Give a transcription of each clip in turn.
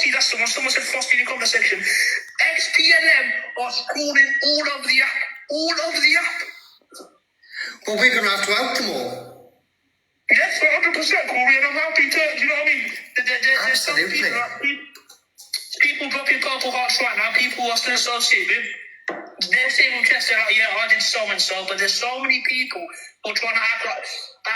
Frosty, that's the one. Someone said Frosty in the comment section. XPLM are scrolling all over the app. All over the app. Well, we're going to have to out them all. Yes, 100%, Corey, and I'm happy to, you know what I mean? There's some Absolutely. people dropping Purple Hearts right now, people who are still associated with. They're saying with Chester, like, yeah, I did so and so, but there's so many people who are trying to act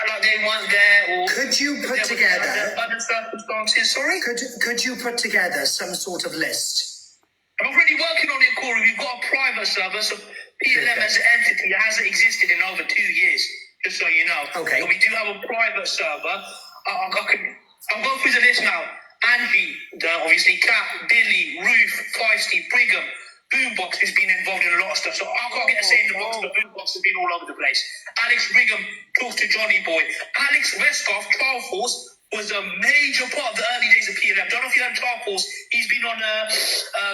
like they weren't there, or could you put together other circumstances? Sorry, could you put together some sort of list? I'm already working on it, Corey. We've got a private server, so PLM as an entity hasn't existed in over 2 years. Just so you know. Okay. But we do have a private server. I'll go through the list now. Angie, obviously, Kat, Billy, Ruth, Feisty, Brigham, Boombox has been involved in a lot of stuff. So I can't get a say in the box, but Boombox has been all over the place. Alex Brigham talks to Johnny Boy. Alex Westcott, Trial Force, was a major part of the early days of PLM. Don't know if you heard Trial Force. He's been on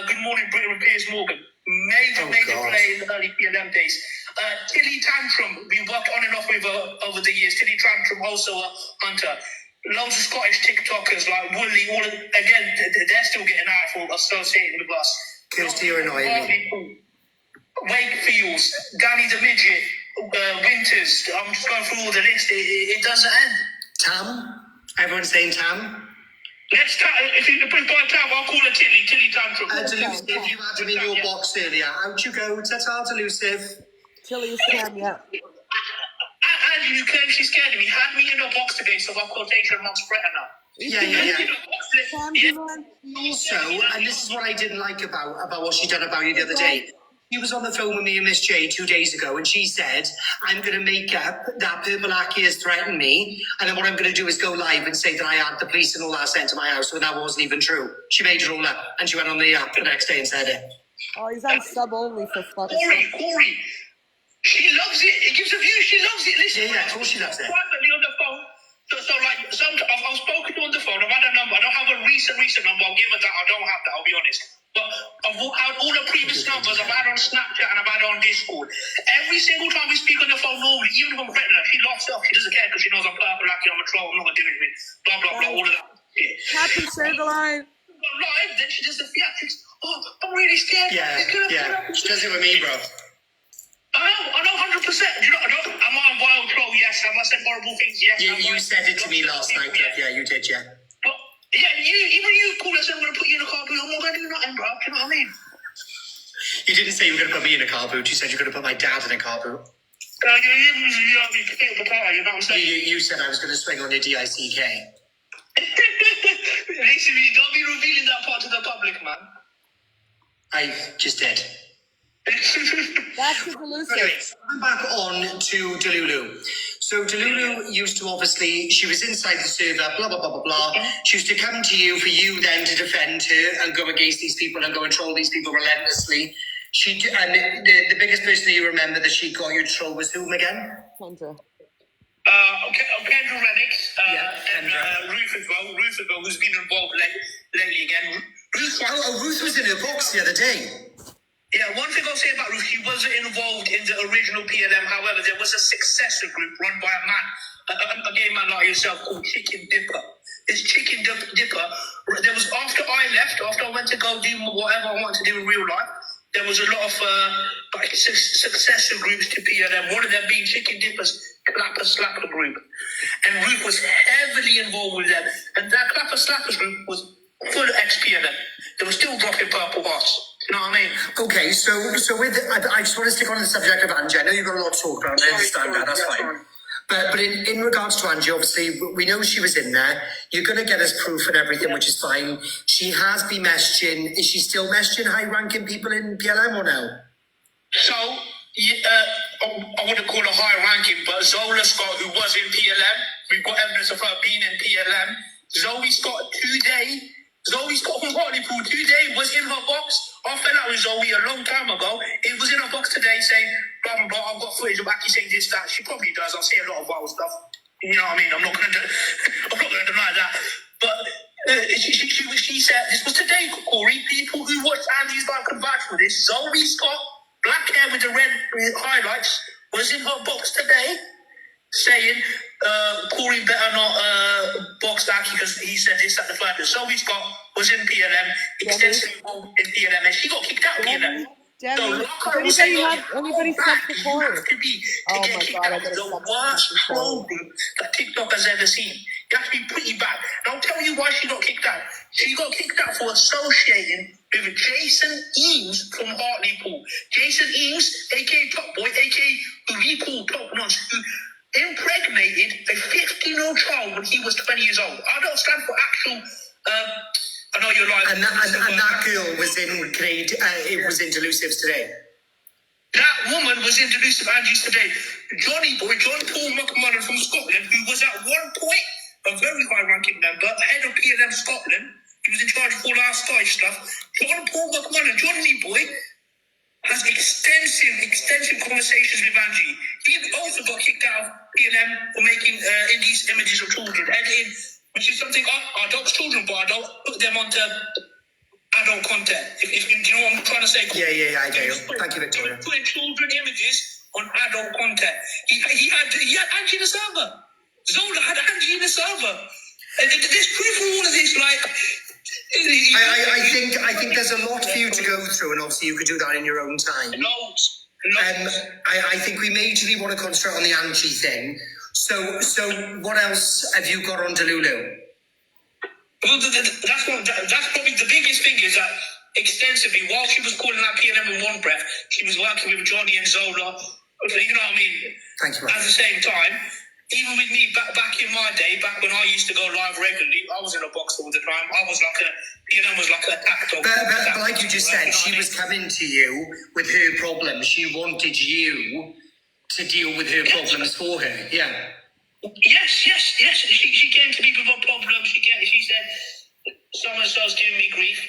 Good Morning Britain with Piers Morgan. Major play in the early PLM days. Tilly Tantrum, we worked on and off with over the years. Tilly Tantrum, also a hunter. Loads of Scottish TikTokers like Wooly, again, they're still getting out for associating with us. Kirsty, you're annoying me. Wakefields, Danny the Midget, Winters. I'm just going through all the list. It doesn't end. Tam? Everyone's saying Tam? If you put by Tam, I'll call her Tilly Tantrum. Delusive, you had him in your box earlier. Out you go, ta-ta, Delusive. Tilly's Tam, yeah. Angie, you claim she's scared of me. Had me in a box today, so I've quotation marks threaten her. Yeah. Also, and this is what I didn't like about what she done about you the other day. She was on the phone with me and Miss J 2 days ago, and she said, I'm going to make up that Purple Aki has threatened me, and then what I'm going to do is go live and say that I had the police and all that sent to my house, when that wasn't even true. She made it all up, and she went on the app the next day and said it. Oh, he's on sub only for fuck's sake. Corey, she loves it. It gives a view. She loves it. Listen, Yeah, of course she loves it. Privately on the phone. So like, I've spoken to her on the phone. I've had a number. I don't have a recent number. I'll give her that. I don't have that. I'll be honest. But I've had all the previous numbers I've had on Snapchat and I've had on Discord. Every single time we speak on the phone normally, even if I'm threatening her, she laughs off. She doesn't care because she knows I'm purple, lucky, I'm a troll, I'm not going to do anything. Blah, blah, blah, all of that. Yeah. Happy save the line. Live, then she does the theatrics. Oh, I'm really scared. Yeah. She does it with me, bro. I know 100%. You know, am I a wild troll? Yes. Have I said horrible things? Yes. You said it to me last night, yeah, you did, yeah. But, yeah, even you called us and I'm going to put you in a car boot. I'm not going to do nothing, bro. Do you know what I mean? You didn't say you were going to put me in a car boot. You said you were going to put my dad in a car boot. You know what I'm saying? You said I was going to swing on your DICK. Listen, don't be revealing that part to the public, man. I just did. That's the elusive. Anyway, I'm back on to Delulu. So Delulu used to obviously, she was inside the server, blah, blah, blah, blah, blah. She used to come to you for you then to defend her and go against these people and go and troll these people relentlessly. And the biggest person that you remember that she got you to troll was whom again? Kendra. Kendra Renix, and Ruth as well, who's been involved lately again. Ruth was in her box the other day. Yeah, one thing I'll say about Ruth, she wasn't involved in the original PLM. However, there was a successor group run by a gay man like yourself called Chicken Dipper. This Chicken Dipper, there was after I went to go do whatever I wanted to do in real life, there was a lot of successor groups to PLM. One of them being Chicken Dipper's Clapper Slapper group. And Ruth was heavily involved with them. And that Clapper Slappers group was full of ex-PLM. They were still dropping Purple Hearts. You know what I mean? Okay, so with I just want to stick on the subject of Angie. I know you've got a lot to talk about. I understand that. That's fine. But in regards to Angie, obviously, we know she was in there. You're going to get us proof and everything, which is fine. She has been messaging. Is she still messaging high-ranking people in PLM or no? So, I wouldn't call her high-ranking, but Zola Scott, who was in PLM, we've got evidence of her being in PLM. Zoe Scott from Hartlepool today was in her box. I fell out with Zoe a long time ago. It was in her box today saying, blah, blah, blah, I've got footage of Aki saying this, that. She probably does. I'll say a lot of wild stuff. You know what I mean? I'm not going to deny that. But she said, this was today, Corey. People who watched Angie's Live come back for this. Zoe Scott, black hair with the red highlights, was in her box today saying Corey better not box Aki because he said this at the first. So Zoe Scott was in PLM, extensively involved in PLM, and she got kicked out of PLM. Demi, does anybody sub for Corey? Oh my God, I gotta the worst troll group that TikTok has ever seen. You have to be pretty bad. And I'll tell you why she got kicked out. She got kicked out for associating with Jason Eames from Hartlepool. Jason Eames, aka Top Boy, aka who we call Top Notch, who impregnated a 15-year-old child when he was 20 years old. I don't stand for actual. I know you're lying. And that girl was in grade. It was in Delusives today. That woman was in Delusive Angie's today. Johnny Boy, John Paul McMullen from Scotland, who was at one point a very high-ranking member, head of PLM Scotland. He was in charge of all our Scottish stuff. John Paul McMullen, Johnny Boy, has extensive conversations with Angie. He also got kicked out of PLM for making indie images of children, editing, which is something I adopt children, but I don't put them onto adult content. If you know what I'm trying to say. Yeah, I do. Thank you, Victoria. Putting children images on adult content. He had Angie in the server. Zola had Angie in the server. And there's proof of all of this, like. I think there's a lot for you to go through, and obviously you could do that in your own time. Loads. I think we majorly want to concentrate on the Angie thing. So what else have you got on Delulu? Well, that's probably the biggest thing is that extensively, while she was calling out PLM in one breath, she was working with Johnny and Zola. You know what I mean? Thank you. At the same time, even with me back in my day, back when I used to go live regularly, I was in a box all the time. I was like PLM was like a attack dog. But like you just said, she was coming to you with her problems. She wanted you to deal with her problems for her. Yeah. Yes. She came to me with a problem. She said, so-and-so's giving me grief.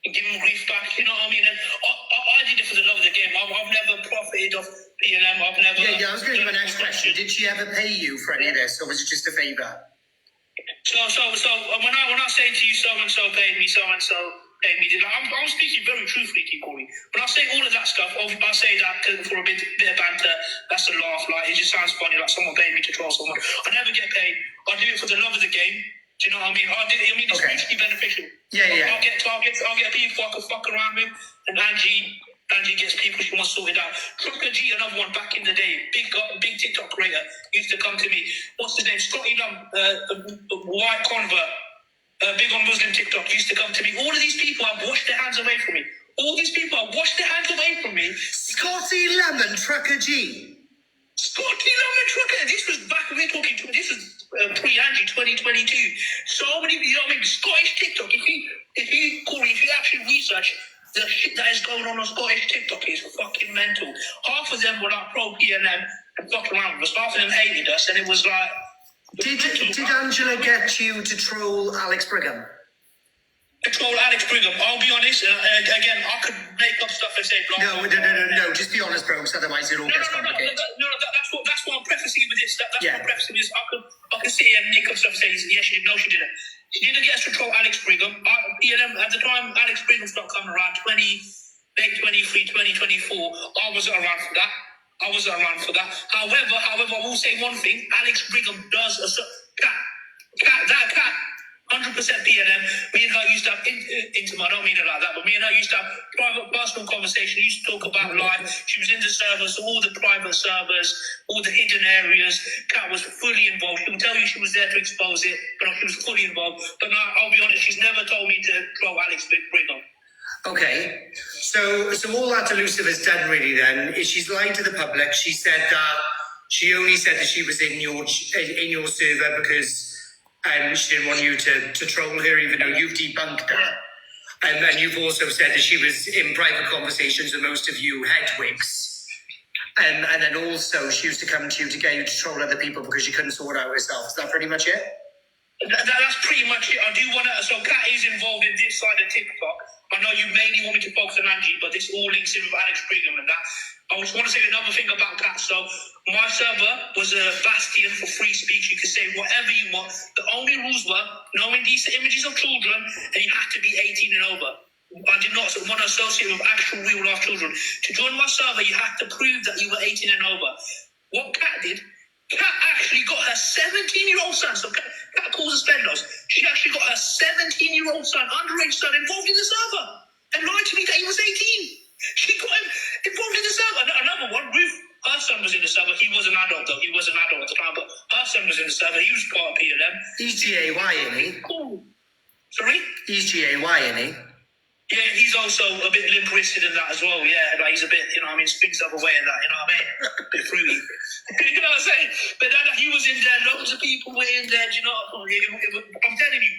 And giving me grief back, you know what I mean? And I did it for the love of the game. I've never profited off PLM. I've never... Yeah, I was going to my next question. Did she ever pay you for any of this, or was it just a favour? So when I say to you, so-and-so paid me, so-and-so paid me, I'm speaking very truthfully to you, Corey. When I say all of that stuff, I say that for a bit of banter. That's a laugh. Like, it just sounds funny, like someone paid me to troll someone. I never get paid. I do it for the love of the game. Do you know what I mean? It's mutually beneficial. Yeah. I'll get people I can fuck around with, and Angie gets people she wants sorted out. Trucker G, another one back in the day, big TikTok creator, used to come to me. What's his name? Scotty Lum, white convert, big on Muslim TikTok, used to come to me. All of these people have washed their hands away from me. Scotty Lemon, Trucker G. Scotty Lemon Trucker. This was back when we're talking. This was pre-Angie 2022. So many, you know what I mean? Scottish TikTok. If you actually research the shit that is going on Scottish TikTok, is fucking mental. Half of them were like pro PLM and fucking around with us. Half of them hated us, and it was like. Did Angela get you to troll Alex Brigham? Troll Alex Brigham. I'll be honest. Again, I could make up stuff and say blah. No. Just be honest, bro. Because otherwise it all gets complicated. No. That's what I'm prefacing with this. That's what I'm prefacing with this. I could sit here and make up stuff and say yes, she did. No, she didn't. She didn't get us to troll Alex Brigham. PLM at the time, Alex Brigham stopped coming around. Late 23, 2024. I wasn't around for that. However, I will say one thing. Alex Brigham does that cat. 100% PLM. Me and her used to have intimate, I don't mean it like that, but me and her used to have private personal conversation. We used to talk about life. She was in the servers, all the private servers, all the hidden areas. Kat was fully involved. She will tell you she was there to expose it, but she was fully involved. But now, I'll be honest, she's never told me to throw Alex Brigham. Okay, so all that Delusive has done really then is she's lied to the public. She said that she only said that she was in your server because she didn't want you to troll her, even though you've debunked that. And then you've also said that she was in private conversations with most of you headwigs. And then also she used to come to you to get you to troll other people because she couldn't sort it out herself. Is that pretty much it? That's pretty much it. I do want to... So Kat is involved in this side of TikTok. I know you mainly want me to focus on Angie, but this all links in with Alex Brigham and that. I just want to say another thing about Kat. So my server was a bastion for free speech. You could say whatever you want. The only rules were no indecent images of children, and you had to be 18 and over. I did not want to associate with actual real-life children. To join my server, you had to prove that you were 18 and over. What Kat did Kat actually got her 17-year-old son, so Kat calls us bednos. She actually got her 17-year-old son, underage son, involved in the server and lied to me that he was 18. She got him involved in the server. Another one, Ruth, her son was in the server. He was an adult, though. He was an adult at the time, but her son was in the server. He was part of PLM. He's GAY, isn't he? Cool. Sorry? He's GAY, isn't he? Yeah, he's also a bit limp-wristed in that as well, yeah. Like, he's a bit, you know what I mean, spins up away in that, you know what I mean? A bit fruity. You know what I'm saying? But then he was in there, loads of people were in there, you know? I'm telling you,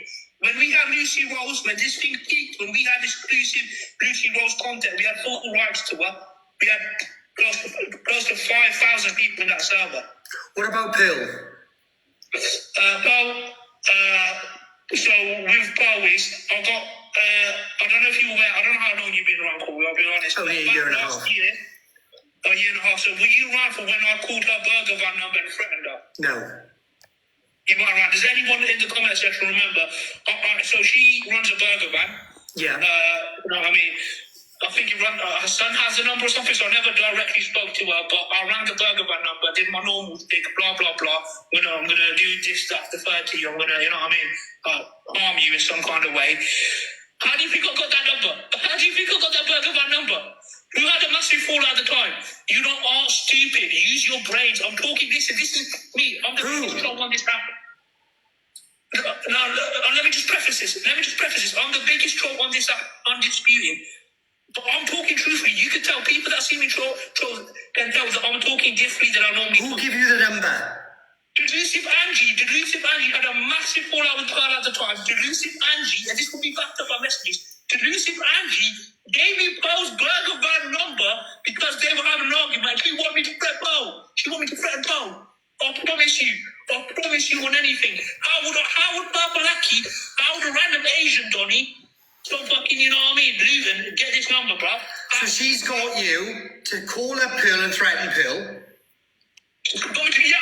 when we had Lucy Rose, when this thing peaked, when we had exclusive Lucy Rose content, we had full rights to her. We had close to 5,000 people in that server. What about Pearl? So with Pearl is, I got, I don't know if you're aware, I don't know how long you've been around, Corey, I'll be honest. Only a year and a half. A year and a half. So were you around for when I called her burger van number and threatened her? No. You weren't around. Does anyone in the comment section remember? So she runs a burger van. Yeah. You know what I mean? I think her son has a number or something, so I never directly spoke to her, but I rang the burger van number, did my normal thing, blah, blah, blah. You know, I'm going to do this stuff, defer to you, I'm going to, you know what I mean, harm you in some kind of way. How do you think I got that number? How do you think I got that burger van number? Who had a massive fall at the time? You don't are stupid. Use your brains. I'm talking this is me. I'm the biggest troll on this app. Now, let me just preface this. I'm the biggest troll on this app, undisputed. But I'm talking truthfully. You can tell people that see me troll can tell that I'm talking differently than I normally Who talk. give you the number? Delusive Angie had a massive fallout with Pearl at the time. Delusive Angie, and this will be backed up by messages. Delusive Angie gave me Pearl's burger van number because they were having an argument. She wanted me to threaten Pearl. She wanted me to threaten Pearl. I promise you on anything. How would Papalaki, how would a random Asian Donny, so fucking, you know what I mean, Luton, get this number, bro? So she's got you to call up Pearl and threaten Pearl? Yeah,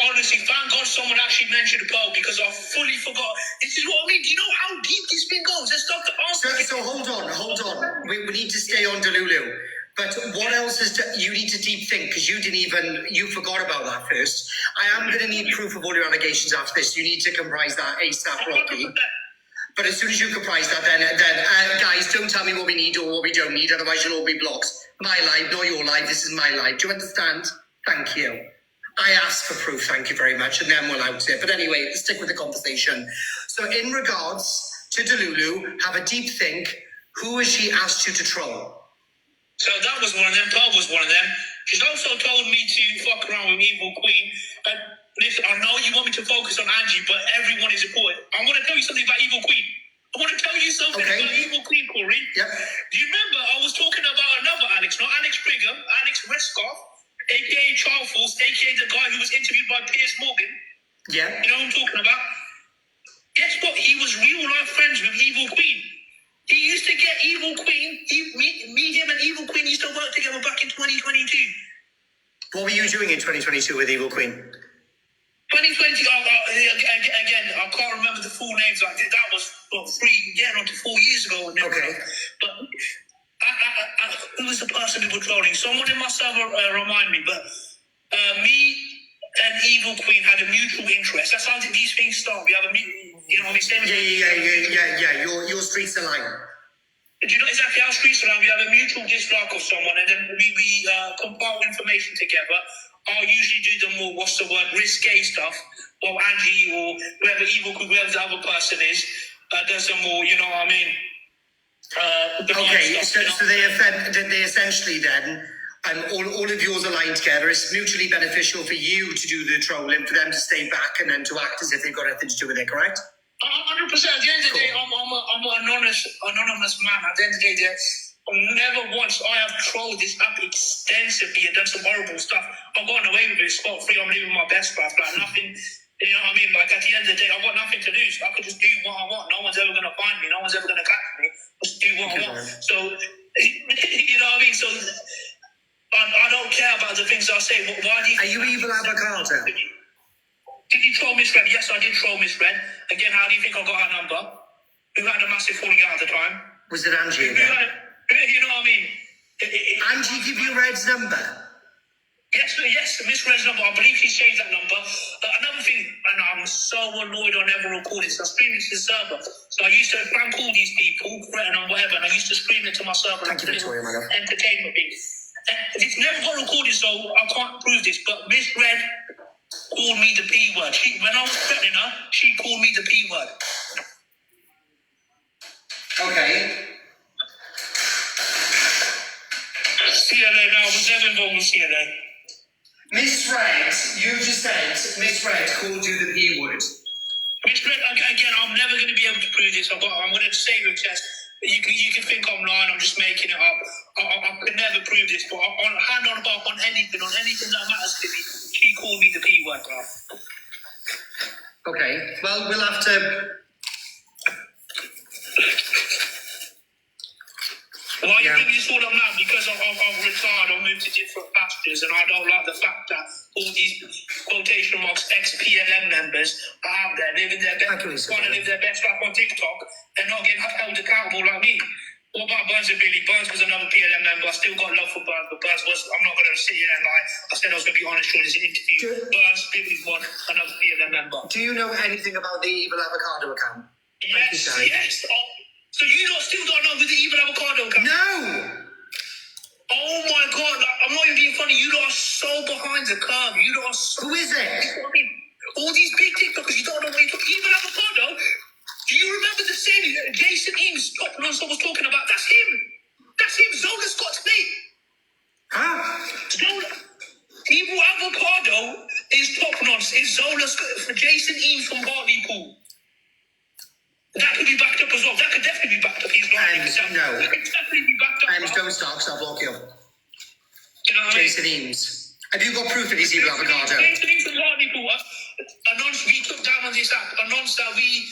honestly, thank God someone actually mentioned Pearl because I fully forgot. This is what I mean. Do you know how deep this thing goes? Let's stop the answer. So hold on. We need to stay on Delulu. But what else you need to deep think, because you forgot about that first. I am going to need proof of all your allegations after this. You need to comprise that ASAP, Rocky. But as soon as you comprise that, then guys, don't tell me what we need or what we don't need, otherwise you'll all be blocked. My life, not your life, this is my life. Do you understand? Thank you. I asked for proof, thank you very much, and then we'll out it. But anyway, let's stick with the conversation. So in regards to Delulu, have a deep think. Who has she asked you to troll? So that was one of them. Pearl was one of them. She's also told me to fuck around with Evil Queen. And listen, I know you want me to focus on Angie, but everyone is important. I want to tell you something about Evil Queen. About Evil Queen, Corey. Yep. Do you remember I was talking about another Alex, not Alex Brigham, Alex Rescoff, a.k.a. Child Force, a.k.a. the guy who was interviewed by Piers Morgan? Yeah. You know what I'm talking about? Guess what? He was real-life friends with Evil Queen. He used to get Evil Queen. Me, him, and Evil Queen used to work together back in 2022. What were you doing in 2022 with Evil Queen? 2020, again, I can't remember the full names. Like that was not 4 years ago. Okay. But who was the person who was trolling? Someone in my server remind me. But me and Evil Queen had a mutual interest. That's how these things start. We have a you know, Yeah. Your streets align. Do you know exactly how streets align? We have a mutual dislike of someone, and then we compile information together. I'll usually do the more, risque stuff. Or Angie or whoever whoever the other person is, does the more, you know what I mean? Okay, stuff, so they essentially then, all of yours aligned together. It's mutually beneficial for you to do the trolling, for them to stay back, and then to act as if they've got nothing to do with it, correct? 100%. At the end of the day, I'm an anonymous man. At the end of the day, never once I have trolled this app extensively and done some horrible stuff. I've gotten away with it scot-free. I'm living my best life. Like nothing, you know what I mean? Like at the end of the day, I've got nothing to lose. I could just do what I want. No one's ever going to find me. No one's ever going to catch me. Just do what I want. So, you know what I mean? So, I don't care about the things I say. Why do you... Are you evil avocado? Did you troll Miss Red? Yes, I did troll Miss Red. Again, how do you think I got her number? Who had a massive falling out at the time? Was it Angie again? You know what I mean? Angie give you Red's number? Yes, Miss Red's number. I believe she changed that number. Another thing, and I'm so annoyed I never recorded this. I streamed it to the server. So I used to prank call these people, threaten them, whatever, and I used to scream it to my server like a little entertainment thing. It's never got recorded, so I can't prove this. But Miss Red called me the P word. When I was threatening her, she called me the P word. Okay. CLA now. I was never involved with CLA. Miss Red, you just said Miss Red called you the P word. Miss Red, again, I'm never going to be able to prove this. I'm going to save your chest. You can think I'm lying. I'm just making it up. I could never prove this, but on hand on heart, on anything that matters to me, she called me the P word, bro. Okay. Well, we'll have to. Why are you bringing this all up now? Because I've retired or moved to different pastures, and I don't like the fact that all these quotation marks ex-PLM members are out there living their best, trying to live their best life on TikTok and not getting held accountable like me. What about Burns and Billy? Burns was another PLM member. I still got love for Burns, but Burns was, I'm not going to sit here and lie. I said I was going to be honest during this interview. Burns, Billy was another PLM member. Do you know anything about the Evil Avocado account? Yes. So you still don't know who the Evil Avocado account? No! Oh my God, I'm not even being funny. You lot are so behind the curve. You lot are so... Who is it? All these big TikTokers, you don't know what you're talking. Evil Avocado? Do you remember the same Jason Eames top nonce was talking about? That's him. That's him. Zola Scott's mate. Huh? Zola. Evil Avocado is top nonce. Is Zola Scott for Jason Eames from Hartlepool. That could be backed up as well. That could definitely be backed up. He's lying. No. That could definitely be backed up. Don't stop block you. Do you know what I mean? Jason Eames. Have you got proof that he's Evil Avocado? Jason Eames from Hartlepool. A nonce we took down on this app. A nonce that we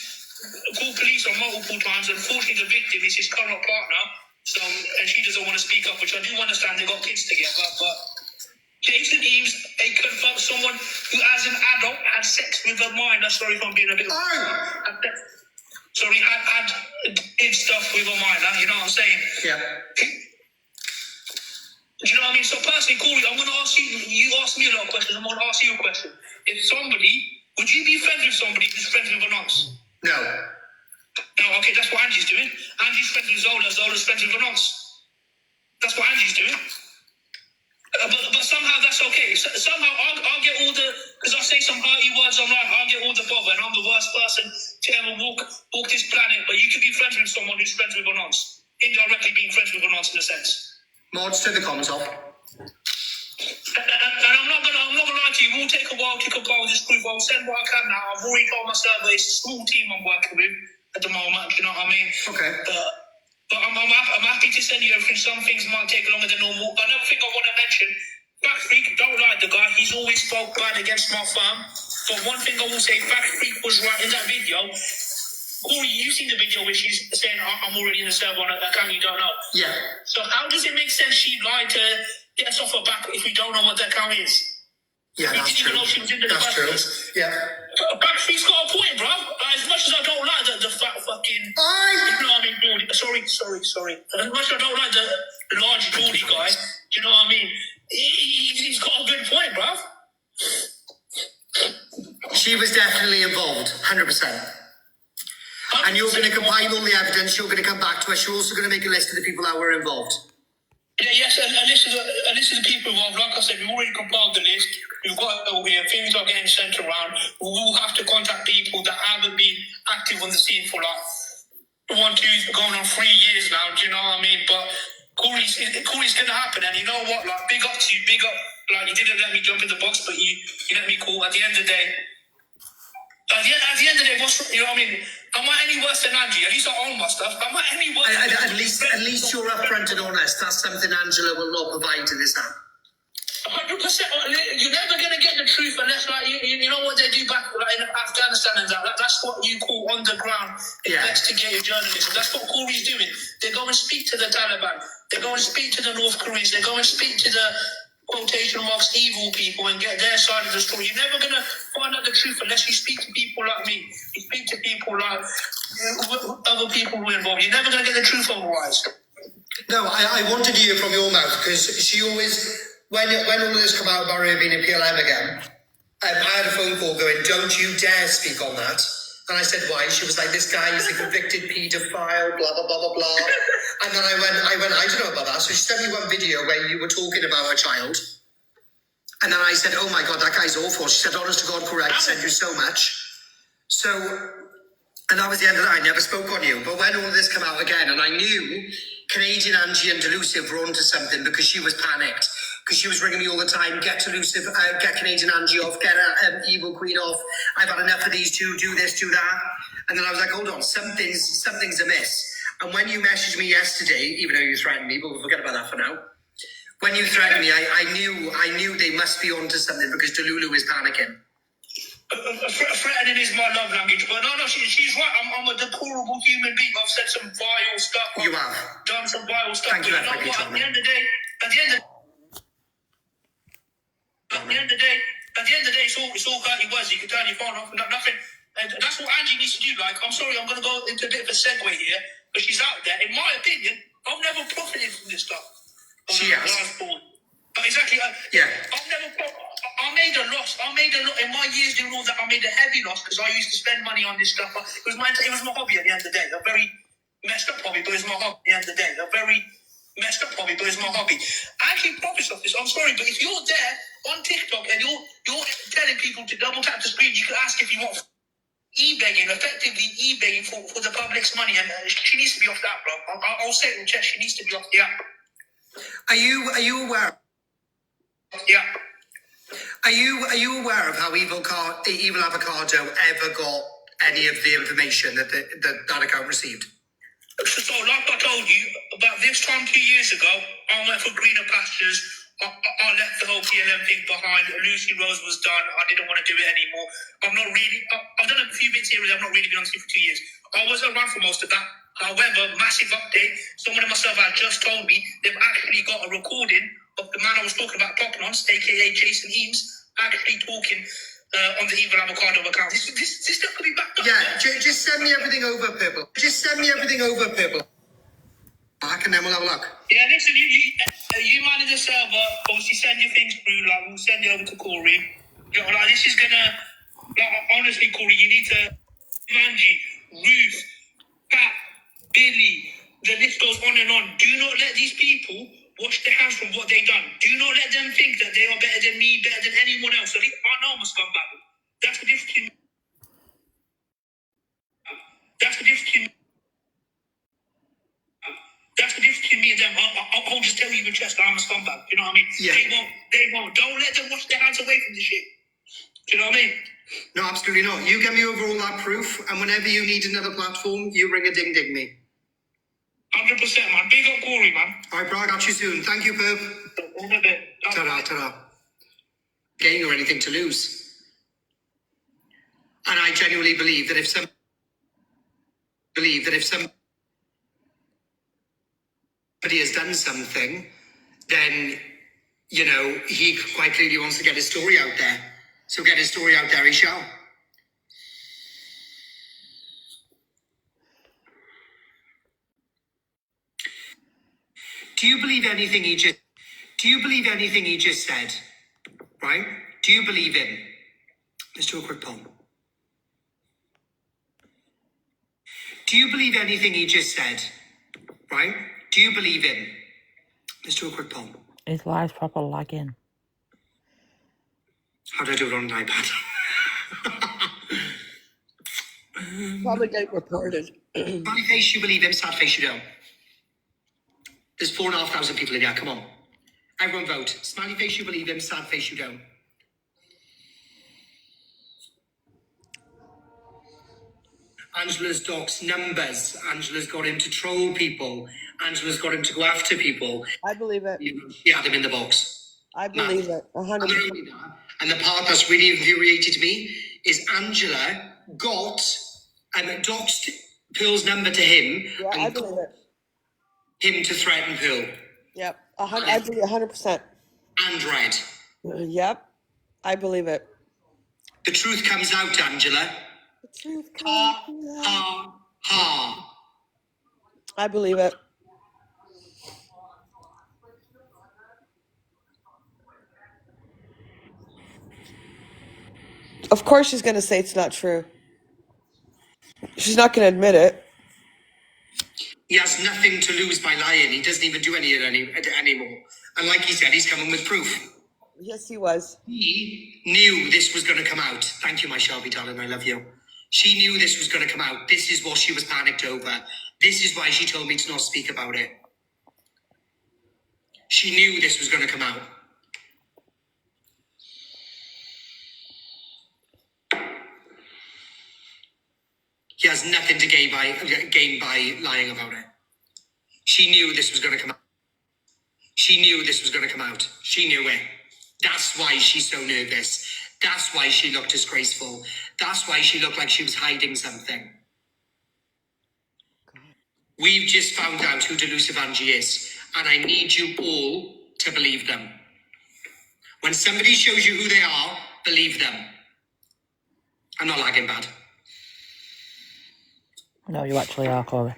called police on multiple times. Unfortunately, the victim is his current partner. So, and she doesn't want to speak up, which I do understand. They got kids together, but Jason Eames, a confirmed someone who, as an adult, had sex with a minor. Sorry if I'm being a bit. Sorry, did stuff with a minor. You know what I'm saying? Yeah. Do you know what I mean? So personally, Corey, I'm going to ask you. You asked me a lot of questions. I'm going to ask you a question. If somebody, would you be friends with somebody who's friends with a nonce? No. No, okay, that's what Angie's doing. Angie's friends with Zola. Zola's friends with a nonce. That's what Angie's doing. But somehow that's okay. Somehow I'll get all the, because I say some hurty words online, I'll get all the bother, and I'm the worst person to ever walk this planet. But you can be friends with someone who's friends with a nonce. Indirectly being friends with a nonce in a sense. Mods, turn the comments off. And I'm not gonna lie to you. It will take a while to compile this proof. I'll send what I can now. I've already told my server it's a small team I'm working with at the moment. You know what I mean? Okay. But I'm happy to send you everything. Some things might take longer than normal. Another thing I want to mention, Fact Freak, don't like the guy. He's always spoke bad against my firm. But one thing I will say, Fact Freak was right in that video. Corey, you've seen the video where she's saying, I'm already in the server on that account you don't know. Yeah. So how does it make sense she lied to get us off her back if we don't know what that account is? Yeah, that's true. That's true. Yeah. Fact Freak's got a point, bro. As much as I don't like the fat fucking... You know what I mean, Geordie? Sorry. As much as I don't like the large Geordie guy, do you know what I mean? He's got a good point, bro. She was definitely involved, 100%. And you're going to compile all the evidence. You're going to come back to us. You're also going to make a list of the people that were involved. Yeah, yes, a list of the people involved. Like I said, we've already compiled the list. We've got it over here. Things are getting sent around. We will have to contact people that haven't been active on the scene for like going on 3 years now. Do you know what I mean? But Corey's going to happen. And you know what? Like, big up to you. Big up. Like, you didn't let me jump in the box, but you let me call. At the end of the day, what's, you know what I mean? Am I any worse than Angie? At least I own my stuff. Am I any worse? At least you're upfront and honest. That's something Angela will not provide to this app. 100%. You're never going to get the truth unless, like, you know what they do back like, in Afghanistan and that. That's what you call on the ground investigative journalism. That's what Corey's doing. They go and speak to the Taliban. They go and speak to the North Koreans. They go and speak to the quotation marks evil people and get their side of the story. You're never going to find out the truth unless you speak to people like me. You speak to people like other people who are involved. You're never going to get the truth otherwise. No, I wanted to hear from your mouth because she always when all of this come out about her being in PLM again, I had a phone call going, "Don't you dare speak on that." And I said, "Why?" She was like, "This guy is a convicted paedophile, blah, blah, blah, blah, blah." And then I went, "I don't know about that." So she sent me one video where you were talking about her child. And then I said, "Oh my God, that guy's awful." She said, "Honest to God, correct. Send you so much." So, and that was the end of that. I never spoke on you. But when all of this came out again, and I knew Canadian Angie and Delusive were onto something because she was panicked. Because she was ringing me all the time, get Delusive, get Canadian Angie off, get Evil Queen off. I've had enough of these two, do this, do that. And then I was like, hold on, something's amiss. And when you messaged me yesterday, even though you threatened me, but we'll forget about that for now. When you threatened me, I knew they must be onto something because Delulu is panicking. Threatening is my love language, but no, she's right. I'm a deplorable human being. I've said some vile stuff. You have done some vile stuff. Thank you, but at the end of the day, at the end of the day, it's all dirty words. You can turn your phone off and nothing. And that's what Angie needs to do. Like, I'm sorry, I'm going to go into a bit of a segue here, but she's out there. In my opinion, I've never profited from this stuff. She has. But exactly. Yeah. I made a loss. I made a lot in my years doing all that. I made a heavy loss because I used to spend money on this stuff. It was my hobby at the end of the day. A very messed up hobby, but it's my hobby at the end of the day. A very messed up hobby, but it's my hobby. I actually profits off this. I'm sorry, but if you're there on TikTok and you're telling people to double tap the screen, you can ask if you want eBaying, effectively eBaying for the public's money, and she needs to be off that, bro. I'll say it in chest. She needs to be off the app. Are you aware? Yeah. Are you aware of how Evil Avocado ever got any of the information that that account received? So, like I told you, about this time 2 years ago, I went for greener pastures. I left the whole PLM thing behind. Lucy Rose was done. I didn't want to do it anymore. I've done a few bits here and I've not really been on TV for 2 years. I was around for most of that. However, massive update. Someone in myself had just told me they've actually got a recording of the man I was talking about, Popnons, aka Jason Eames, actually talking on the Evil Avocado account. This stuff could be backed up. Yeah, just send me everything over, Purple. Just send me everything over, Purple. Back and then we'll have a look. Yeah, listen, you manage the server. Obviously, send your things through. Like, we'll send it over to Corey. You know, like, this is gonna. Like, honestly, Corey, you need to. Angie, Ruth, Pat, Billy. The list goes on and on. Do not let these people wash their hands from what they've done. Do not let them think that they are better than me, better than anyone else. So I know I'm a scumbag. That's the difference between. That's the difference between. That's the difference between me and them. I'll just tell you in chest that I'm a scumbag. You know what I mean? Yeah. They won't. Don't let them wash their hands away from this shit. Do you know what I mean? No, absolutely not. You get me over all that proof, and whenever you need another platform, you ring a ding me. 100%, man. Big up Corey, man. All right, bro, I'll catch you soon. Thank you, Perp. In a bit. Ta-ra, ta-ra. Gain or anything to lose. And I genuinely believe that if somebody has done something, then, you know, he quite clearly wants to get his story out there. So get his story out there, he shall. Do you believe anything he just said? Right? Do you believe him? Let's do a quick poll. Do you believe anything he just said? Right? Do you believe him? Let's do a quick poll. His lies proper login. How do I do it on an iPad? Probably get reported. Smiley face, you believe him. Sad face, you don't. There's 4,500 people in here. Come on. Everyone vote. Smiley face, you believe him. Sad face, you don't. Angela's docs numbers. Angela's got him to troll people. Angela's got him to go after people. I believe it. She had him in the box. I believe it. 100%. And the part that's really infuriated me is Angela got doxed Pearl's number to him. Yeah, and I believe it. him to threaten Pearl. Yep. I believe 100%. And Red. Yep. I believe it. The truth comes out, Angela. The truth Ha, comes out. ha, ha. I believe it. Of course she's going to say it's not true. She's not going to admit it. He has nothing to lose by lying. He doesn't even do any of it anymore. And like he said, he's coming with proof. Yes, he was. He knew this was going to come out. Thank you, my Shelby darling. I love you. She knew this was going to come out. This is what she was panicked over. This is why she told me to not speak about it. She knew this was going to come out. He has nothing to gain by lying about it. She knew this was going to come out. She knew this was going to come out. She knew it. That's why she's so nervous. That's why she looked disgraceful. That's why she looked like she was hiding something. We've just found out who Delusive Angie is, and I need you all to believe them. When somebody shows you who they are, believe them. I'm not lagging bad. No, you actually are, Corey.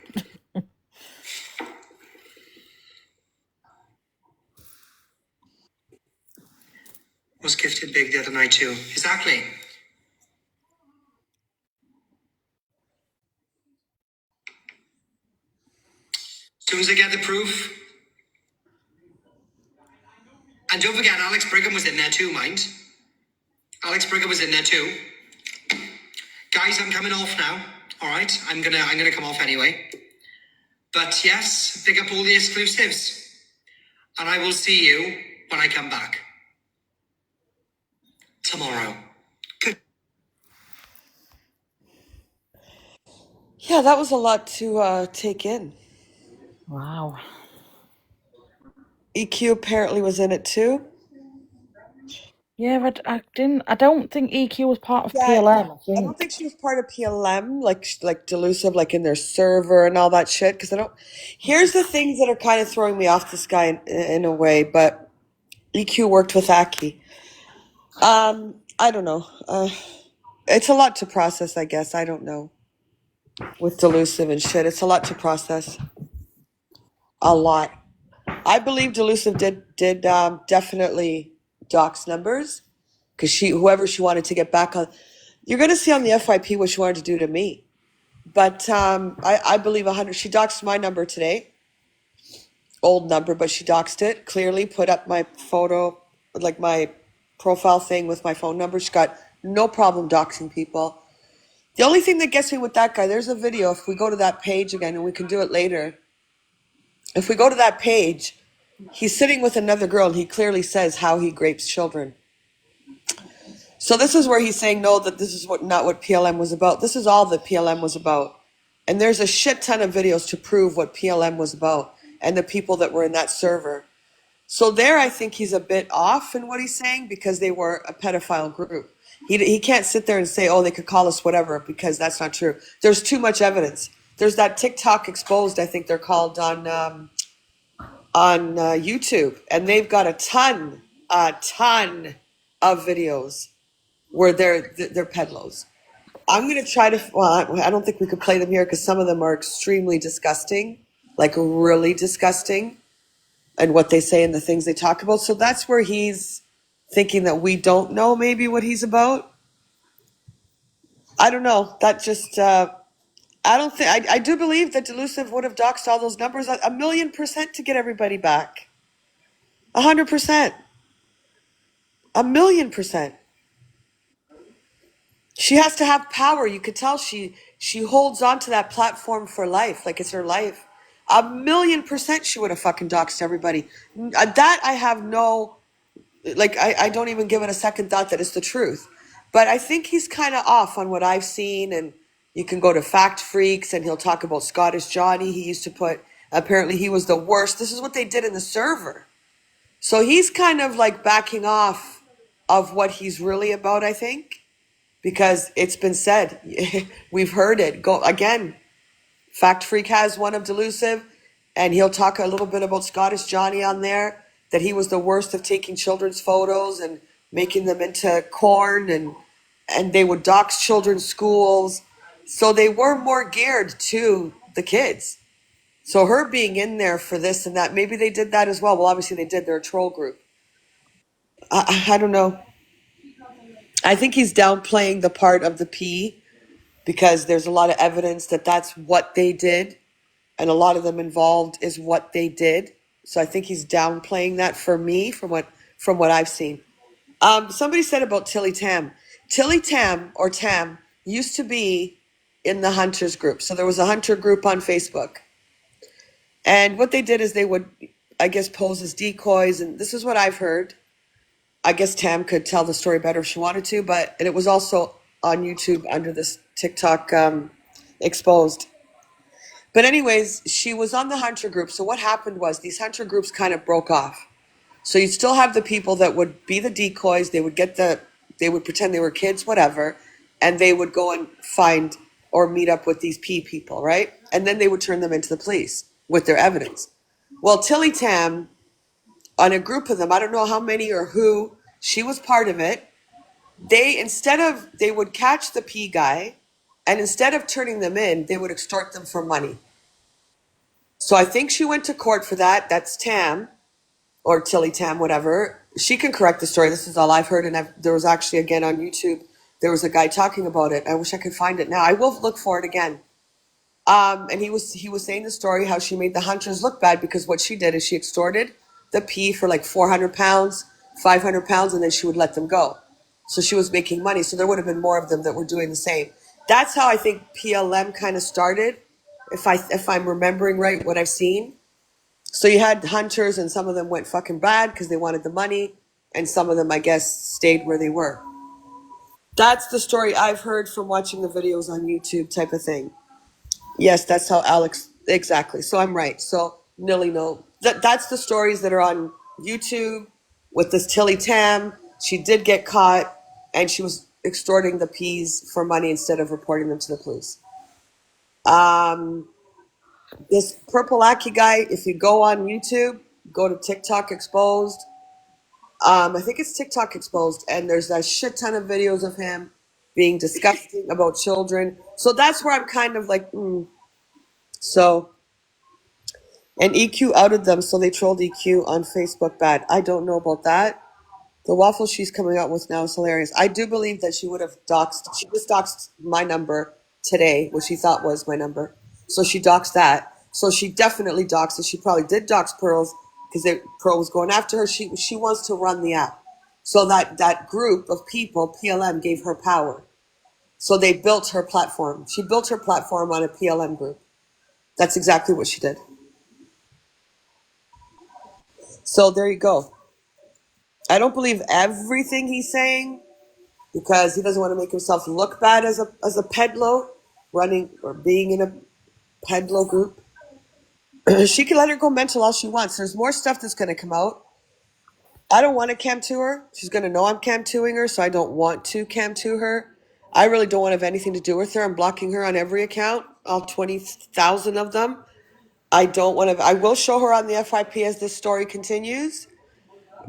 Was gifted big the other night too. Exactly. As soon as I get the proof. And don't forget, Alex Brigham was in there too, mind. Alex Brigham was in there too. Guys, I'm coming off now. All right, I'm gonna come off anyway. But yes, pick up all the exclusives, and I will see you when I come back tomorrow. Good. Yeah, that was a lot to take in. Wow. EQ apparently was in it too. Yeah, but I don't think EQ was part of Yeah, PLM. I don't think she was part of PLM, like Delusive, like in their server and all that shit. Because I don't. Here's the things that are kind of throwing me off this guy in a way, but EQ worked with Aki. I don't know. It's a lot to process, I guess. I don't know. With Delusive and shit, it's a lot to process. A lot. I believe Delusive did definitely dox numbers because whoever she wanted to get back on. You're gonna see on the FYP what she wanted to do to me, but I believe 100. She doxed my number today, old number, but she doxed it clearly. Put up my photo, like my profile thing with my phone number. She got no problem doxing people. The only thing that gets me with that guy, there's a video. If we go to that page again, and we can do it later. If we go to that page, he's sitting with another girl, and he clearly says how he grapes children. So this is where he's saying, no, that this is not what PLM was about. This is all that PLM was about. And there's a shit ton of videos to prove what PLM was about and the people that were in that server. So there, I think he's a bit off in what he's saying because they were a pedophile group. He can't sit there and say, oh, they could call us whatever, because that's not true. There's too much evidence. There's that TikTok Exposed, I think they're called, on YouTube, and they've got a ton of videos where they're peddlers. I'm gonna try to. Well, I don't think we could play them here because some of them are extremely disgusting, like really disgusting, and what they say and the things they talk about. So that's where he's thinking that we don't know maybe what he's about. I don't know. That just. I don't think. I do believe that Delusive would have doxed all those numbers 1,000,000% to get everybody back. 100%. 1,000,000%. She has to have power. You could tell she holds on to that platform for life, like it's her life. 1,000,000% she would have fucking doxed everybody. That I have no, like, I don't even give it a second thought that it's the truth. But I think he's kind of off on what I've seen, and you can go to Fact Freaks and he'll talk about Scottish Johnny. He used to put, apparently he was the worst. This is what they did in the server. So he's kind of like backing off of what he's really about, I think. Because it's been said, we've heard it. Go again. Fact Freak has one of Delusive, and he'll talk a little bit about Scottish Johnny on there, that he was the worst of taking children's photos and making them into corn, and they would dox children's schools. So they were more geared to the kids. So her being in there for this and that, maybe they did that as well. Well, obviously they did. They're a troll group. I don't know. I think he's downplaying the part of the P because there's a lot of evidence that that's what they did, and a lot of them involved is what they did. So I think he's downplaying that for me from what I've seen. Somebody said about Tilly Tam. Tilly Tam or Tam used to be in the hunters group. So there was a hunter group on Facebook. And what they did is they would, I guess, pose as decoys. And this is what I've heard. I guess Tam could tell the story better if she wanted to, and it was also on YouTube under this TikTok exposed. But anyways, she was on the hunter group. So what happened was these hunter groups kind of broke off. So you'd still have the people that would be the decoys. They would pretend they were kids, whatever, and they would go and find or meet up with these P people, right? And then they would turn them into the police with their evidence. Well, Tilly Tam, on a group of them, I don't know how many or who, she was part of it. They would catch the P guy, and instead of turning them in, they would extort them for money. So I think she went to court for that. That's Tam, or Tilly Tam, whatever. She can correct the story. This is all I've heard, and there was actually, again, on YouTube, there was a guy talking about it. I wish I could find it now. I will look for it again. And he was saying the story how she made the hunters look bad because what she did is she extorted the P for like 400 pounds, 500 pounds, and then she would let them go. So she was making money. So there would have been more of them that were doing the same. That's how I think PLM kind of started, if I'm remembering right what I've seen. So you had hunters, and some of them went fucking bad because they wanted the money, and some of them, I guess, stayed where they were. That's the story I've heard from watching the videos on YouTube, type of thing. Yes, that's how Alex, exactly. So I'm right. So Nilly, no. That's the stories that are on YouTube with this Tilly Tam. She did get caught, and she was extorting the P's for money instead of reporting them to the police. This Purple Aki guy, if you go on YouTube, go to TikTok Exposed. I think it's TikTok Exposed, and there's a shit ton of videos of him being disgusting about children. So that's where I'm kind of like, So, and EQ outed them, so they trolled EQ on Facebook bad. I don't know about that. The waffle she's coming out with now is hilarious. I do believe that she would have she just doxed my number today, which she thought was my number. So she doxed that. So she definitely doxed it. She probably did dox Pearl's because Pearl was going after her. She wants to run the app. So that group of people, PLM, gave her power. So they built her platform. She built her platform on a PLM group. That's exactly what she did. So there you go. I don't believe everything he's saying because he doesn't want to make himself look bad as a pedlo running or being in a pedlo group. She can let her go mental all she wants. There's more stuff that's going to come out. I don't want to cam to her. She's going to know I'm cam toing her, so I don't want to cam to her. I really don't want to have anything to do with her. I'm blocking her on every account, all 20,000 of them. I don't want to. I will show her on the FYP as this story continues.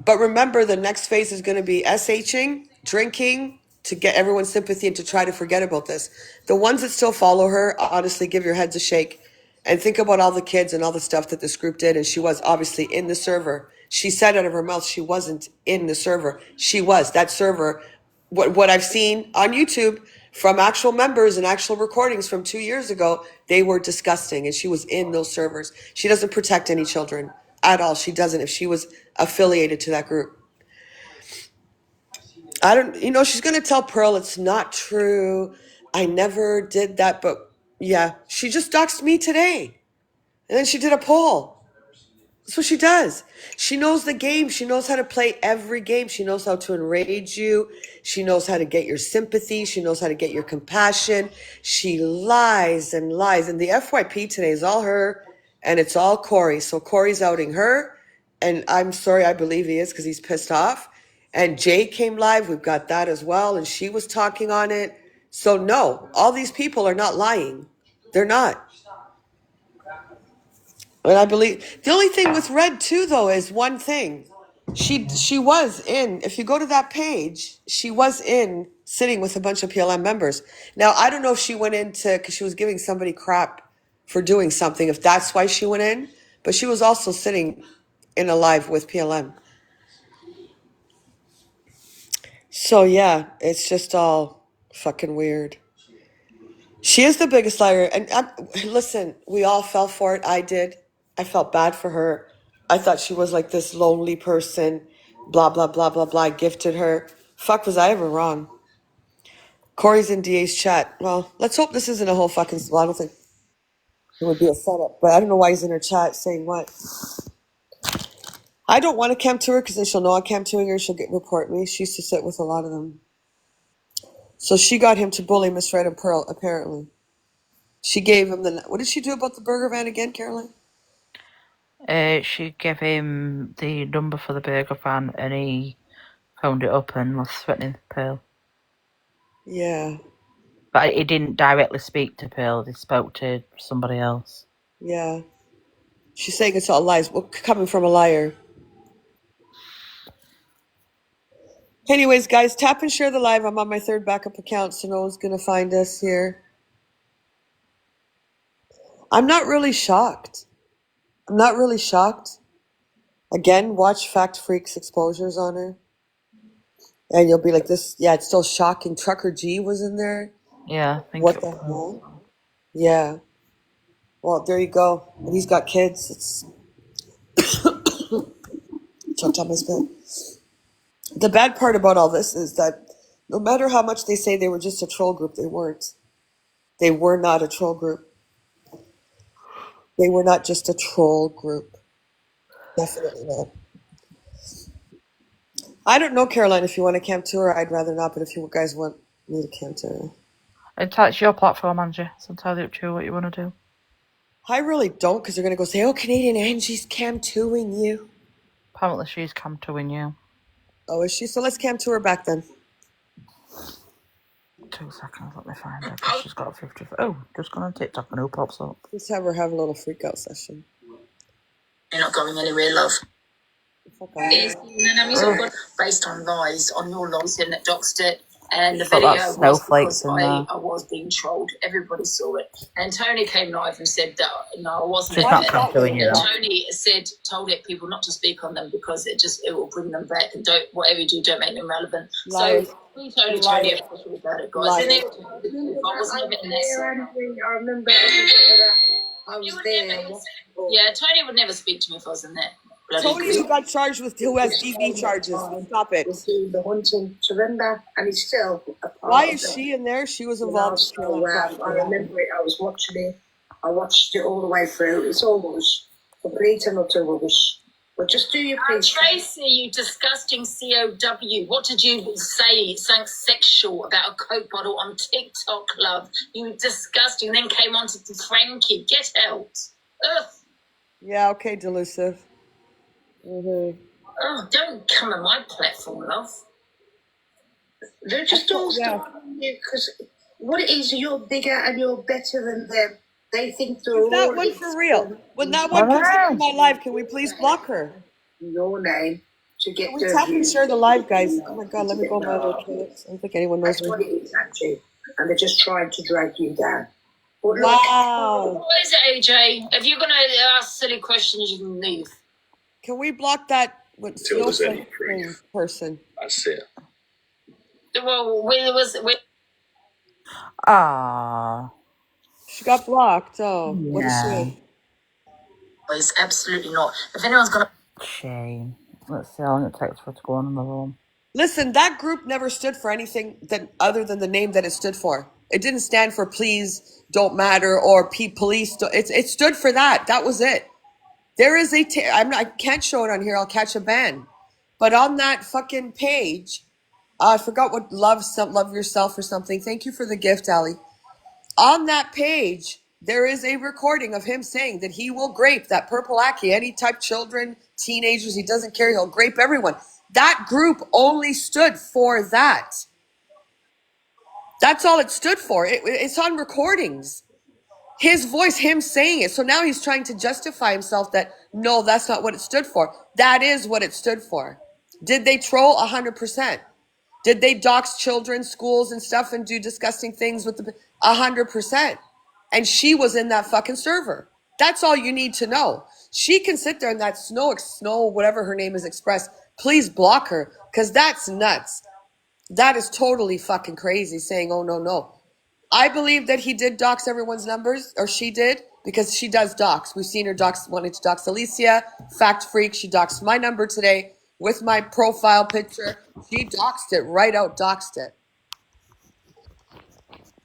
But remember, the next phase is going to be SHing, drinking, to get everyone's sympathy and to try to forget about this. The ones that still follow her, honestly, give your heads a shake. And think about all the kids and all the stuff that this group did. And she was obviously in the server. She said out of her mouth she wasn't in the server. She was. That server, what I've seen on YouTube from actual members and actual recordings from 2 years ago, they were disgusting. And she was in those servers. She doesn't protect any children at all. She doesn't if she was affiliated to that group. She's going to tell Pearl it's not true. I never did that. But yeah, she just doxed me today. And then she did a poll. That's what she does. She knows the game. She knows how to play every game. She knows how to enrage you. She knows how to get your sympathy. She knows how to get your compassion. She lies and lies. And the FYP today is all her, and it's all Corey. So Corey's outing her, and I'm sorry, I believe he is because he's pissed off. And Jay came live. We've got that as well, and she was talking on it. So no, all these people are not lying. They're not. And I believe the only thing with Red too, though, is one thing. She was in. If you go to that page, she was in sitting with a bunch of PLM members. Now I don't know if she went into because she was giving somebody crap for doing something. If that's why she went in, but she was also sitting in a live with PLM. So yeah, it's just all fucking weird. She is the biggest liar. And listen, we all fell for it. I did. I felt bad for her. I thought she was like this lonely person. Blah, blah, blah, blah, blah. I gifted her. Fuck, was I ever wrong? Corey's in DA's chat. Well, let's hope this isn't a whole fucking. Well, I don't think it would be a setup. But I don't know why he's in her chat saying what. I don't want to camp to her because then she'll know I'm camp toing her. She'll report me. She used to sit with a lot of them. So she got him to bully Miss Red and Pearl, apparently. She gave him the. What did she do about the burger van again, Caroline? She gave him the number for the burger van and he phoned it up and was threatening Pearl. Yeah. But he didn't directly speak to Pearl, he spoke to somebody else. Yeah. She's saying it's all lies. Well, coming from a liar. Anyways, guys, tap and share the live. I'm on my third backup account, so no one's going to find us here. I'm not really shocked. Again, watch Fact Freak's exposures on her. And you'll be like, this, yeah, it's still shocking. Trucker G was in there. Yeah, I think What the hell? Yeah. Well, there you go. And he's got kids. It's choked on my spit. The bad part about all this is that no matter how much they say they were just a troll group, they weren't. They were not a troll group. They were not just a troll group. Definitely not. I don't know, Caroline, if you want to camp tour. I'd rather not, but if you guys want me to camp tour. It's your platform, Angie. It's entirely up to you what you want to do. I really don't, because they're going to go say, oh, Canadian Angie's camp touring you. Apparently she's come to win you. Oh, is she? So let's camp tour back then. 2 seconds, let me find her, because she's got a 50. Oh, just gone on TikTok and who pops up? Let's have her have a little freak out session. You're not going anywhere, love. Fuck off. Based on lies on your lies and that doxed it. And the Got video that was snowflakes because in there. I was being trolled. Everybody saw it. And Tony came live and said that no, I wasn't. She's not come to win you. And Tony told it people not to speak on them because it will bring them back and don't whatever you do, don't make them relevant. Liars. So Tony about it, guys. Liars. And it, I wasn't even there. I remember I was there. Yeah, Tony would never speak to me if I wasn't there. Tony, who got charged with, who has DV charges. Stop it. The hunting surrender, and he's still a part Why of is it. she in there? She was involved. So, I remember it. I was watching it. I watched it all the way through. It's almost complete and utter rubbish. But just do your piece. Tracy, you disgusting COW. What did you say? Something sexual about a Coke bottle on TikTok, love. You disgusting. Then came on to Frankie. Get out. Ugh. Yeah, okay, delusive. Oh, don't come on my platform, love. They're just all because what it is, you're bigger and you're better than them. They think they're Is that all one for real? When that one comes into my live, can we please block her? your name to get Can we tap and share the live, guys? Oh my god, let me go my other kids. I don't think anyone knows That's what me. it is, actually. And they're just trying to drag you down. But look, Wow. What is it, AJ? If you're going to ask silly questions, you can leave. Can we block that Until there's any snowflake proof. person? That's it. Well, we Ah, She got blocked. Oh, what a yeah. shame. it's absolutely not. If anyone's going to Shame. Let's see how long it takes for it to go on in the room. Listen, that group never stood for anything other than the name that it stood for. It didn't stand for please don't matter or police. It stood for that. That was it. There is I can't show it on here. I'll catch a ban. But on that fucking page, I forgot what love yourself or something. Thank you for the gift, Ali. On that page, there is a recording of him saying that he will grape that purple Aki, any type children, teenagers, he doesn't care. He'll grape everyone. That group only stood for that. That's all it stood for. It's on recordings. His voice, him saying it. So now he's trying to justify himself that, no, that's not what it stood for. That is what it stood for. Did they troll? 100%. Did they dox children, schools and stuff and do disgusting things with 100%. And she was in that fucking server. That's all you need to know. She can sit there in that snow, whatever her name is expressed. Please block her because that's nuts. That is totally fucking crazy saying, oh, no. I believe that he did dox everyone's numbers, or she did, because she does dox. We've seen her dox, wanting to dox Alicia. Fact freak, she doxed my number today with my profile picture. She doxed it, right out doxed it.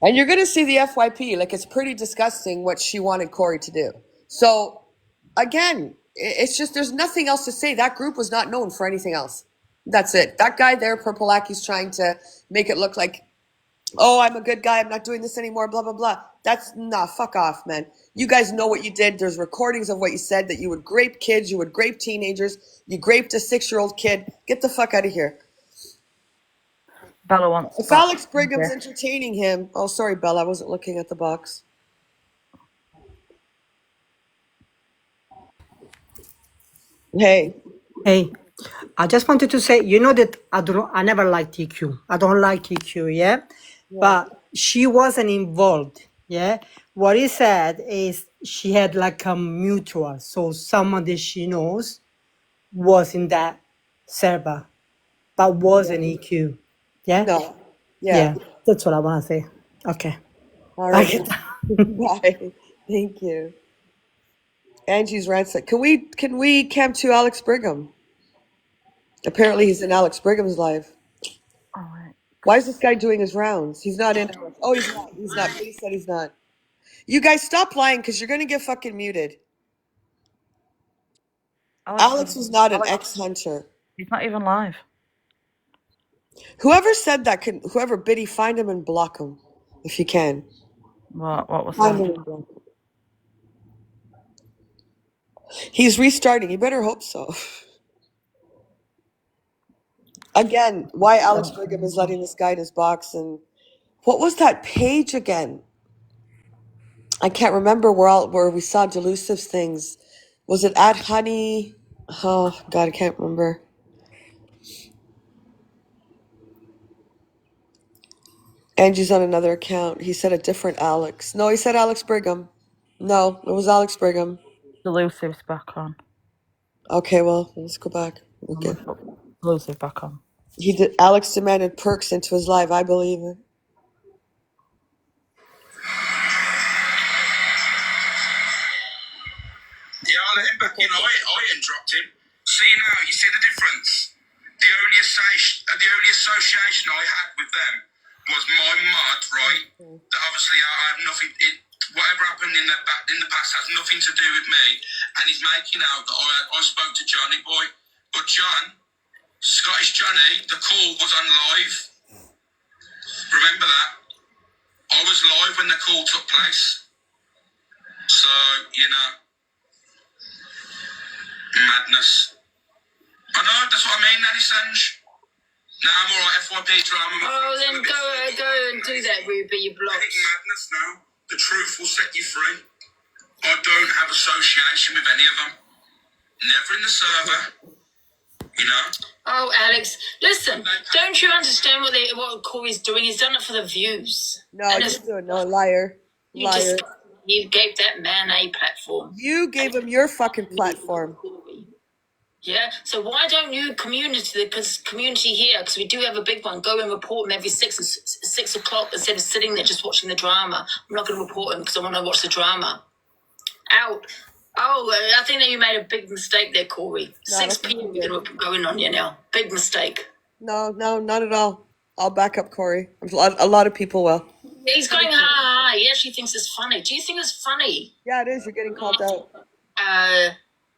And you're going to see the FYP. Like, it's pretty disgusting what she wanted Corey to do. So, again, it's just, there's nothing else to say. That group was not known for anything else. That's it. That guy there, Purpleaki's trying to make it look like, oh, I'm a good guy, I'm not doing this anymore, blah, blah, blah. That's, nah, fuck off, man. You guys know what you did. There's recordings of what you said, that you would grape kids, you would grape teenagers, you raped a 6-year-old kid. Get the fuck out of here. Bella wants. If Alex Brigham's entertaining him, oh, sorry, Bella, I wasn't looking at the box. Hey. Hey, I just wanted to say, you know that I never liked EQ. I don't like EQ, yeah? But she wasn't involved, yeah? What he said is she had like a mutual, so someone that she knows was in that server, but wasn't EQ, yeah? No. Yeah, that's what I want to say. Okay. All right. Bye. Thank you. Angie's ransack. Can we camp to Alex Brigham? Apparently he's in Alex Brigham's live. All right. Why is this guy doing his rounds? He's not in. Oh, he's not. He's not. He said he's not. You guys stop lying, because you're gonna get fucking muted. Alex was not an ex-hunter. He's not even live. Whoever said that can. Whoever Biddy, find him and block him, if you can. What was Find that? him and block him. He's restarting. You better hope so. Again, why Alex Brigham is letting this guy in his box, and what was that page again? I can't remember where we saw delusive things. Was it at Honey? Oh God, I can't remember. Angie's on another account. He said a different Alex. No, he said Alex Brigham. No, it was Alex Brigham. Delusive's back on. Okay, well, let's go back. Okay. Delusive back on. He did. Alex demanded perks into his live. I believe it. Yeah, I let him back in. I dropped him. See now, you see the difference? The only association I had with them was my mud, right? That obviously I have nothing. Whatever happened in the past has nothing to do with me. And he's making out that I spoke to Johnny Boy, but Scottish Johnny, the call was on live. Remember that? I was live when the call took place. So, madness. I know, that's what I mean, Nanny Sanj. Now I'm alright, FYP drama. Oh, then go and do that, Ruby, you blocked. It's madness now. The truth will set you free. I don't have association with any of them. Never in the server. Oh, Alex, listen, don't you understand what Corey's doing? He's done it for the views. No, you didn't do it. No, liar. Liar. You gave that man a platform. You gave him your fucking platform. Yeah, so why don't you community here, because we do have a big one, go and report him every 6 o'clock instead of sitting there just watching the drama. I'm not going to report him because I want to watch the drama. Out. Oh, I think that you made a big mistake there, Corey. No, 6 p.m. we're going to go in on you now. Big mistake. No, not at all. I'll back up Corey. A lot of people will. He's going, ha. He actually thinks it's funny. Do you think it's funny? Yeah, it is. You're getting called out.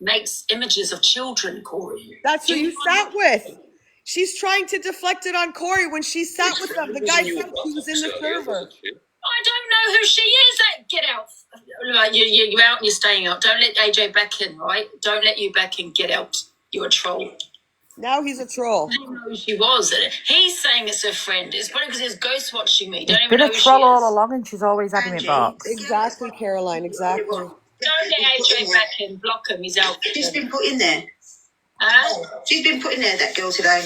Makes images of children, Corey. That's who you sat with. She's trying to deflect it on Corey when she sat with them. The guy said she was in the server. I don't know who she is. Get out. Like, you're out and you're staying out. Don't let AJ back in, right? Don't let you back in. Get out. You're a troll. Now he's a troll. I didn't know who she was. He's saying it's her friend. It's probably because he's ghost watching me. She's been a troll all along, and she's always had me box. Exactly, Caroline. Exactly. Don't let AJ back in. Block him. He's out. She's been put in there. She's been put in there, that girl, today.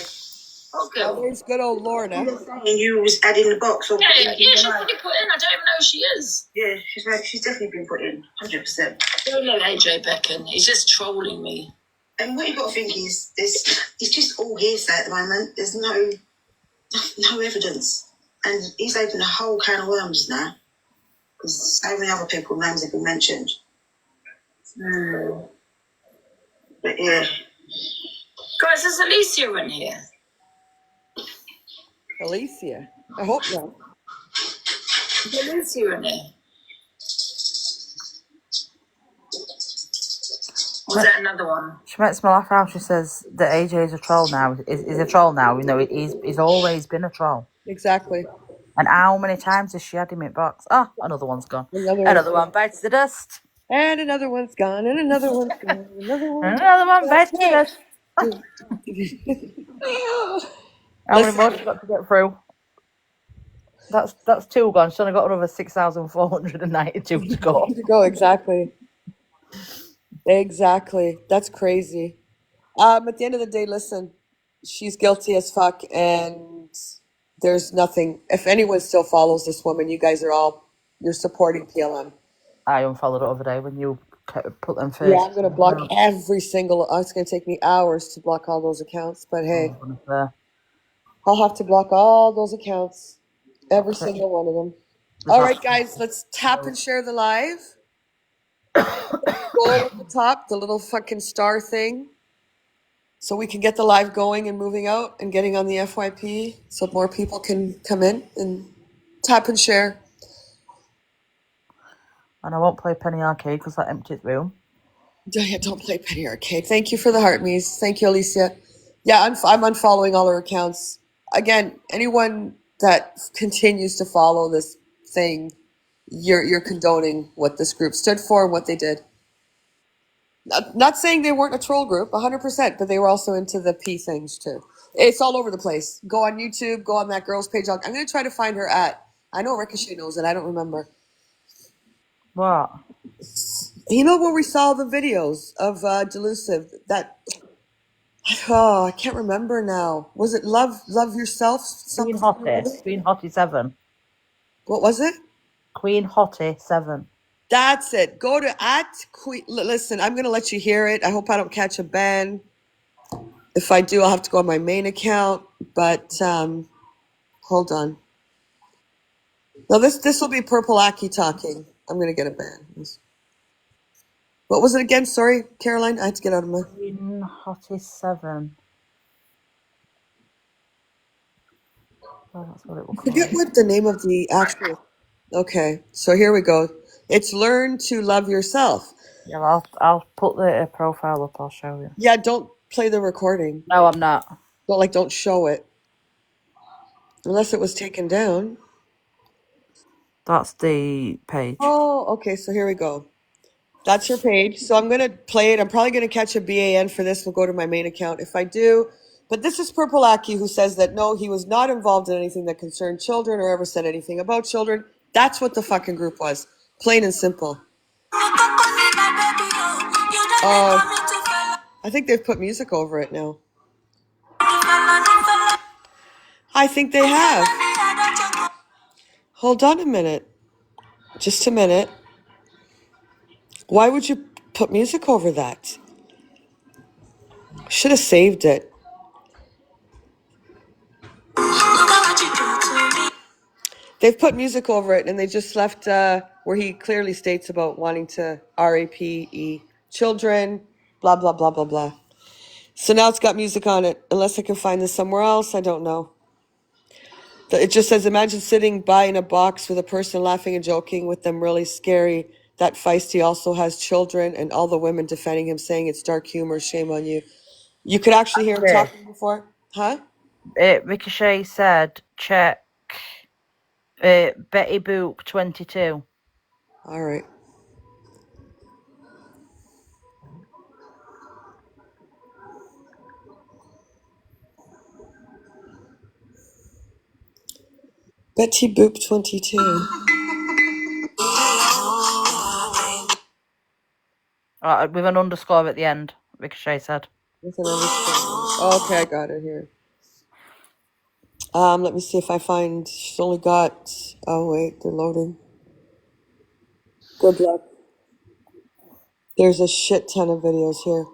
Oh, girl. Oh, there's good old Lorna. And you was adding the box. Or Yeah, she's probably put in. I don't even know who she is. Yeah, she's definitely been put in, 100%. Don't let AJ back in. He's just trolling me. And what you've got to think is, it's just all hearsay at the moment. There's No evidence. And he's opened a whole can of worms now. Because so many other people's names have been mentioned. But yeah. Guys, is Alicia in here? Alicia. I hope not. Is Alicia in here? Or was that another one? She makes me laugh how she says that AJ is a troll now. Is a troll now. You know, he's always been a troll. Exactly. And how many times has she had him in box? Oh, another one's gone. Another Another one's one bites the dust. And another one's gone, and another one's gone, another And one's another one bites the gone. dust. How many Listen, more she got to get through? That's 2 gone. She's only got another 6,492 to go. to go, exactly. Exactly. That's crazy. At the end of the day, listen, she's guilty as fuck, and there's nothing. If anyone still follows this woman, you guys you're supporting PLM. I unfollowed it other day when you put them first. Yeah, I'm gonna block every single. It's gonna take me hours to block all those accounts, but hey, I'll have to block all those accounts, every single one of them. All right, guys, let's tap and share the live. Go at the top, the little fucking star thing, so we can get the live going and moving out and getting on the FYP, so more people can come in and tap and share. And I won't play Penny Arcade because that empties room. Yeah, don't play Penny Arcade. Thank you for the heart, Mies. Thank you, Alicia. Yeah, I'm unfollowing all her accounts. Again, anyone that continues to follow this thing, you're condoning what this group stood for and what they did. Not saying they weren't a troll group, 100%, but they were also into the P things too. It's all over the place. Go on YouTube, go on that girl's page. I'm going to try to find her at. I know Ricochet knows it. I don't remember. What? You know where we saw the videos of Delusive? That. Oh, I can't remember now. Was it Love Yourself? Queen Hottie. Queen Hottie 7. What was it? Queen Hottie 7. That's it. Go to @Queen. Listen, I'm going to let you hear it. I hope I don't catch a ban. If I do, I'll have to go on my main account. But hold on. No, this will be Purple Aki talking. I'm going to get a ban. What was it again? Sorry, Caroline. I had to get out of my... Queen Hottie 7. Oh, that's what it will I forget what the name of the actual... Okay, so here we go. It's Learn to Love Yourself. Yeah, I'll put the profile up. I'll show you. Yeah, don't play the recording. No, I'm not. Don't show it. Unless it was taken down. That's the page. Oh, okay, so here we go. That's your page. So I'm going to play it. I'm probably going to catch a BAN for this. We'll go to my main account. If I do... But this is Purple Aki, who says that no, he was not involved in anything that concerned children or ever said anything about children. That's what the fucking group was. Plain and simple. I think they've put music over it now. I think they have. Hold on a minute. Just a minute. Why would you put music over that? Should have saved it. They've put music over it, and they just left where he clearly states about wanting to RAPE children, blah, blah, blah, blah, blah. So now it's got music on it. Unless I can find this somewhere else, I don't know. It just says, imagine sitting by in a box with a person laughing and joking with them really scary. That feisty also has children, and all the women defending him saying it's dark humor, shame on you. You could actually hear him talking before. Huh? Ricochet said, check Betty Boop 22. All right. Betty Boop 22. With an underscore at the end, Ricochet said. With an underscore. Okay, I got it here. Let me see if I find. She's only got. Oh wait, they're loading. Good luck. There's a shit ton of videos here.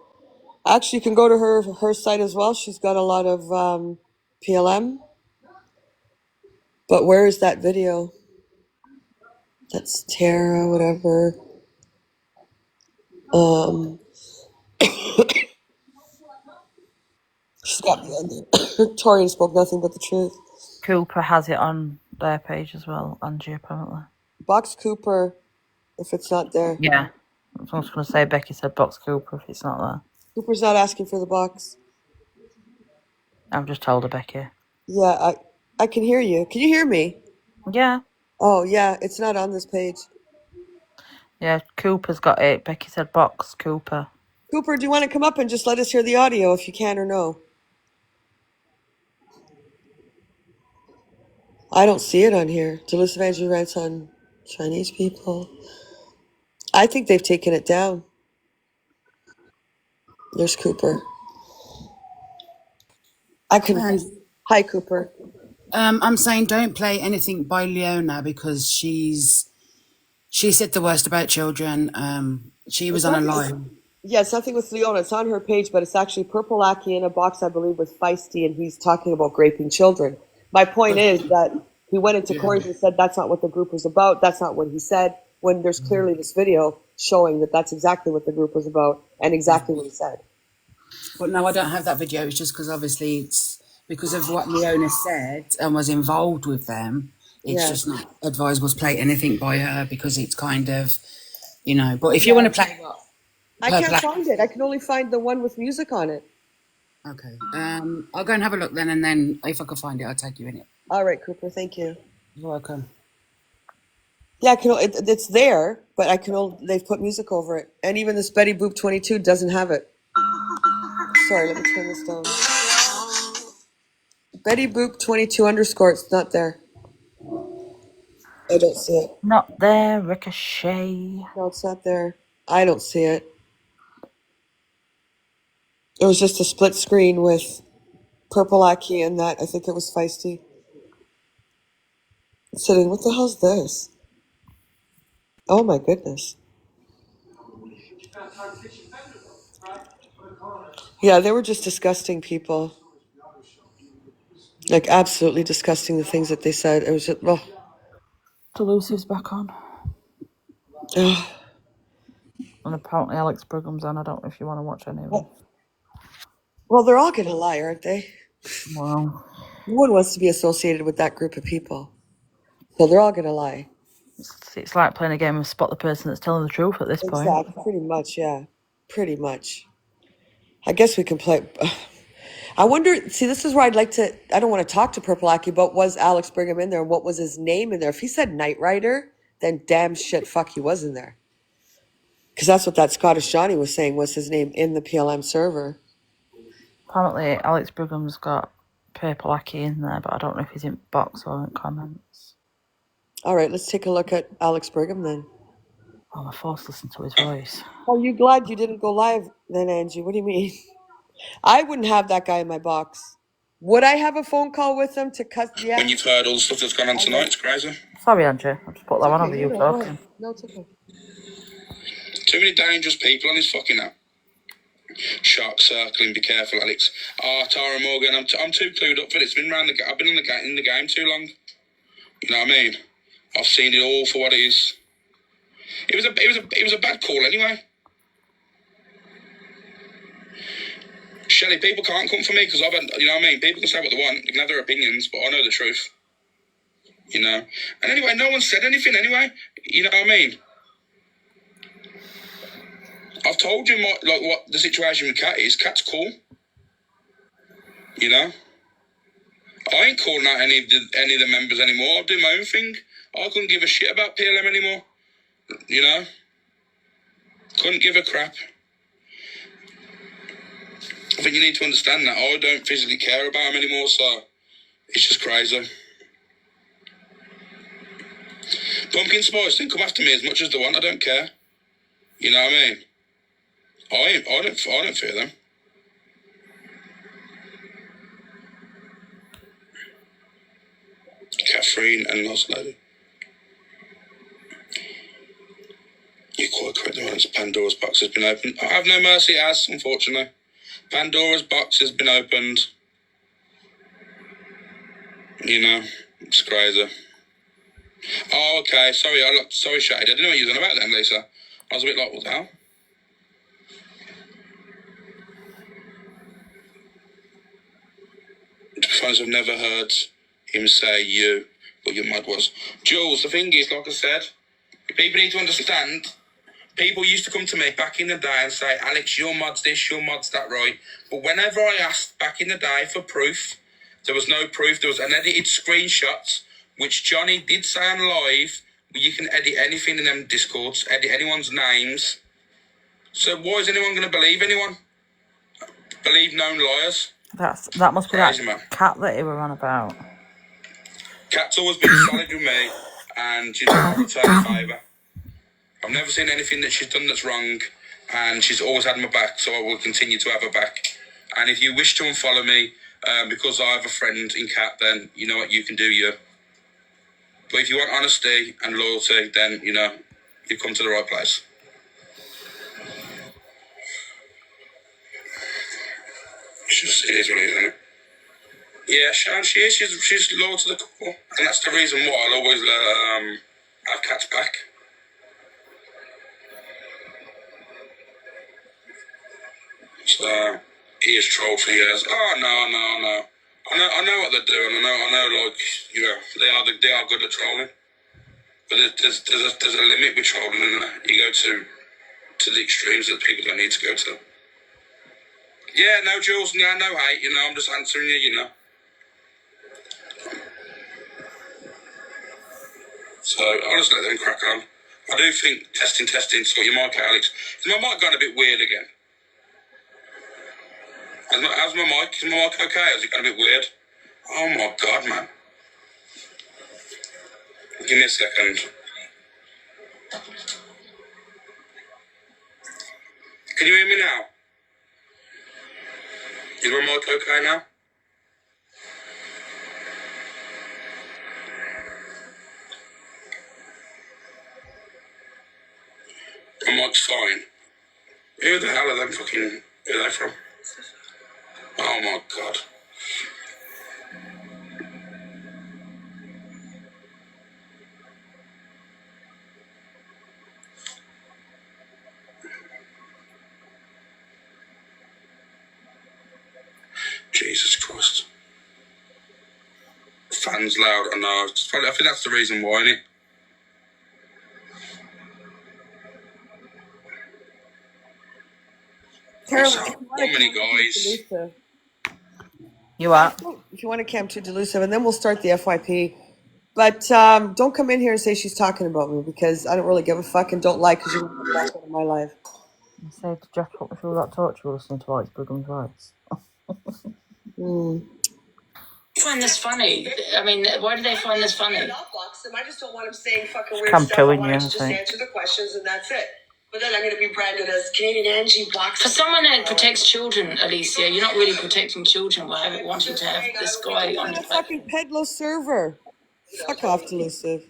Actually, you can go to her site as well. She's got a lot of PLM. But where is that video? That's Tara, whatever. She's got me on there. Torian spoke nothing but the truth. Cooper has it on their page as well, Angie, apparently. Box Cooper, if it's not there. Yeah. I was just going to say, Becky said box Cooper if it's not there. Cooper's not asking for the box. I've just told her, Becky. Yeah, I can hear you. Can you hear me? Yeah. Oh, yeah, it's not on this page. Yeah, Cooper's got it. Becky said box Cooper. Cooper, do you want to come up and just let us hear the audio if you can or no? I don't see it on here. Delusive Angie writes on Chinese people. I think they've taken it down. There's Cooper. I can. Hi, Cooper. I'm saying don't play anything by Leona because she said the worst about children. She was on a live. Yeah, it's nothing with Leona. It's on her page, but it's actually Purple Aki in a box, I believe, with Feisty, and he's talking about raping children. My point is that he went into court and said that's not what the group was about. That's not what he said, when there's clearly this video showing that that's exactly what the group was about and exactly what he said. But no, I don't have that video. It's just because obviously it's because of what Leona said and was involved with them. It's just not advisable to play anything by her because it's kind of, you know. But if you want to play, I can't find it. I can only find the one with music on it. okay. I'll go and have a look then, and then if I can find it, I'll take you in it. All right, Cooper. Thank you. You're welcome. Yeah, it's there, but they've put music over it, and even this Betty Boop 22 doesn't have it. Sorry, let me turn this down. Betty Boop 22 _ it's not there. I don't see it. Not there, Ricochet. No, it's not there. I don't see it. It was just a split screen with Purple Aki and that. I think it was Feisty. Sitting, what the hell's this? Oh my goodness. Yeah, they were just disgusting people. Like, absolutely disgusting, the things that they said. It was just, oh. Delusive's back on. Ugh. And apparently Alex Brugham's on. I don't know if you want to watch any of it. Well, they're all gonna lie, aren't they? Well, No one wants to be associated with that group of people. So they're all gonna lie. it's like playing a game of spot the person that's telling the truth at this point. Exactly. Pretty much, yeah. Pretty much. I guess we can play. I wonder, see, this is where I'd like to, I don't want to talk to Purple Aki, but was Alex Brigham in there? What was his name in there? If he said Knight Rider, then damn shit, fuck, he was in there. Because that's what that Scottish Johnny was saying was his name in the PLM server. Apparently Alex Brugham's got Purple Aki in there, but I don't know if he's in box or in comments. All right, let's take a look at Alex Brigham then. Oh, I'm forced to listen to his voice. Are you glad you didn't go live then, Angie? What do you mean? I wouldn't have that guy in my box. Would I have a phone call with him to cut? Yeah. When you've heard all the stuff that's gone on tonight, it's crazy. Sorry, Angie. I'll just put that one over you talking. No, it's okay. Too many dangerous people on this fucking app. Shark circling, be careful, Alex. Tara Morgan, I'm too clued up for this. I've been in the game too long. You know what I mean? I've seen it all for what it is. It was a bad call anyway. Shelley, people can't come for me because I've had, you know what I mean? People can say what they want, they can have their opinions, but I know the truth. You know? And anyway, no one said anything anyway. You know what I mean? I've told you what the situation with Kat is. Kat's cool. You know? I ain't calling out any of the members anymore. I'll do my own thing. I couldn't give a shit about PLM anymore. You know? Couldn't give a crap. I think you need to understand that. I don't physically care about them anymore, so it's just crazy. Pumpkin Spice didn't come after me as much as they want. I don't care. You know what I mean? I don't fear them. Catherine and Lost Lady. You're quite correct, the one. Pandora's box has been opened. I have no mercy, it has, unfortunately. Pandora's box has been opened. You know. It's crazy. Oh, okay. Sorry, sorry, Shade. I didn't know what you were on about then, Lisa. I was a bit like, what the hell? Fans have never heard him say you, but your mud was. Jules, the thing is, like I said, people need to understand. People used to come to me back in the day and say, Alex, your mod's this, your mod's that, right? But whenever I asked back in the day for proof, there was no proof. There was an edited screenshot, which Johnny did say on live, where you can edit anything in them Discords, edit anyone's names. So why is anyone going to believe anyone? Believe known liars? That must be Crazy, that man. cat that you were on about. Cat's always been solid with me, and you know, I return the favour. I've never seen anything that she's done that's wrong, and she's always had my back, so I will continue to have her back. And if you wish to unfollow me, because I have a friend in Cat, then you know what, you can do you. But if you want honesty and loyalty, then, you know, you've come to the right place. It is what it is, isn't it? Yeah, Sean, she is. She's loyal to the couple, and that's the reason why I'll always have Cat's back. So he is trolled for years. Oh no. I know what they're doing. I know, like, you know, they are good at trolling. But there's a limit with trolling, and you go to the extremes that people don't need to go to. Yeah, no, Jules, no hate. You know, I'm just answering you. You know. So I'll just let them crack on. I do think testing. Got your mic, Alex. Is my mic gone a bit weird again? How's my mic? Is my mic okay? Has it gone a bit weird? Oh my God, man. Give me a second. Can you hear me now? Is my mic okay now? My mic's fine. Who the hell are them fucking... Who are they from? Oh my God. Jesus Christ. Fans loud, I know. I think that's the reason why, innit? Carol, So, one many guys. You are? If you want to camp too delusive, and then we'll start the FYP. But don't come in here and say she's talking about me, because I don't really give a fuck and don't like, because you're going to back into my life. You say to Jeff put me through that torture listening to Alex Brigham's voice. I find this funny. I mean, why do they find this funny? I'll box them. I just don't want them saying fucking weird Come stuff. I towing want you, them to just I think. answer the questions, and that's it. But then I'm going to be branded as Canadian Angie box. For someone that protects children, Alicia, you're not really protecting children by wanting to have this guy on I'm the a fucking pedlo server. Fuck off, delusive.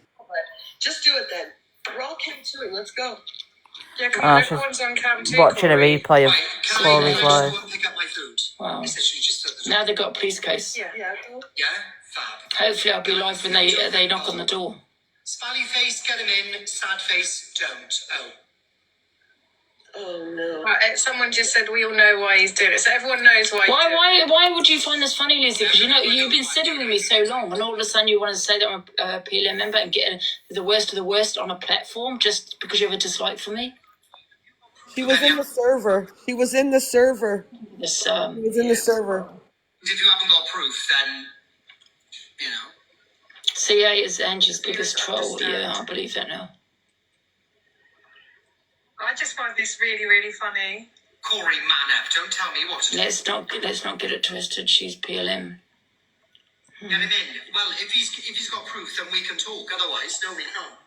Just do it then. We're all cam tooing. Let's go. Yeah, come on, everyone's on cam too. Watching a replay of Corey's live. Pick up my food. Wow. He said she just said the Now they've got a police case. Yeah. Yeah, fab. Hopefully I'll be live when they knock on the door. Smiley face, get him in. Sad face, don't. Oh. Oh no. Right, someone just said we all know why he's doing it, so everyone knows why. Why would you find this funny, Lizzie? Because you know you've been sitting with me so long, and all of a sudden you want to say that I'm a PLM member and get the worst of the worst on a platform just because you have a dislike for me. She was in the server. This She was in the server. If you haven't got proof, then, you know. CA is Angie's biggest troll. Yeah, I believe that now. I just find this really, really funny. Corey, man up. Don't tell me what to do. Let's not get it twisted. She's PLM. Get him in. Well, if he's got proof, then we can talk. Otherwise, no, we can't.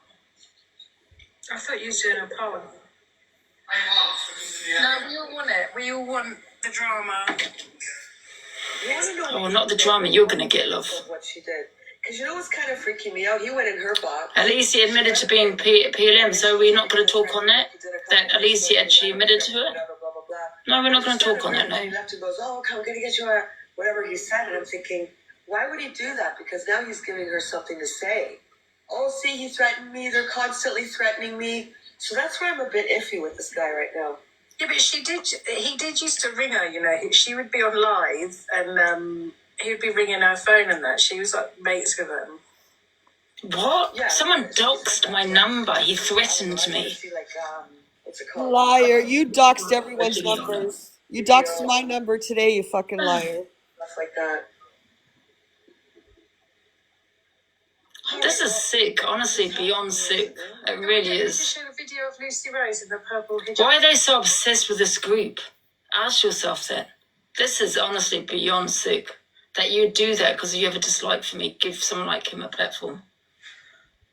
I thought you were doing a poem. No, we all want it. We all want the drama. Oh, not the drama. You're gonna get love. What she did. Because you know what's kind of freaking me out? He went in her box. Alicia admitted to being PLM, so we're not going to talk on that? That Alicia actually admitted to it? No, we're not going to talk on that, no. He left and goes, oh, okay, I'm going to get you a... Whatever he said, and I'm thinking, Why would he do that? Because now he's giving her something to say. Oh, see, he threatened me. They're constantly threatening me. So that's why I'm a bit iffy with this guy right now. Yeah, but he did used to ring her, you know. She would be on live and he'd be ringing her phone and that. She was like mates with him. What? Yeah. Someone doxed my number. He threatened me. What's it called? Liar. You doxed everyone's numbers. You doxed my number today, you fucking liar. Stuff like that. This is sick. Honestly, beyond sick. It really Did you is. show a video of Lucy Rose in the purple hijab? Why are they so obsessed with this group? Ask yourself that. This is honestly beyond sick. That you do that because you have a dislike for me. Give someone like him a platform.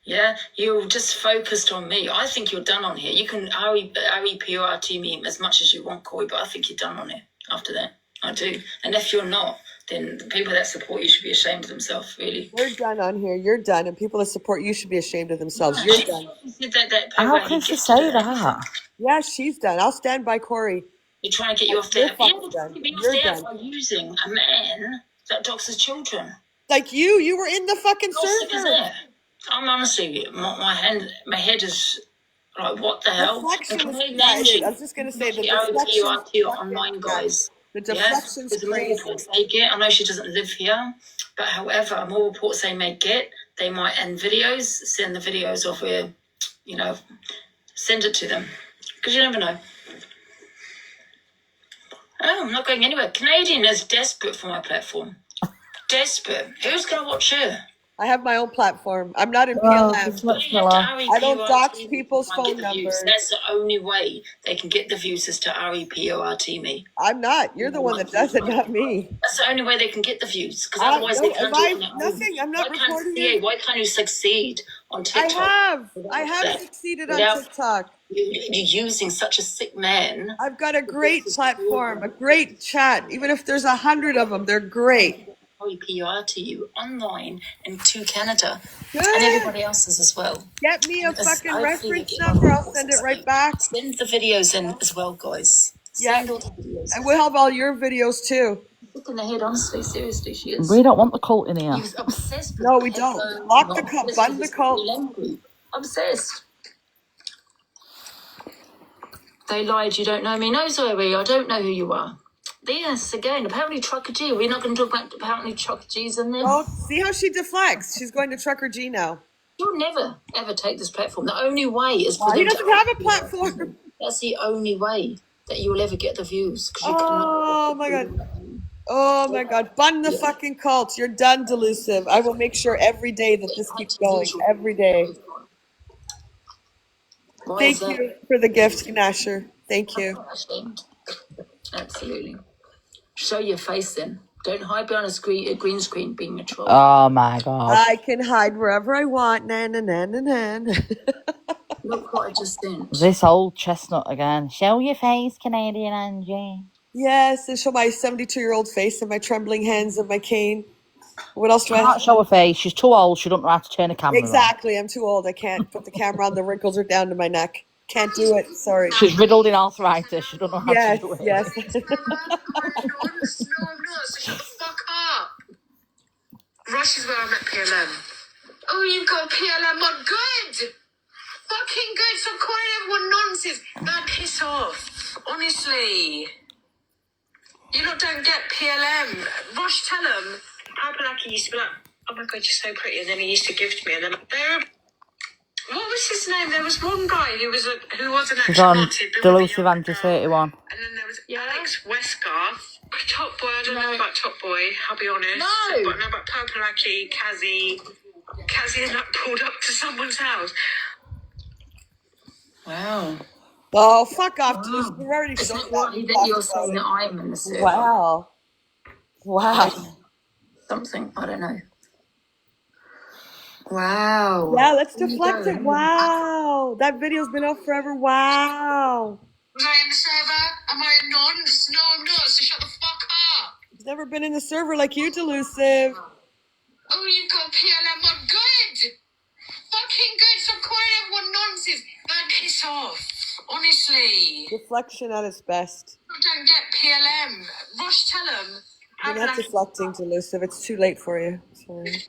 Yeah, you're just focused on me. I think you're done on here. You can REPORT me as much as you want, Corey, but I think you're done on it after that. I do. And if you're not, then the people that support you should be ashamed of themselves, really. You're done on here. You're done. And people that support you should be ashamed of themselves. You're done. She said that How can she say that? Yeah, she's done. I'll stand by Corey. You're trying to get you off You're there. fucking done. You're You're done. for using a man that doxes children. Like you were in the fucking How sick is server. that? I'm honestly, my head is like, what the hell? Deflection And is Angie, I was just gonna say the REPORT deflection. online, guys. The Yeah, deflection's there's more crazy. reports they get. I know she doesn't live here, but however, more reports they may get, they might end videos, send the videos of where, you know, send it to them. Because you never know. Oh, I'm not going anywhere. Canadian is desperate for my platform. Desperate. Who's going to watch her? I have my own platform. I'm not in Well, PLM. it's much You have to smaller. I don't dox REPORT people's to try and phone get the views. numbers. That's the only way they can get the views is to REPORT me. I'm not. You're the one that does it, not me. That's the only way they can get the views. Because otherwise they can't do it on their own. Nothing. I'm not Why can't reporting CA, it. Why can't you succeed on I TikTok? have succeeded on Without- TikTok. You're using such a sick man. I've got a great platform, a great chat. Even if there's 100 of them, they're great. REPORT you online and to Canada. Good. And everybody else's as well. Get me a Because fucking hopefully they reference get number. more I'll send it right reports. back. Send the videos in as well, guys. Yeah. Send all the videos. And we'll have all your videos too. Look in the head, honestly, seriously, she is. We don't want the cult in here. He was obsessed with No, we the don't. headphones, Lock the not cult, obsessed bun with the his cult. PLM group. Obsessed. They lied, you don't know me. No, Zoe, I don't know who you are. Yes, again, apparently Trucker G. We're not going to talk about apparently Trucker G's in there. Oh, see how she deflects. She's going to Trucker G now. You'll never, ever take this platform. The only way is for He them doesn't to... have a platform. That's the only way that you will ever get the views. 'Cause you Oh my god. Oh my god. Bun the fucking cult. You're done, Delusive. I will make sure every day that this keeps going. Every day. Why Thank is that? you for the gift, Nasher. Thank you. Not ashamed. Absolutely. Show your face then. Don't hide behind a green screen being a troll. Oh my god. I can hide wherever I want. Na na na na na. Look what I just sent. This old chestnut again. Show your face, Canadian Angie. Yes, and show my 72-year-old face and my trembling hands and my cane. What else do I Can't have? show her face. She's too old. She don't know how to turn a camera on. Exactly. I'm too old. I can't put the camera on. The wrinkles are down to my neck. Can't do it. Sorry. She's riddled in arthritis. She don't know how Yes, to do it. yes. No, I'm not, so shut the fuck up. Rush is where I'm at PLM. Oh, you've got PLM on. Good! Fucking good. Stop calling everyone nonsense. Man, piss off. Honestly. You lot don't get PLM. Rush, tell them. Alpalaki used to be like, oh my god, you're so pretty. And then he used to gift me. And then what was his name? There was one guy who wasn't She's actually on wanted. Delusive Angie 31. And then there was Alex Westgarth. Top Boy, I don't know about Top Boy, I'll be honest. No. But I know about Purple Aki, Kazzy and that pulled up to someone's house. Wow. Oh, fuck off. We've already It's shown not that. right that you're saying that I'm in the server. Wow. Wow. Something, I don't know. Wow. Yeah, let's There you deflect go. it. Wow. That video's been out forever. Wow. Was I in the server? Am I a nonce? No, I'm not, so shut the fuck up. He's never been in the server like you, Delusive. Oh, you've got PLM on. Good! Fucking good. Stop calling everyone nonsense. Man, piss off. Honestly. Deflection at its best. I don't get PLM. Rush, tell them. You're not deflecting, Delusive. It's too late for you. Sorry.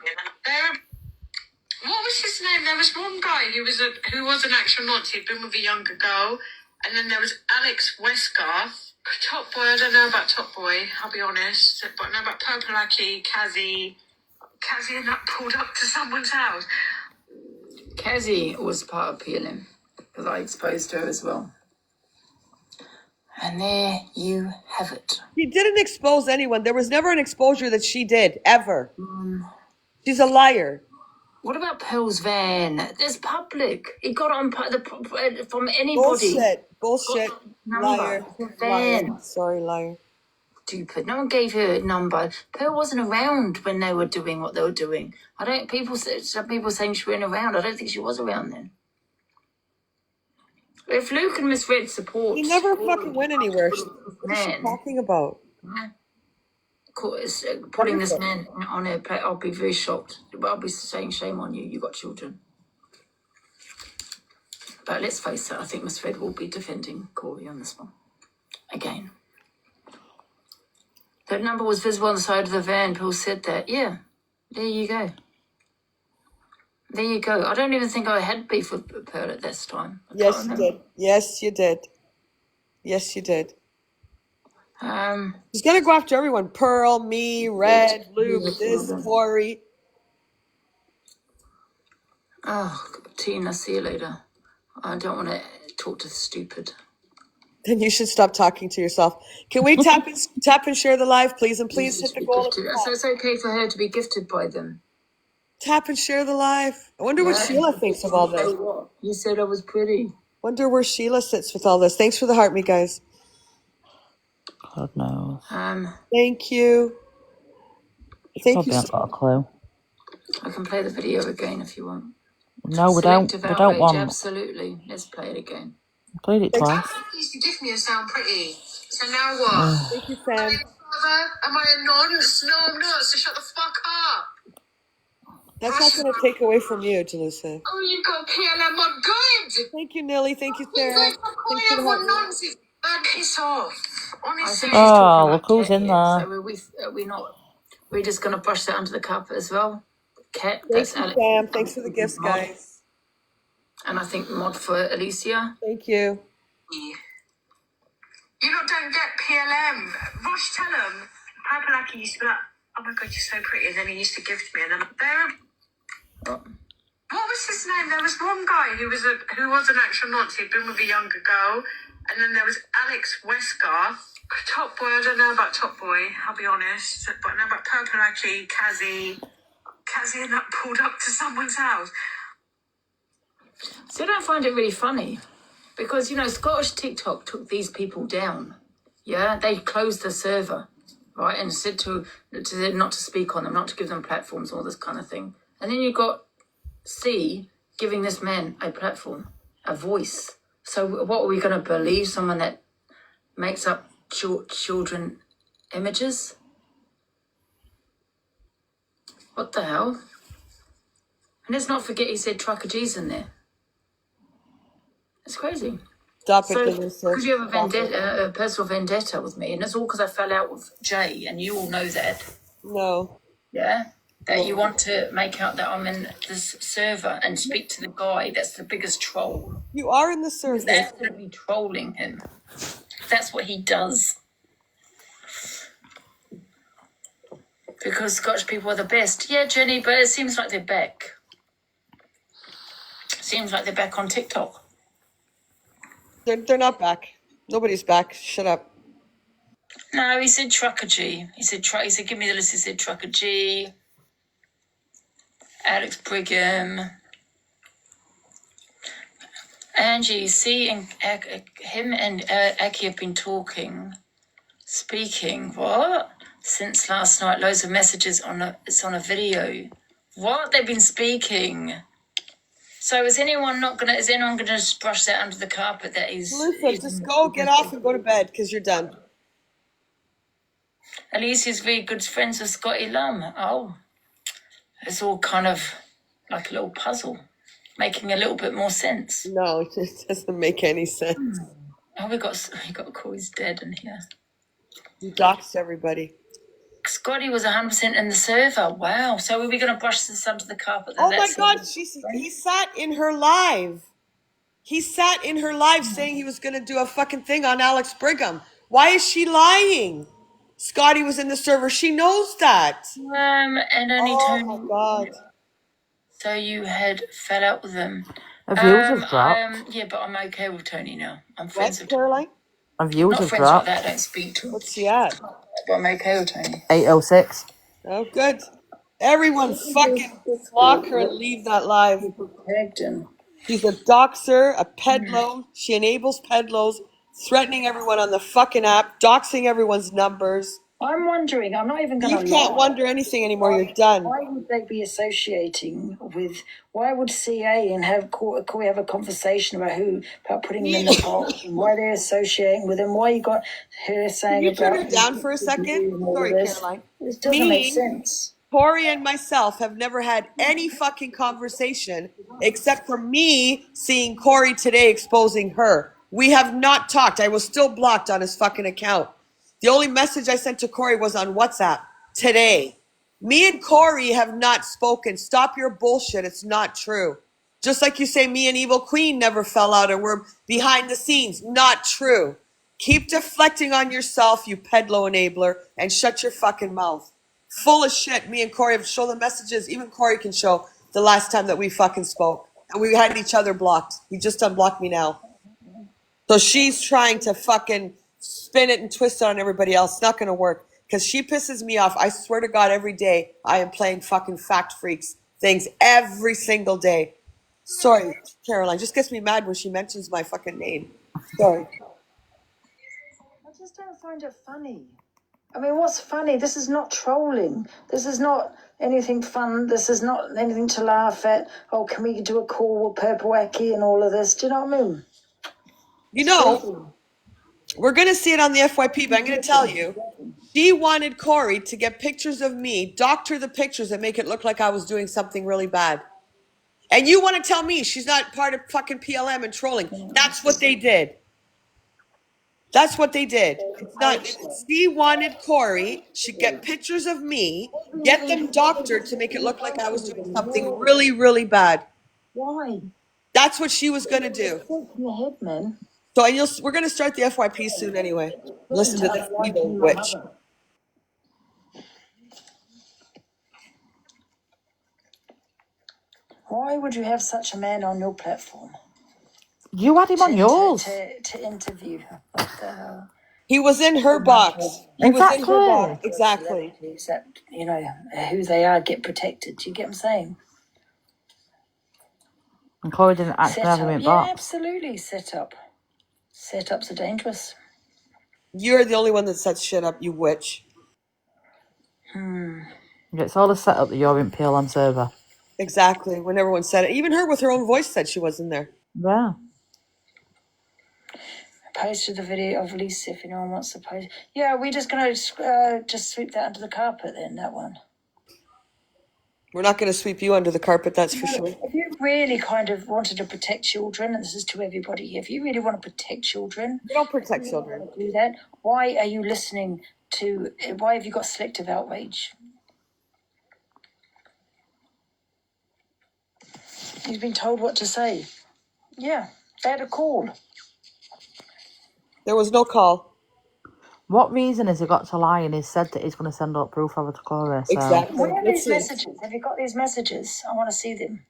What was his name? There was one guy who was an actual Nazi. He'd been with a younger girl, and then there was Alex Westgarth. Top Boy. I don't know about Top Boy. I'll be honest, but I know about Purple Aki, Kazi, and that pulled up to someone's house. Kazi was part of PLM because I exposed her as well. And there you have it. She didn't expose anyone. There was never an exposure that she did, ever. She's a liar. What about Pearl's van? There's public. It got on from anybody. Bullshit. Liar. Liar. Sorry, liar. Stupid. No one gave her a number. Pearl wasn't around when they were doing what they were doing. Some people saying she wasn't around. I don't think she was around then. If Luke and Miss Red support... He never fucking went anywhere. What is she talking about? Putting this man on her plate, I'll be very shocked. I'll be saying shame on you. You got children. But let's face it, I think Miss Red will be defending Corey on this one. Again. That number was visible on the side of the van. Paul said that. Yeah. There you go. There you go. I don't even think I had beef with Pearl at this time. Yes, you did. Yes, you did. Yes, you did. He's gonna go after everyone. Pearl, me, Red, Luke, this, Corey. Oh, Tina, see you later. I don't want to talk to the stupid. Then you should stop talking to yourself. Can we tap and share the live, please? And please hit the goal. So it's okay for her to be gifted by them. Tap and share the live. I wonder what Sheila thinks of all this. You said I was pretty. Wonder where Sheila sits with all this. Thanks for the heart, me guys. God knows. Thank you. Thank you. I've got a clue. I can play the video again if you want. No, we don't. We don't want. Absolutely. Let's play it again. I played it twice. You used to give me a sound pretty. So now what? Thank you, Sam. Am I a nonce? No, I'm not. So shut the fuck up. That's not going to take away from you, Jalisa. Oh, you got PLM on good. Thank you, Nelly. Thank you, Sarah. Thanks for the heart. Nonsense. Piss off. Honestly. Oh, look who's in there. So we're just going to brush that under the carpet as well. Cat, Thanks, Sam. Thanks for the gifts, guys. And I think mod for Alicia. Thank you. You lot don't get PLM. Rosh, tell him. Purple Lucky used to be like, oh my God, you're so pretty. And then he used to gift me. And then what was his name? There was one guy who was an actual Nazi. He'd been with a younger girl. And then there was Alex Westgarth. Top Boy. I don't know about Top Boy. I'll be honest. But I know about Purple Lucky, Kazi, and that pulled up to someone's house. So I don't find it really funny because, Scottish TikTok took these people down. Yeah, they closed the server, right, and said to them not to speak on them, not to give them platforms, all this kind of thing. And then you got C giving this man a platform, a voice. So what are we going to believe? Someone that makes up children images? What the hell? And let's not forget he said Trucker G's in there. It's crazy. Stop it, because you have a vendetta, a personal vendetta with me, and it's all because I fell out with Jay, and you all know that. No. Yeah? That you want to make out that I'm in this server and speak to the guy that's the biggest troll. You are in the server. They're absolutely trolling him. That's what he does. Because Scottish people are the best. Yeah, Jenny, but it seems like they're back. Seems like they're back on TikTok. They're not back. Nobody's back. Shut up. No, he said Trucker G. He said, give me the list. He said Trucker G, Alex Brigham, Angie. See, and him and Aki have been speaking. What? Since last night, loads of messages it's on a video. What? They've been speaking. So is anyone gonna just brush that under the carpet that he's... Listen, just go, get off and go to bed because you're done. Alicia's very good friends with Scotty Lum. Oh. It's all kind of like a little puzzle, making a little bit more sense. No, it just doesn't make any sense. Oh, we got Corey's dead in here. You doxed everybody. Scotty was 100% in the server. Wow. So are we going to brush this under the carpet? Oh my God, he sat in her live. He sat in her live saying he was going to do a fucking thing on Alex Brigham. Why is she lying? Scotty was in the server. She knows that. And only Oh my God. So you had fell out with him. Her views have dropped. Yeah, but I'm okay with Tony now. I'm What, friends with Caroline? Her views Not have friends like dropped. that. I don't speak to him. What's she at? But I'm okay with Tony. 806. Oh, good. Everyone fucking block her and leave that live. Tagged him. She's a doxer, a pedlo. She enables pedlos, threatening everyone on the fucking app, doxing everyone's numbers. I'm wondering, I'm not even going You to can't wonder anything anymore. You're done. Why would they be associating with, why would CA and have Corey have a conversation about putting him in the pot? Why they're associating with him? Why you got her saying Can you turn about her down for a second? Sorry, Caroline. This doesn't make sense. Corey and myself have never had any fucking conversation except for me seeing Corey today exposing her. We have not talked. I was still blocked on his fucking account. The only message I sent to Corey was on WhatsApp today. Me and Corey have not spoken. Stop your bullshit. It's not true. Just like you say me and Evil Queen never fell out and we're behind the scenes. Not true. Keep deflecting on yourself, you pedlo enabler, and shut your fucking mouth. Full of shit. Me and Corey have shown the messages. Even Corey can show the last time that we fucking spoke. And we had each other blocked. He just unblocked me now. So she's trying to fucking spin it and twist it on everybody else. It's not going to work. Because she pisses me off. I swear to God, every day I am playing fucking Fact Freaks things every single day. Sorry, Caroline. Just gets me mad when she mentions my fucking name. Sorry. I just don't find it funny. I mean, what's funny? This is not trolling. This is not anything fun. This is not anything to laugh at. Oh, can we do a call with Purple Wacky and all of this? Do you know what I mean? You know, we're going to see it on the FYP, but I'm going to tell you, she wanted Corey to get pictures of me, doctor the pictures and make it look like I was doing something really bad. And you want to tell me she's not part of fucking PLM and trolling. That's what they did. That's what they did. It's not, she wanted Corey, she'd get pictures of me, get them doctored to make it look like I was doing something really, really bad. Why? That's what she was going to do. Your head, man. So we're going to start the FYP soon anyway. Listen to this evil witch. Why would you have such a man on your platform? You had him on yours. To interview. What the hell? He was in her box. He was in her box. Exactly. Except, you know, who they are get protected. Do you get what I'm saying? And Corey didn't actually have him in box. Yeah, absolutely. Setups are dangerous. You're the only one that sets shit up, you witch. It's all a setup that you're in PLM server. Exactly. When everyone said it. Even her with her own voice said she wasn't there. Yeah. I posted the video of Lisa if anyone wants to post. Yeah, we're just going to just sweep that under the carpet then, that one. We're not going to sweep you under the carpet, that's for sure. If you really kind of wanted to protect children, and this is to everybody here, if you really want to protect children, we don't protect children. Do that. Why are you listening to? Why have you got selective outrage? He's been told what to say. Yeah, they had a call. There was no call. What reason has he got to lie and he's said that he's going to send up proof over to Corey? So. Exactly. Where are these messages? Have you got these messages? I want to see them.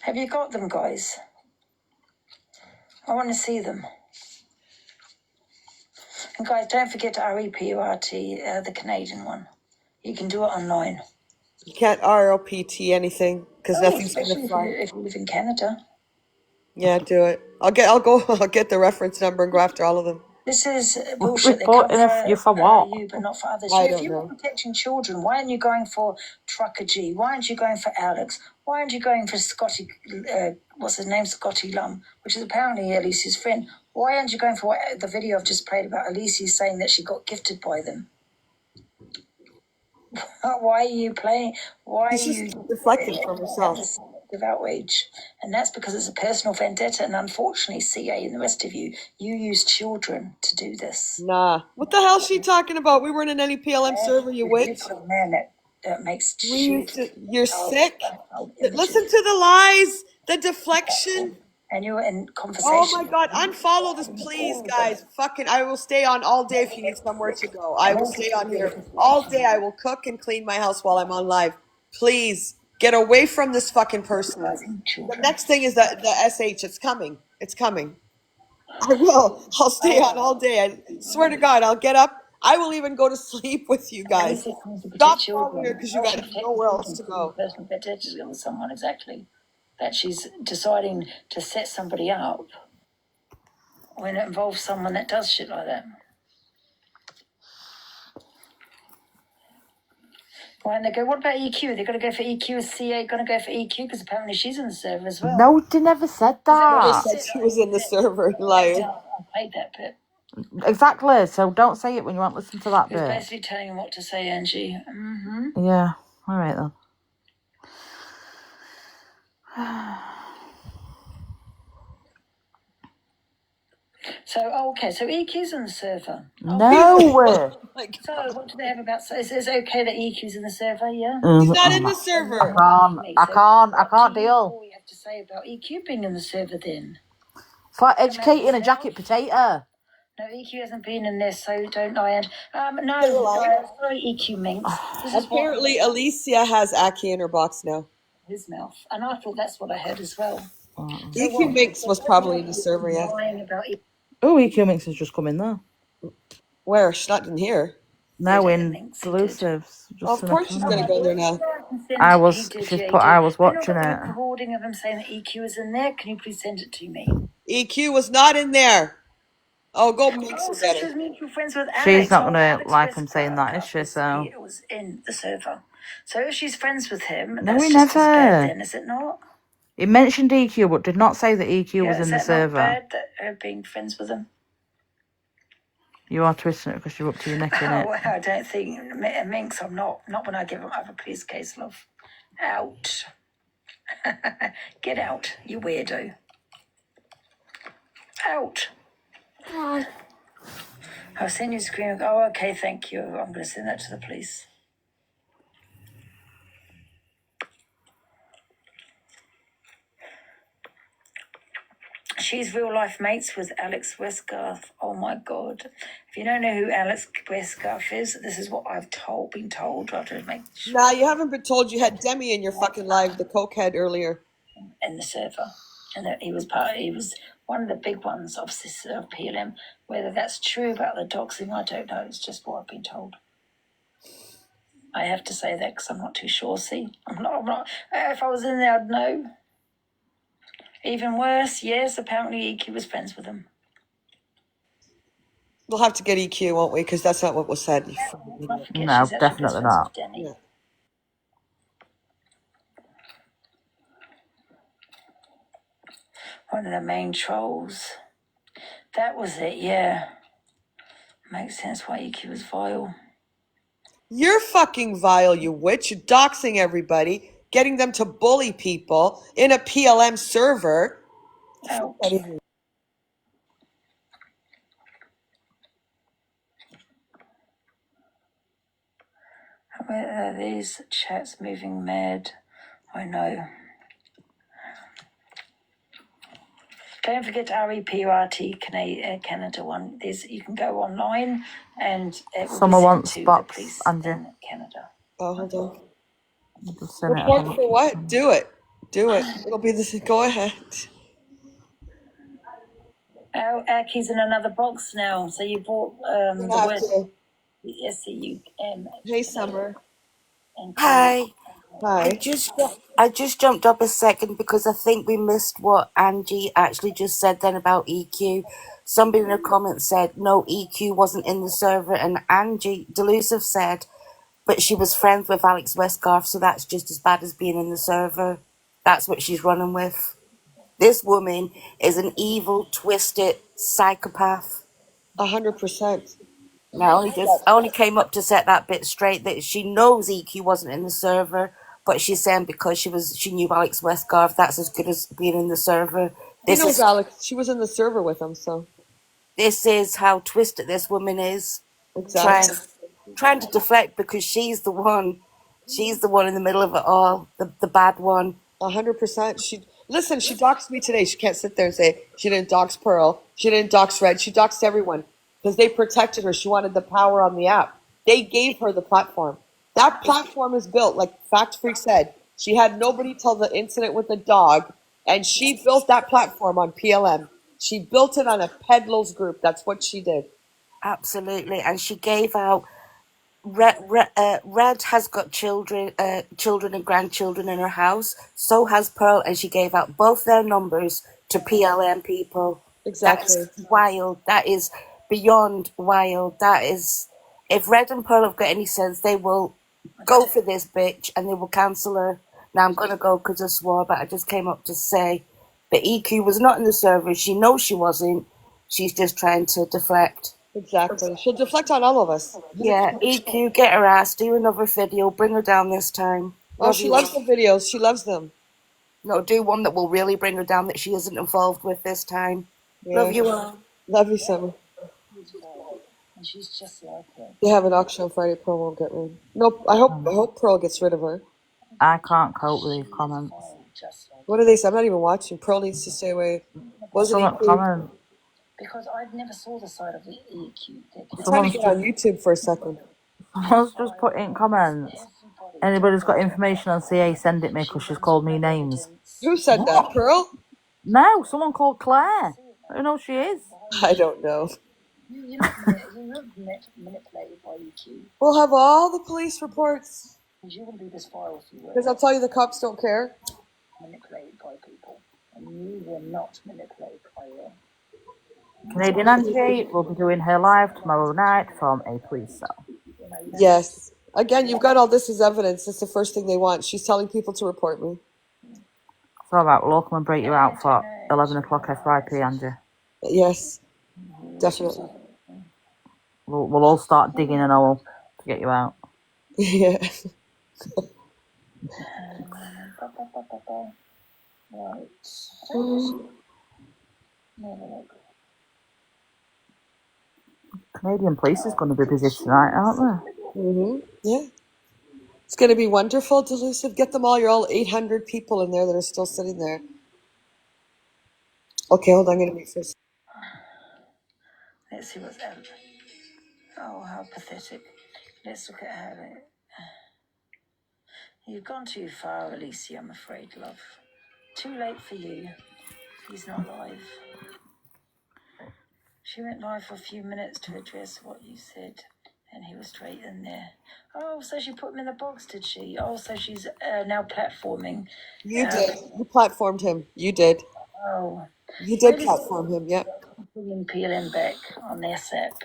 Have you got them, guys? I want to see them. And guys, don't forget to REPURT, the Canadian one. You can do it online. You can't RLPT anything because nothing's going to fly. If you live in Canada. Yeah, do it. I'll get the reference number and go after all of them. This is bullshit. They Reporting cover you for what? You, but not for others. I If don't you're know. protecting children, why aren't you going for Trucker G? Why aren't you going for Alex? Why aren't you going for Scotty, what's his name, Scotty Lum, which is apparently Alicia's friend? Why aren't you going for the video I've just played about Alicia saying that she got gifted by them? Why are you playing? Why She's are you just deflecting from herself. of outrage. And that's because it's a personal vendetta. And unfortunately, CA and the rest of you, you use children to do this. Nah. What the hell's she talking about? We weren't in any PLM server, you witch. You've got a man that makes You're sick. Listen to the lies, the deflection. And you're in conversation. Oh my God, unfollow this, please, guys. Fucking, I will stay on all day if you need somewhere to go. I will stay on here all day. I will cook and clean my house while I'm on live. Please get away from this fucking person. The next thing is the SH. It's coming. It's coming. I will. I'll stay on all day. I swear to God, I'll get up. I will even go to sleep with you guys. Stop following her because you got nowhere else to go. Personal vendetta with someone, exactly. That she's deciding to set somebody up when it involves someone that does shit like that. Right, and they go, what about EQ? They're going to go for EQ. Is CA going to go for EQ? Because apparently she's in the server as well. No, they never said that. They said she was in the server, liar. I played that bit. Exactly, so don't say it when you won't listen to that He was bit. basically telling him what to say, Angie. Mm-hmm. Yeah, all right then. So, okay, so EQ's in the server. No! So, what do they have about... Is it okay that EQ's in the server, yeah? He's not in the server. I can't deal. What do you have to say about EQ being in the server then? It's like educating a jacket potato. No, EQ hasn't been in this, so don't lie. Sorry, EQ Minx. Apparently, Alicia has Aki in her box now. His mouth. And I thought that's what I heard as well. EQ Minx was probably in the server, yeah. Oh, EQ Minx has just come in there. Where? She's not in here. No, in Delusives. Of course she's going to go there now. I was watching it. Recording of him saying that EQ is in there. Can you please send it to me? EQ was not in there. Oh, go Minx and get it. Mutual friends with Alex. She's not going to like him saying that, is she? So. It was in the server. So if she's friends with him, no, that's he just never. as bad then, is it not? He mentioned EQ, but did not say that EQ was in the server. Not bad that her being friends with him? You are twisting it because you're up to your neck in it. Well, I don't think, Minx, I'm not. Not when I give him over police case, love. Out. Get out, you weirdo. Out. I'll send you a screen. Oh, okay, thank you. I'm going to send that to the police. She's real life mates with Alex Westgarth. Oh my God. If you don't know who Alex Westgarth is, this is what I've been told. I'll just make sure. Nah, you haven't been told. You had Demi in your fucking live, the cokehead earlier. In the server. And that he was one of the big ones of PLM. Whether that's true about the doxing, I don't know. It's just what I've been told. I have to say that because I'm not too sure. See, I'm not. If I was in there, I'd know. Even worse, yes, apparently EQ was friends with him. We'll have to get EQ, won't we? Because that's not what was said. No, definitely not. Yeah. One of the main trolls. That was it, yeah. Makes sense why EQ was vile. You're fucking vile, you witch. You're doxing everybody, getting them to bully people in a PLM server. Where are these chats moving mad? I know. Don't forget REPRT Canada one. You can go online and it will Someone be wants sent to box, the police Angie. in Canada. Oh, hold on. Report for what? Do it. Do it. It'll be this. Go ahead. Oh, Aki's in another box now. So you bought the word SCUM. Hey, Summer. Hi. Hi. I just jumped up a second because I think we missed what Angie actually just said then about EQ. Somebody in the comments said no, EQ wasn't in the server, and Angie Delusive said, but she was friends with Alex Westgarth, so that's just as bad as being in the server. That's what she's running with. This woman is an evil, twisted psychopath. 100%. Now, I only came up to set that bit straight, that she knows EQ wasn't in the server, but she's saying because she knew Alex Westgarth, that's as good as being in the server. He knows Alex. She was in the server with him, so. This is how twisted this woman is. Exactly. Trying to deflect because she's the one in the middle of it all, the bad one. 100%. She doxed me today. She can't sit there and say she didn't dox Pearl. She didn't dox Red. She doxed everyone because they protected her. She wanted the power on the app. They gave her the platform. That platform is built, like Fact Freak said. She had nobody till the incident with the dog, and she built that platform on PLM. She built it on a peddlers group. That's what she did. Absolutely, and she gave out. Red has got children and grandchildren in her house. So has Pearl, and she gave out both their numbers to PLM people. Exactly. That's wild. That is beyond wild. That is, if Red and Pearl have got any sense, they will go for this bitch and they will cancel her. Now I'm gonna go because I swore, but I just came up to say that EQ was not in the server. She knows she wasn't. She's just trying to deflect. Exactly. She'll deflect on all of us. Yeah, EQ, get her ass, do another video, bring her down this time. She loves the videos. She loves them. No, do one that will really bring her down that she isn't involved with this time. Yeah. Love you all. Love you, Summer. And she's just like her. They have an auction on Friday. Pearl won't get rid. Nope. I hope Pearl gets rid of her. I can't cope with these comments. What do they say? I'm not even watching. Pearl needs to stay away. Wasn't he? Comment. Because I never saw the side of the EQ. I'm trying to get on YouTube for a second. Someone's just put in comments. Anybody's got information on CA, send it me because she's called me names. Who said that? Pearl? No, someone called Claire. I don't know who she is. I don't know. You're not manipulated by EQ. We'll have all the police reports. Because you wouldn't be this far if you were. Because I'll tell you, the cops don't care. Manipulated by people. And you were not manipulated by her. Canadian Angie will be doing her live tomorrow night from a police cell. Yes. Again, you've got all this as evidence. That's the first thing they want. She's telling people to report me. So about we'll all come and break you out for 11 o'clock FYP, Angie. Yes. Definitely. We'll all start digging an hole to get you out. Yeah. Canadian police is going to be busy tonight, aren't they? Yeah. It's going to be wonderful, Delusive. Get them all. You're all 800 people in there that are still sitting there. Okay, hold on. I'm going to mute first. Let's see what's happened. Oh, how pathetic. Let's look at her. You've gone too far, Alicia, I'm afraid, love. Too late for you. He's not live. She went live for a few minutes to address what you said, and he was straight in there. Oh, so she put him in the box, did she? Oh, so she's now platforming. You did. You platformed him. You did. Oh. You did platform him, yep. Bringing PLM back on their app.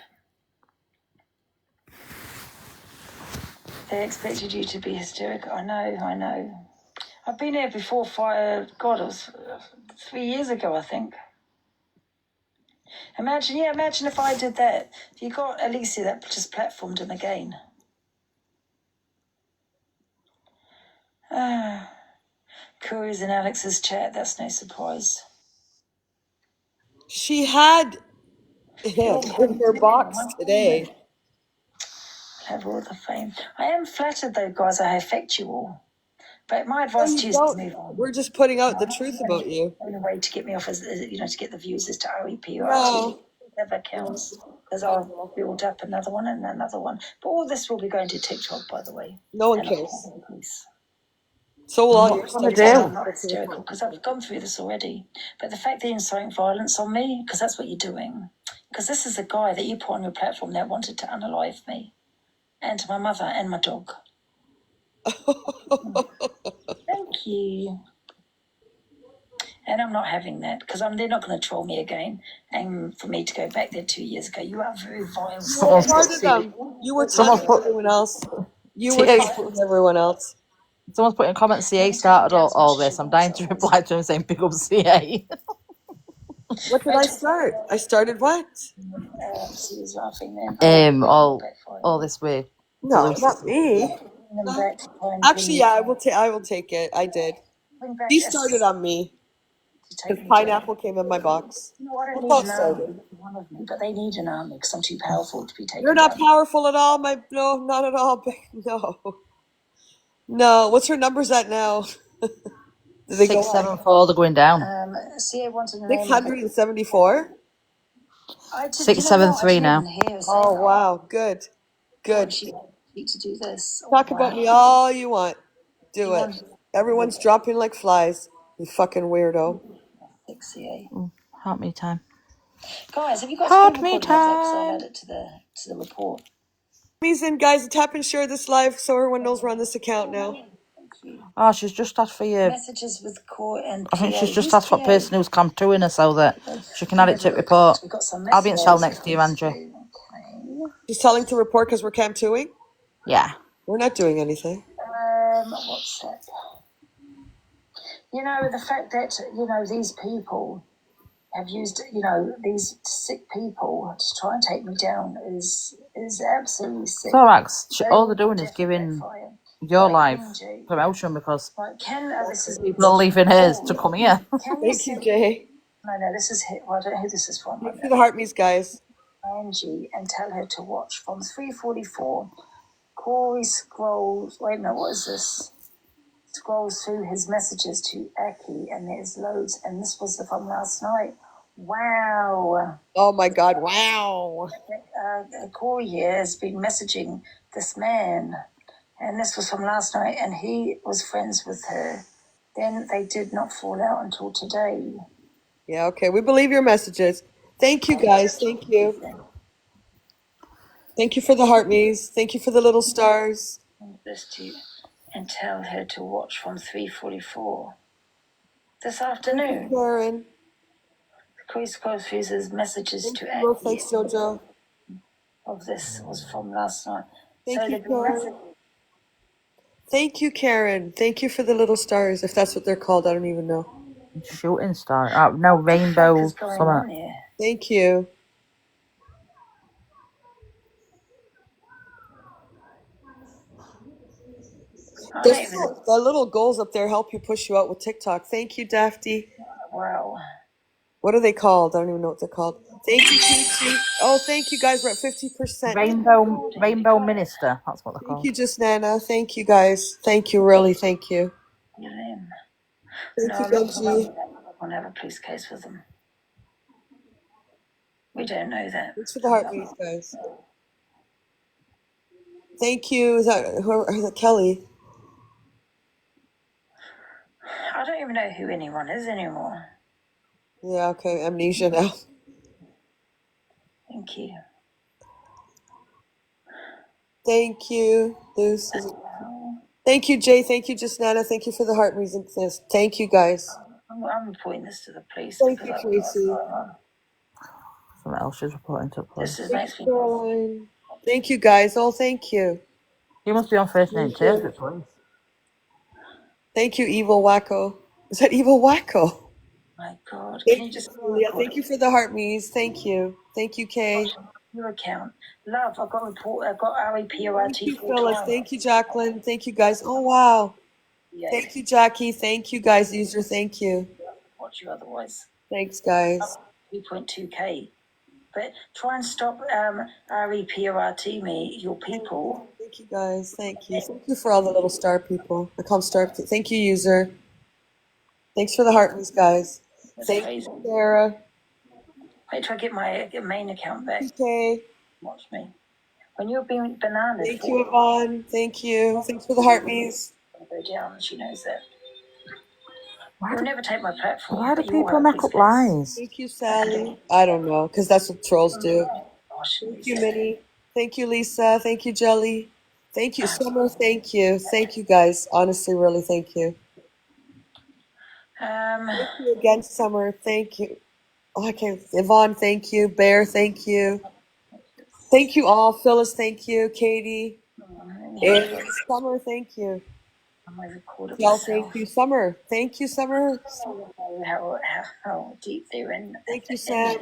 They expected you to be hysterical. I know. I've been here before, it was 3 years ago, I think. Imagine if I did that. If you got Alicia that just platformed him again. Curry's in Alex's chat, that's no surprise. She had him in her box today. Have all the fame. I am flattered though, guys, I affect you all. But my advice to you is to move on. We're just putting out the truth about you. The only way to get me off is, to get the views is to REP or No. whatever counts. Because I'll build up another one and another one. But all this will be going to TikTok, by the way. No one cares. So will all your stuff. I'm not hysterical because I've gone through this already. But the fact that you're inciting violence on me, because that's what you're doing. Because this is a guy that you put on your platform that wanted to unalive me. And my mother and my dog. Thank you. And I'm not having that because they're not going to troll me again. And for me to go back there 2 years ago, you are very vile. You were telling everyone else. You were telling everyone else. Someone's put in comments, CA started all this. I'm dying to reply to him saying, pick up CA. What did I start? I started what? She was laughing then. All this way. No, not me. Bring them back to try and Actually, pin yeah, you. I will take it. I did. Bring back He a started on me to take because me down. pineapple came in my box. You know, I don't That's need how it an army, started. one of me, but they need an army because I'm too powerful to be taken You're not down. powerful at all, no, not at all. No, no. What's her numbers at now? Did they go up? 674. They're going down. CA wanted the name of it. 674. I did, 673 you know what? I now. didn't even hear her say Oh that. wow, good, God, good. she need to do this. Oh, Talk wow. about me all you want. Do You it. want Everyone's dropping like flies. You fucking weirdo. 6 CA. Heart me time. Guys, have you got Heart screen me recording of that? Because I'll time. add it to the report. Please in, guys, tap and share this live so everyone knows we're on this account now. Thank you. Oh, she's just asked for you. Messages with Core and I think PA. she's just Who's asked for PA? person who's come to in her so that she can add it to Never the report. looked. We got some I'll be in cell messages. next to you, Angie. Okay. She's telling to report because we're Cam 2ing? Yeah. We're not doing anything. WhatsApp. You know, the fact that, you know, these people have used, you know, these sick people to try and take me down is absolutely sick. Thorax, They all will they're doing is definitely giving backfire. your Like life Angie. promotion because Like, this is people are leaving hers to come here. Can you Thank you, send? Jay. No, this is hit. Well, I don't know who this is from. Thanks for the heart me's, guys. Angie, and tell her to watch from 3:44. Corey scrolls. Wait a minute, what is this? Scrolls through his messages to Aki, and there's loads. And this was from last night. Wow. Oh my God! Wow. Corey here has been messaging this man, and this was from last night, and he was friends with her. Then they did not fall out until today. Yeah. Okay. We believe your messages. Thank you, guys. Thank you. Thank you for the heart me's. Thank you for the little stars. This to and tell her to watch from 3:44 this afternoon. Thank you, Karen. Chris goes through his messages Thank to you. Well, Aki thanks, Jojo. of this was from last night. Thank So you, they've been Karen. Thank you, Karen. Thank you for the little stars, if that's what they're called. I don't even know. Shooting star. No, rainbow summer. Thank you. The little goals up there help you push you out with TikTok. Thank you, Dafty. Wow. What are they called? I don't even know what they're called. Thank you, Casey. Oh, thank you, guys. We're at 50%. Rainbow Minister. That's what they're called. Thank you, just Nana. Thank you, guys. Thank you, really. Thank you. Thank you, Angie. I'll have a police case with them. We don't know that. Thanks for the heartbeats, guys. Thank you. Is that Kelly? I don't even know who anyone is anymore. Yeah, okay. Amnesia now. Thank you. Thank you, Luce. Thank you, Jay. Thank you, just Nana. Thank you for the heart reason. Thank you, guys. I'm reporting this to the police. Thank you, Tracy. Someone else is reporting to police. This is Caroline. Thank you, guys. Oh, thank you. You must be on first name terms with police. Thank you, Evil Wacko. Is that Evil Wacko? My God. Thank Can you you, just Julia. Thank you for the heart me's. Thank you. Thank you, Kay. your account? Love, I've got a report. I've got REPORT. Thank you, Phyllis. Thank you, Jacqueline. Thank you, guys. Oh, wow. Thank you, Jackie. Thank you, guys. User, thank you. Watch you otherwise. Thanks, guys. 2.2K. But try and stop REPORT me, your people. Thank you, guys. Thank you. Thank you for all the little star people. I call them star. Thank you, user. Thanks for the heart me's, guys. Thank you, Sarah. Wait till I get my main account back. Okay. Watch me. When you're being bananas. Thank you, Yvonne. Thank you. Thanks for the heart me's. Go down. She knows that. You'll never take my platform. Why do people make up lies? Thank you, Sally. I don't know, because that's what trolls do. Thank you, Minnie. Thank you, Lisa. Thank you, Jelly. Thank you, Summer. Thank you. Thank you, guys. Honestly, really, thank you. Thank you again, Summer. Thank you. Oh, I can't. Yvonne, thank you. Bear, thank you. Thank you all. Phyllis, thank you. Katie. Summer, thank you. Well, thank you, Summer. Thank you, Summer. How deep they're in. Thank you, Sam.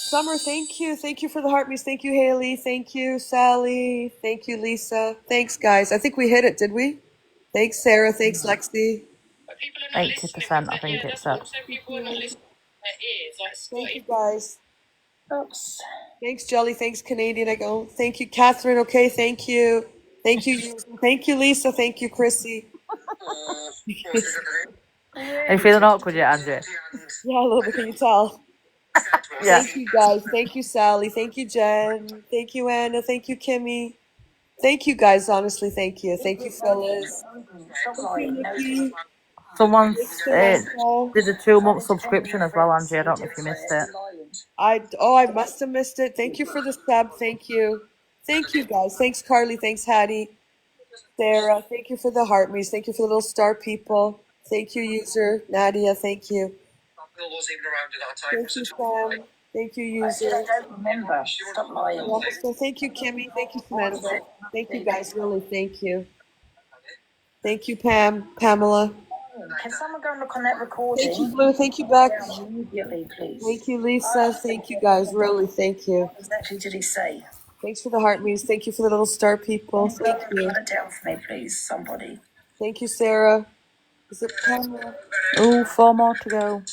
Summer, thank you. Thank you for the heart meets. Thank you, Haley. Thank you, Sally. Thank you, Lisa. Thanks, guys. I think we hit it, did we? Thanks, Sarah. Thanks, Lexi. 80%, I think it said. Thank you, guys. Oops. Thanks, Jelly. Thanks, Canadian. I go. Thank you, Catherine. Okay, thank you. Thank you. Thank you, Lisa. Thank you, Chrissy. Are you feeling awkward yet, Angie? Yeah, a little bit. Can you tell? Yeah. Thank you, guys. Thank you, Sally. Thank you, Jen. Thank you, Anna. Thank you, Kimmy. Thank you, guys. Honestly, thank you. Thank you, Phyllis. Stop Thank lying. you, No, Nikki. Someone's Thanks, Samantha. did a 2-month subscription as well, Angie. I don't know if you missed it. I must have missed it. Thank you for the sub. Thank you. Thank you, guys. Thanks, Carly. Thanks, Hattie. Sarah. Thank you for the heart me's. Thank you for the little star people. Thank you, user. Nadia. Thank you. Thank you, Sam. Thank you, user. I don't remember. Stop lying. Yeah, so thank you, Kimmy. Thank you, Samantha. Thank you, guys. Really, thank you. Thank you, Pamela. Can someone go and look on that recording? Thank you, Blue. Thank you, Beck. Immediately, please. Thank you, Lisa. Thank you, guys. Really, thank you. What exactly did he say? Thanks for the heart me's. Thank you for the little star people. Thank you. Write it down for me, please. Somebody. Thank you, Sarah. Is it Pamela? Oh, 4 more to go.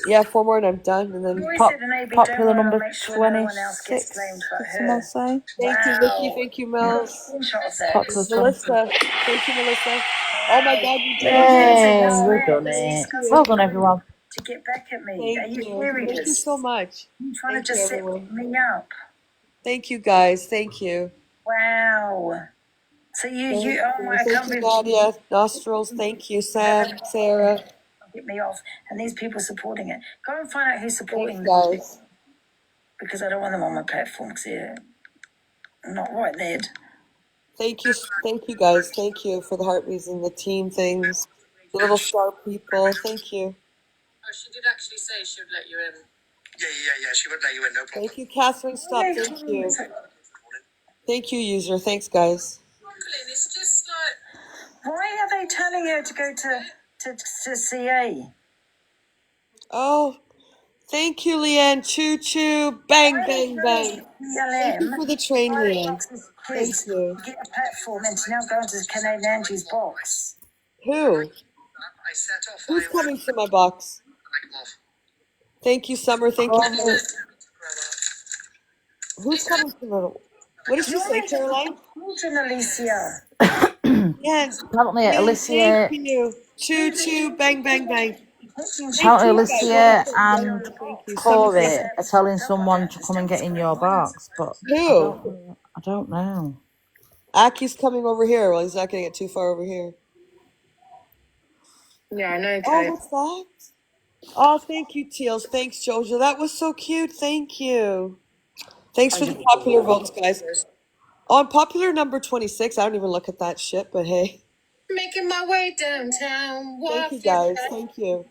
Yeah, 4 more and I'm done. And then Popular number 26, did someone say? thank you, Vicky. Thank you, Mel. Popular 26. Melissa. Thank you, Melissa. Oh my God, we did it. Hey, we've done it. Well done, everyone. To get back at me. Are Thank you you. serious? Thank you so much. You trying Thank to you, just set everyone. me up? Thank you, guys. Thank you. Wow. So you oh my, I Thank can't you, believe Nadia. Nostrils. Thank you, Sam, Sarah. get me off. And these people supporting it. Go and find out who's supporting Thanks, this. guys. Because I don't want them on my platform because they're not right there. Thank you, guys. Thank you for the heartbeats and the team things, the little star people. Thank you. Oh, she did actually say she would let you in. Yeah, she would let you in, no problem. Thank you, Catherine. Stop. Thank you. Thank you, user. Thanks, guys. Brooklyn, it's just like, Why are they telling her to go to CA? Oh, thank you, Leanne. Choo choo. Bang, bang, bang. Thank you for the train, Leanne. Thank you. Get a platform and to now go into Canadian Angie's box. Who? Who's coming to my box? Thank you, Summer. Thank you. Who's coming to my? What did she say, Caroline? Children, Alicia. Yeah. Apparently, Yeah, Alicia, thank you. Choo choo. Bang, bang, bang. apparently Alicia and Thank you. Corey Summer, are telling someone to come and get in your box, but who? I don't know. Aki's coming over here. Well, he's not going to get too far over here. yeah, I know. Oh, what's that? Oh, thank you, Teals. Thanks, Jojo. That was so cute. Thank you. Thanks for the popular votes, guys. On popular number 26, I don't even look at that shit, but hey. Making my way downtown. Thank you, guys. Thank you.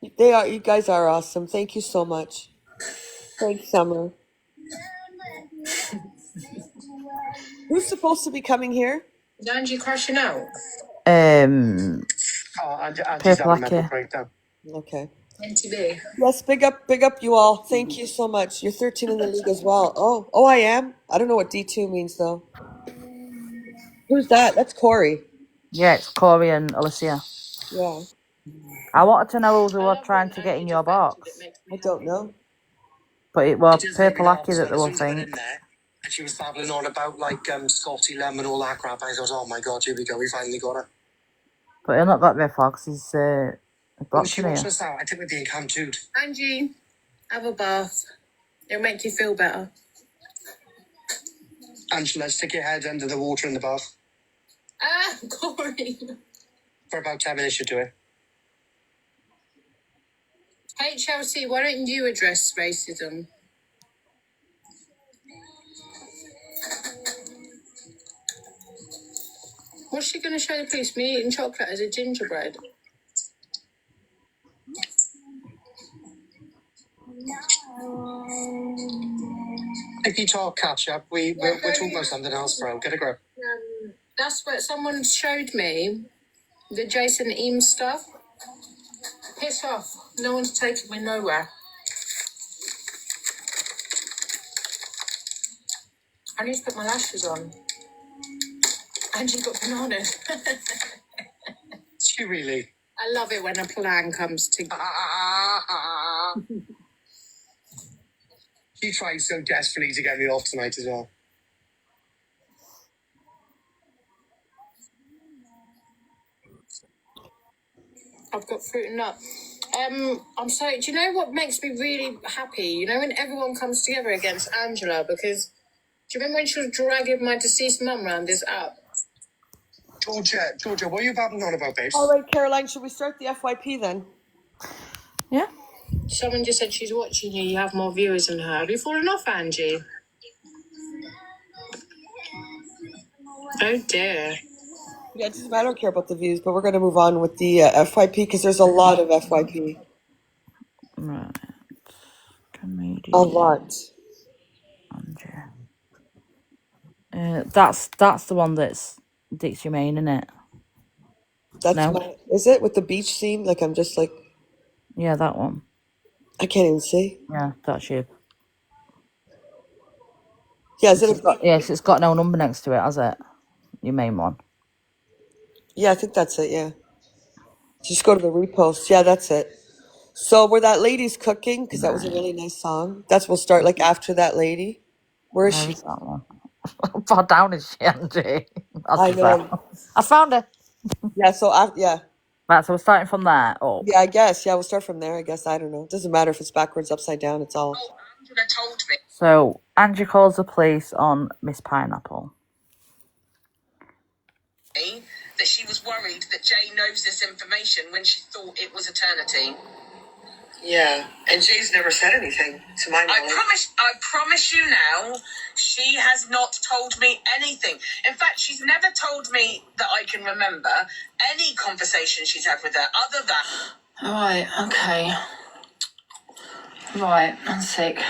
You guys are awesome. Thank you so much. Thanks, Summer. Who's supposed to be coming here? Is Angie crashing out? Purple Lucky. Okay. Meant to be. Yes, big up you all. Thank you so much. You're 13 in the league as well. Oh, I am? I don't know what D2 means, though. Who's that? That's Corey. Yeah, it's Corey and Alicia. Yeah. I wanted to know who were trying to get in your box. I don't know. But it was Purple Lucky that they were saying. And she was babbling on about like Scotty Lem and all that crap. I thought, oh my God, here we go. We finally got her. But he'll not got Red Fox. He's blocked She in watched here. us out. I think we're being cam-tooed. Angie, have a bath. It'll make you feel better. Angela, stick your head under the water in the bath. Ah, Corey. For about 10 minutes, you do it. HLC, why don't you address racism? What's she going to show the police? Me eating chocolate as a gingerbread? If you talk catch up, we're talking about something else, bro. Get a grip. That's what someone showed me. The Jason Eames stuff. Piss off. No one's taking me nowhere. I need to put my lashes on. Angie got bananas. She really? I love it when a plan comes together. She tried so desperately to get me off tonight as well. I've got fruit and nut. I'm sorry. Do you know what makes me really happy? You know when everyone comes together against Angela, because do you remember when she was dragging my deceased mum around this app? Georgia, what are you babbling on about, babes? All right, Caroline, should we start the FYP then? Yeah. Someone just said she's watching you. You have more viewers than her. Have you fallen off, Angie? Oh dear. Yeah, it doesn't matter. I don't care about the views, but we're going to move on with the FYP because there's a lot of FYP. Right. Comedian. A lot. Angie. That's the one that's Dixie Main, isn't it? That's No. my. Is it with the beach scene? Like I'm just like. Yeah, that one. I can't even see. Yeah, that's you. Yeah, is it? Yes, it's got no number next to it, has it? Your main one. Yeah, I think that's it. Yeah. Just go to the repost. Yeah, that's it. So where that lady's cooking, because that was a really nice song. We'll start like after that lady. Where is Where she? is that one? How far down is she, Angie? I know. I found her. Yeah. So yeah. Right, so we're starting from there. Oh. Yeah, I guess. Yeah, we'll start from there. I guess. I don't know. It doesn't matter if it's backwards, upside down. It's all. Oh, Angela told me. So Angie calls the police on Miss Pineapple. That she was worried that Jay knows this information when she thought it was eternity. Yeah, and Jay's never said anything to my knowledge. I promise you now, she has not told me anything. In fact, she's never told me that I can remember any conversation she's had with her other than. Right, okay. Right, I'm sick.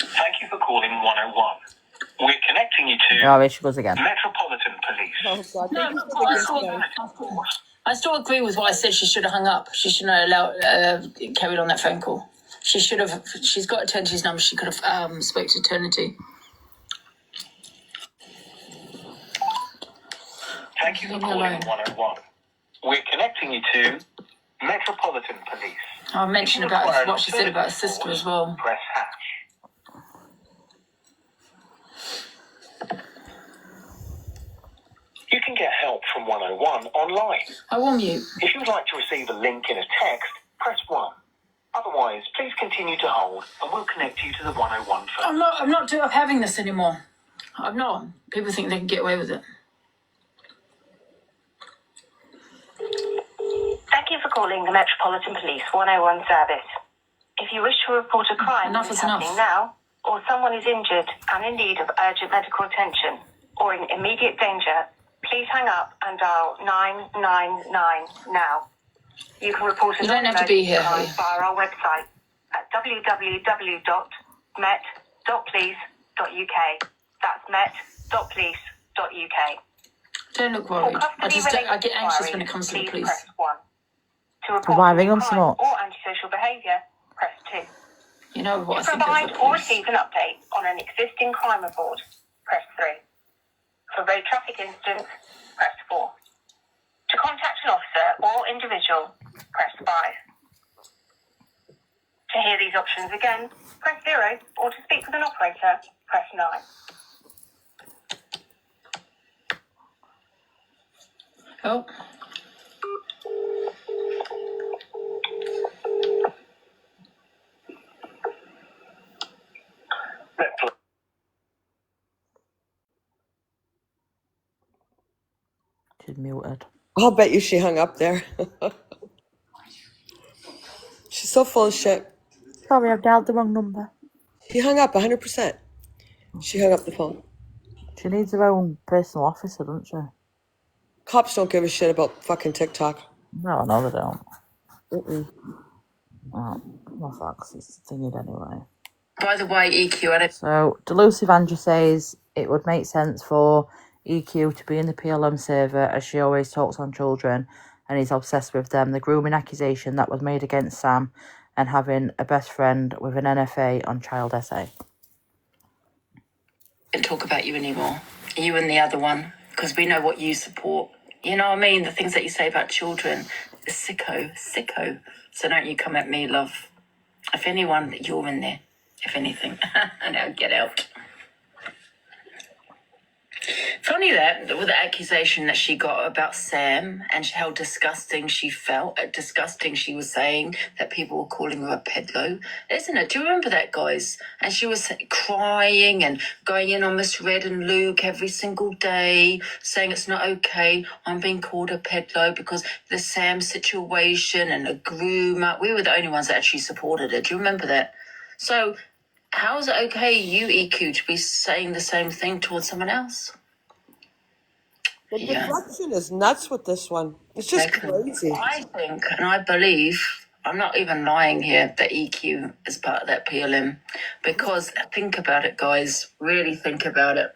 Thank you for calling 101. We're connecting you to Oh, there she goes again. Metropolitan Police. Oh God! No, I still agree with what I said. She should have hung up. She shouldn't have carried on that phone call. She should have. She's got Eternity's number. She could have spoke to Eternity. Thank you for calling 101. We're connecting you to Metropolitan Police. I'll mention about what she said about her sister as well. Press hash. You can get help from 101 online. I warn you. If you would like to receive a link in a text, press 1. Otherwise, please continue to hold and we'll connect you to the 101 phone. I'm not having this anymore. I'm not. People think they can get away with it. Thank you for calling the Metropolitan Police 101 service. If you wish to report a crime that is happening now, or someone is injured and in need of urgent medical attention, or in immediate danger, please hang up and dial 999 now. You can report a non-emergency crime via our website at www.met.police.uk. That's met.police.uk. Don't look worried. I get anxious when it comes to the police. Press 1. To report crime or antisocial behaviour, press 2. You know what I think. To provide or receive an update on an existing crime report, press 3. For road traffic incidents, press 4. To contact an officer or individual, press 5. To hear these options again, press 0, or to speak with an operator, press 9. Oh. She's muted. I'll bet you she hung up there. so full of shit. Sorry, I've dialed the wrong number. She hung up 100%. She hung up the phone. She needs her own personal officer, doesn't she? Cops don't give a shit about fucking TikTok. No, they don't. Mm-mm. Well, fuck, it's thingy anyway. By the way, EQ, So, Delusive Angie says it would make sense for EQ to be in the PLM server as she always talks on children and is obsessed with them. The grooming accusation that was made against Sam and having a best friend with an NFA on child essay. don't talk about you anymore. You and the other one, because we know what you support. You know what I mean? The things that you say about children, sicko. So don't you come at me, love. If anyone, you're in there. If anything, now get out. Funny that with the accusation that she got about Sam and how disgusting she felt, disgusting she was saying that people were calling her a pedlo, isn't it? Do you remember that, guys? And she was crying and going in on Miss Red and Luke every single day, saying it's not okay. I'm being called a pedlo because the Sam situation and a groomer. We were the only ones that actually supported it. Do you remember that? So how is it okay, you EQ, to be saying the same thing towards someone else? The deflection is nuts with this one. It's just crazy. I think, and I believe, I'm not even lying here, that EQ is part of that PLM. Because think about it, guys. Really think about it.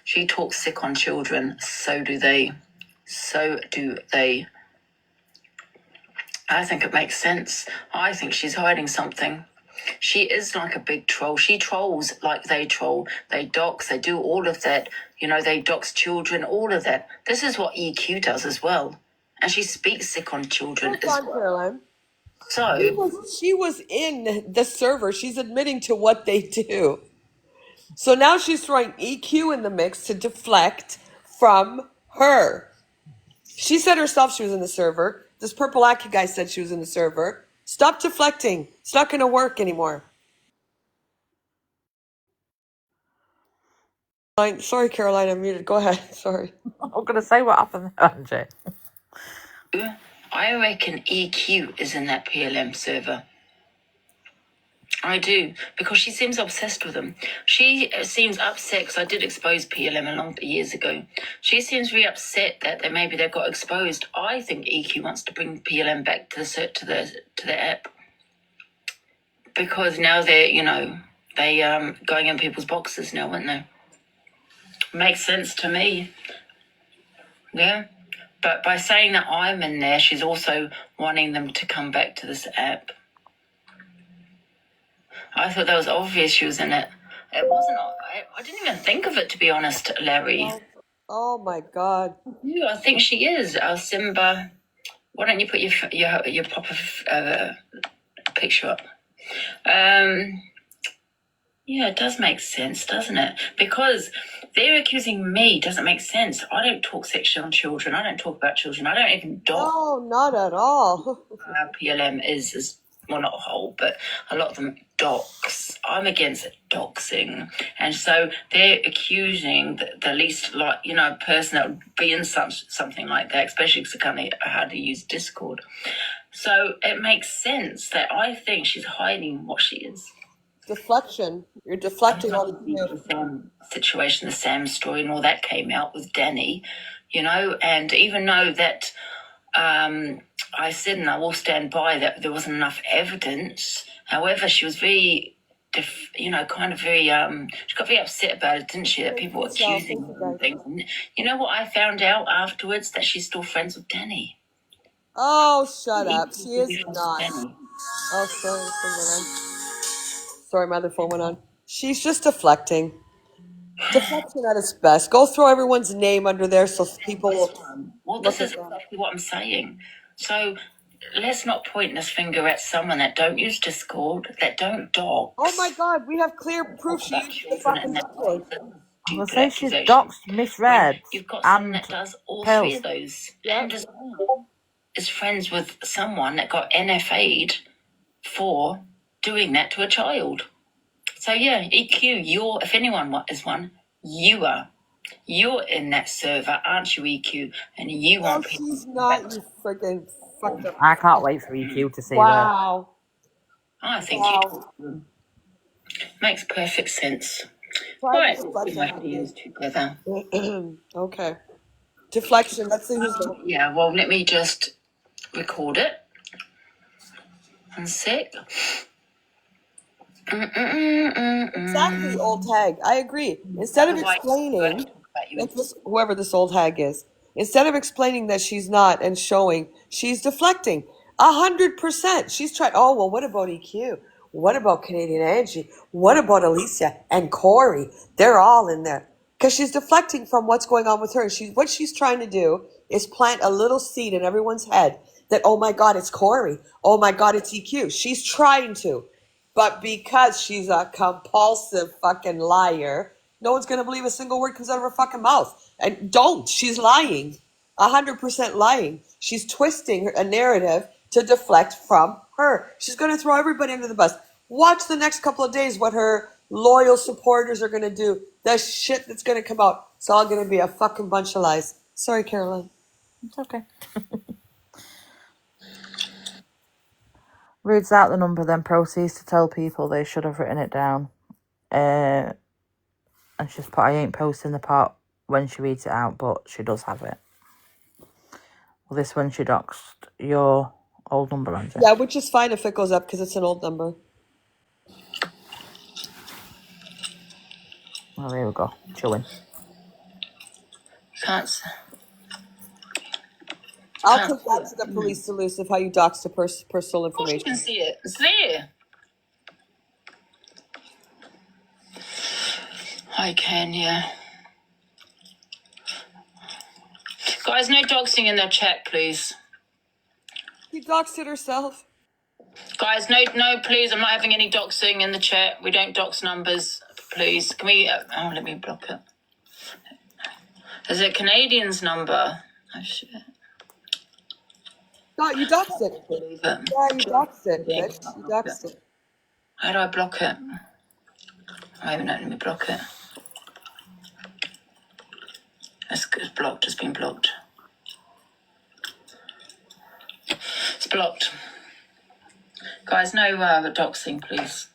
She talks sick on children. So do they. I think it makes sense. I think she's hiding something. She is like a big troll. She trolls like they troll. They dox. They do all of that. You know, they dox children, all of that. This is what EQ does as well. And she speaks sick on children as well. Caroline. So she was in the server. She's admitting to what they do. So now she's throwing EQ in the mix to deflect from her. She said herself she was in the server. This Purple Aki guy said she was in the server. Stop deflecting. It's not going to work anymore. Sorry, Caroline, I'm muted. Go ahead. Sorry. I'm going to say what happened there, Angie. I reckon EQ is in that PLM server. I do, because she seems obsessed with them. She seems upset, because I did expose PLM years ago. She seems really upset that maybe they got exposed. I think EQ wants to bring PLM back to the app, because now they're going in people's boxes now, aren't they? Makes sense to me. Yeah, but by saying that I'm in there, she's also wanting them to come back to this app. I thought that was obvious she was in it. It wasn't. I didn't even think of it, to be honest, Larry. Oh my God. Yeah, I think she is. Simba, why don't you put your proper picture up? Yeah, it does make sense, doesn't it? Because they're accusing me doesn't make sense. I don't talk sexually on children. I don't talk about children. I don't even dox. No, not at all. PLM is well, not a whole, but a lot of them dox. I'm against doxing. And so they're accusing the least, person that would be in something like that, especially because they can't know how to use Discord. So it makes sense that I think she's hiding what she is. Deflection. You're deflecting all the Sam situation, the Sam story and all that came out with Danny, and even though that I said, and I will stand by, that there wasn't enough evidence. However, she was very, she got very upset about it, didn't she? That people were accusing her of things. And you know what I found out afterwards? That she's still friends with Danny. Oh, shut up. She is not. Danny. Oh, sorry, my other phone went on. She's just deflecting. Deflection at its best. Go throw everyone's name under there so people will... Well, this is exactly what I'm saying. So let's not point this finger at someone that don't use Discord, that don't dox. Oh my God, we have clear proof she uses the fucking Discord. I'll say she's doxed, misread, you've got someone that does all three of those. Yep. And as well is friends with someone that got NFA'd for doing that to a child. So yeah, EQ, if anyone is one, you are. You're in that server, aren't you, EQ? And you want people. She's not, you freaking fucked up. I can't wait for EQ to see Wow. I think Wow. it makes perfect sense. Try Right, to we'll deflect put my videos together. Okay. Deflection. Let's see who's the. Yeah, well, let me just record it. 1 sec. Exactly, old hag. I agree. Instead of Otherwise, we're going to explaining, talk about you. like this, whoever this old hag is, instead of explaining that she's not and showing, she's deflecting. 100%. She's trying. Oh well, what about EQ? What about Canadian Angie? What about Alicia and Corey? They're all in there because she's deflecting from what's going on with her. And what she's trying to do is plant a little seed in everyone's head that oh my God, it's Corey. Oh my God, it's EQ. She's trying to. But because she's a compulsive fucking liar, no one's gonna believe a single word comes out of her fucking mouth. And don't. She's lying. 100% lying. She's twisting a narrative to deflect from her. She's gonna throw everybody under the bus. Watch the next couple of days what her loyal supporters are gonna do. The shit that's gonna come out. It's all gonna be a fucking bunch of lies. Sorry, Caroline. It's okay. Reads out the number, then proceeds to tell people they should have written it down. And she's put, I ain't posting the part when she reads it out, but she does have it. Well, this one she doxed your old number, Angie. Yeah, which is fine if it goes up because it's an old number. Oh, here we go. Chewing. I'll take that to the police, elusive, how you doxed a personal Of course you information. can see it. It's there. I can, yeah. Guys, no doxing in the chat, please. She doxed it herself. Guys, no, please. I'm not having any doxing in the chat. We don't dox numbers, please. Can we? Let me block it. Is it Canadian's number? Oh shit. No, you doxed it. Yeah, you doxed it, bitch. You doxed it. How do I block it? Wait a minute, let me block it. It's blocked. It's been blocked. It's blocked. Guys, no doxing, please.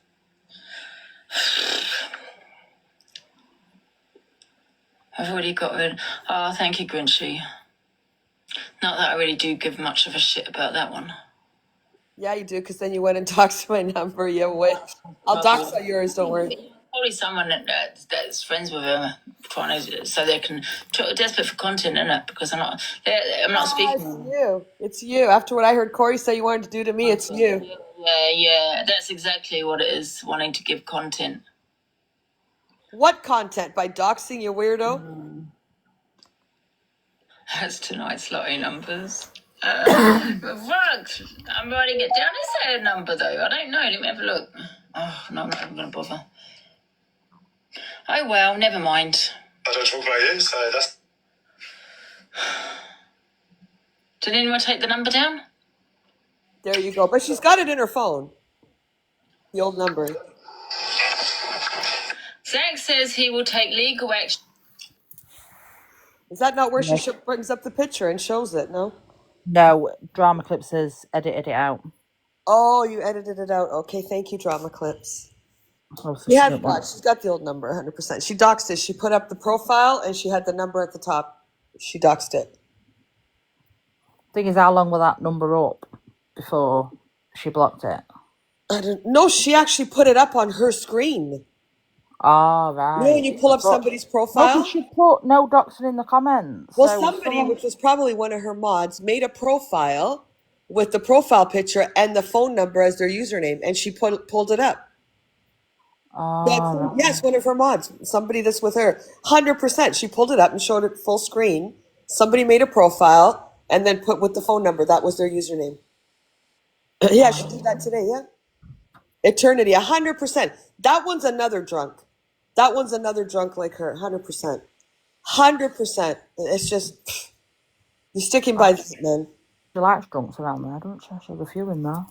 I've already got rid. Oh, thank you, Grinchy. Not that I really do give much of a shit about that one. Yeah, you do, because then you went and doxed my number, you witch. I'll dox all yours, don't worry. Probably someone that's friends with her, trying to, so they can desperate for content, innit? Because I'm not speaking. It's you. It's you. After what I heard Corey say you wanted to do to me, it's you. Yeah, that's exactly what it is. Wanting to give content. What content? By doxing, you weirdo? That's tonight's lottery numbers. Fuck, I'm writing it down. Is that a number though? I don't know. Let me have a look. Oh no, I'm not even going to bother. Oh well, never mind. I don't talk about you, so that's. Did anyone take the number down? There you go. But she's got it in her phone. The old number. Zach says he will take legal action. Is that not where she brings up the picture and shows it? No. No, Drama Clips has edited it out. Oh, you edited it out. Okay, thank you, Drama Clips. Oh, so Yeah, she's got the old number, 100%. She doxed it. She put up the profile and she had the number at the top. She doxed it. Thing is, how long was that number up before she blocked it? I don't know. She actually put it up on her screen. Oh, right. You know when you pull up somebody's profile? No, she put no doxing in the comments. Well, so somebody, which was probably one of her mods, made a profile with the profile picture and the phone number as their username, and she pulled it up. Oh, yes, one of her mods, somebody that's with her, 100%. She pulled it up and showed it full screen. Somebody made a profile and then put with the phone number. That was their username. Yeah, she did that today. Yeah, Eternity, 100%. That one's another drunk. That one's another drunk like her, 100%. 100%. It's just you're sticking by this, man. She likes drunks around there, don't she? She has a few in there.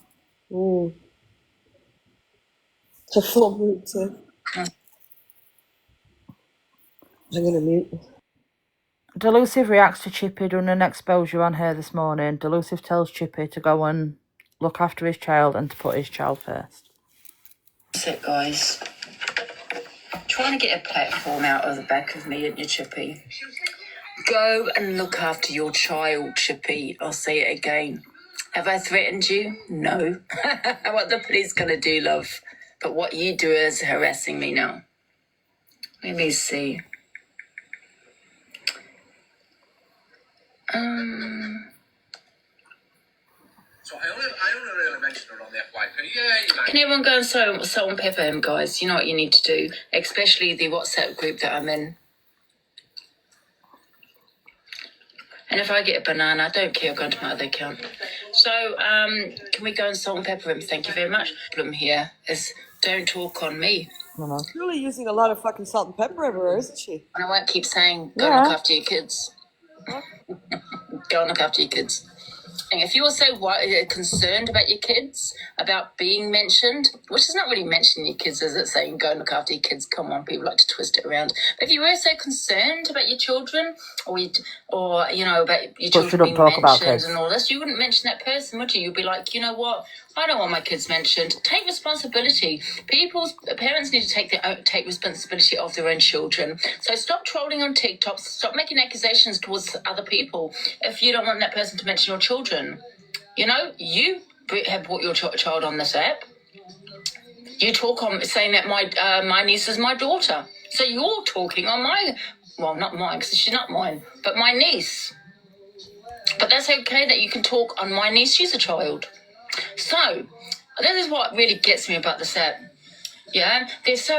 A full mood too. I'm gonna mute. Delusive reacts to Chippy doing an exposure on her this morning. Delusive tells Chippy to go and look after his child and to put his child first. That's it, guys. Trying to get a platform out of the back of me, isn't you, Chippy? Go and look after your child, Chippy. I'll say it again. Have I threatened you? No. What the police gonna do, love? But what you do is harassing me now. Let me see. So I only really mentioned her on the FYP. Yeah, you know. Can everyone go and salt and pepper him, guys? You know what you need to do, especially the WhatsApp group that I'm in. And if I get a banana, I don't care. I'll go into my other account. So, can we go and salt and pepper him? Thank you very much. The problem here is don't talk on me. She's really using a lot of fucking salt and pepper everywhere, isn't she? And I won't keep saying, go and look after your kids. Go and look after your kids. And if you are so concerned about your kids, about being mentioned, which is not really mentioning your kids, is it? Saying go and look after your kids. Come on, people like to twist it around. But if you were so concerned about your children, or you know about your children being mentioned and all this, you wouldn't mention that person, would you? You'd be like, you know what? I don't want my kids mentioned. Take responsibility. Parents need to take responsibility of their own children. So stop trolling on TikTok. Stop making accusations towards other people if you don't want that person to mention your children. You know, you have brought your child on this app. You talk on saying that my niece is my daughter. So you're talking on not mine because she's not mine, but my niece. But that's okay that you can talk on my niece. She's a child. So, this is what really gets me about this app. Yeah, they're so,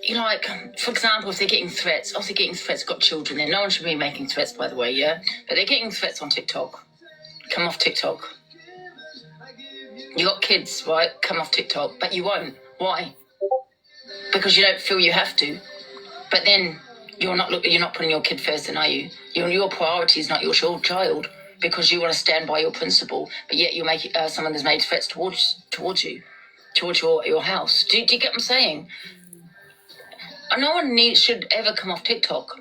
you know, like, for example, if they're getting threats, obviously getting threats, got children there. No one should be making threats, by the way, yeah? But they're getting threats on TikTok. Come off TikTok. You got kids, right? Come off TikTok. But you won't. Why? Because you don't feel you have to. But then you're not putting your kid first, then, are you? Your priority is not your child. Because you want to stand by your principle, but yet you make someone has made threats towards you, towards your house. Do you get what I'm saying? No one should ever come off TikTok.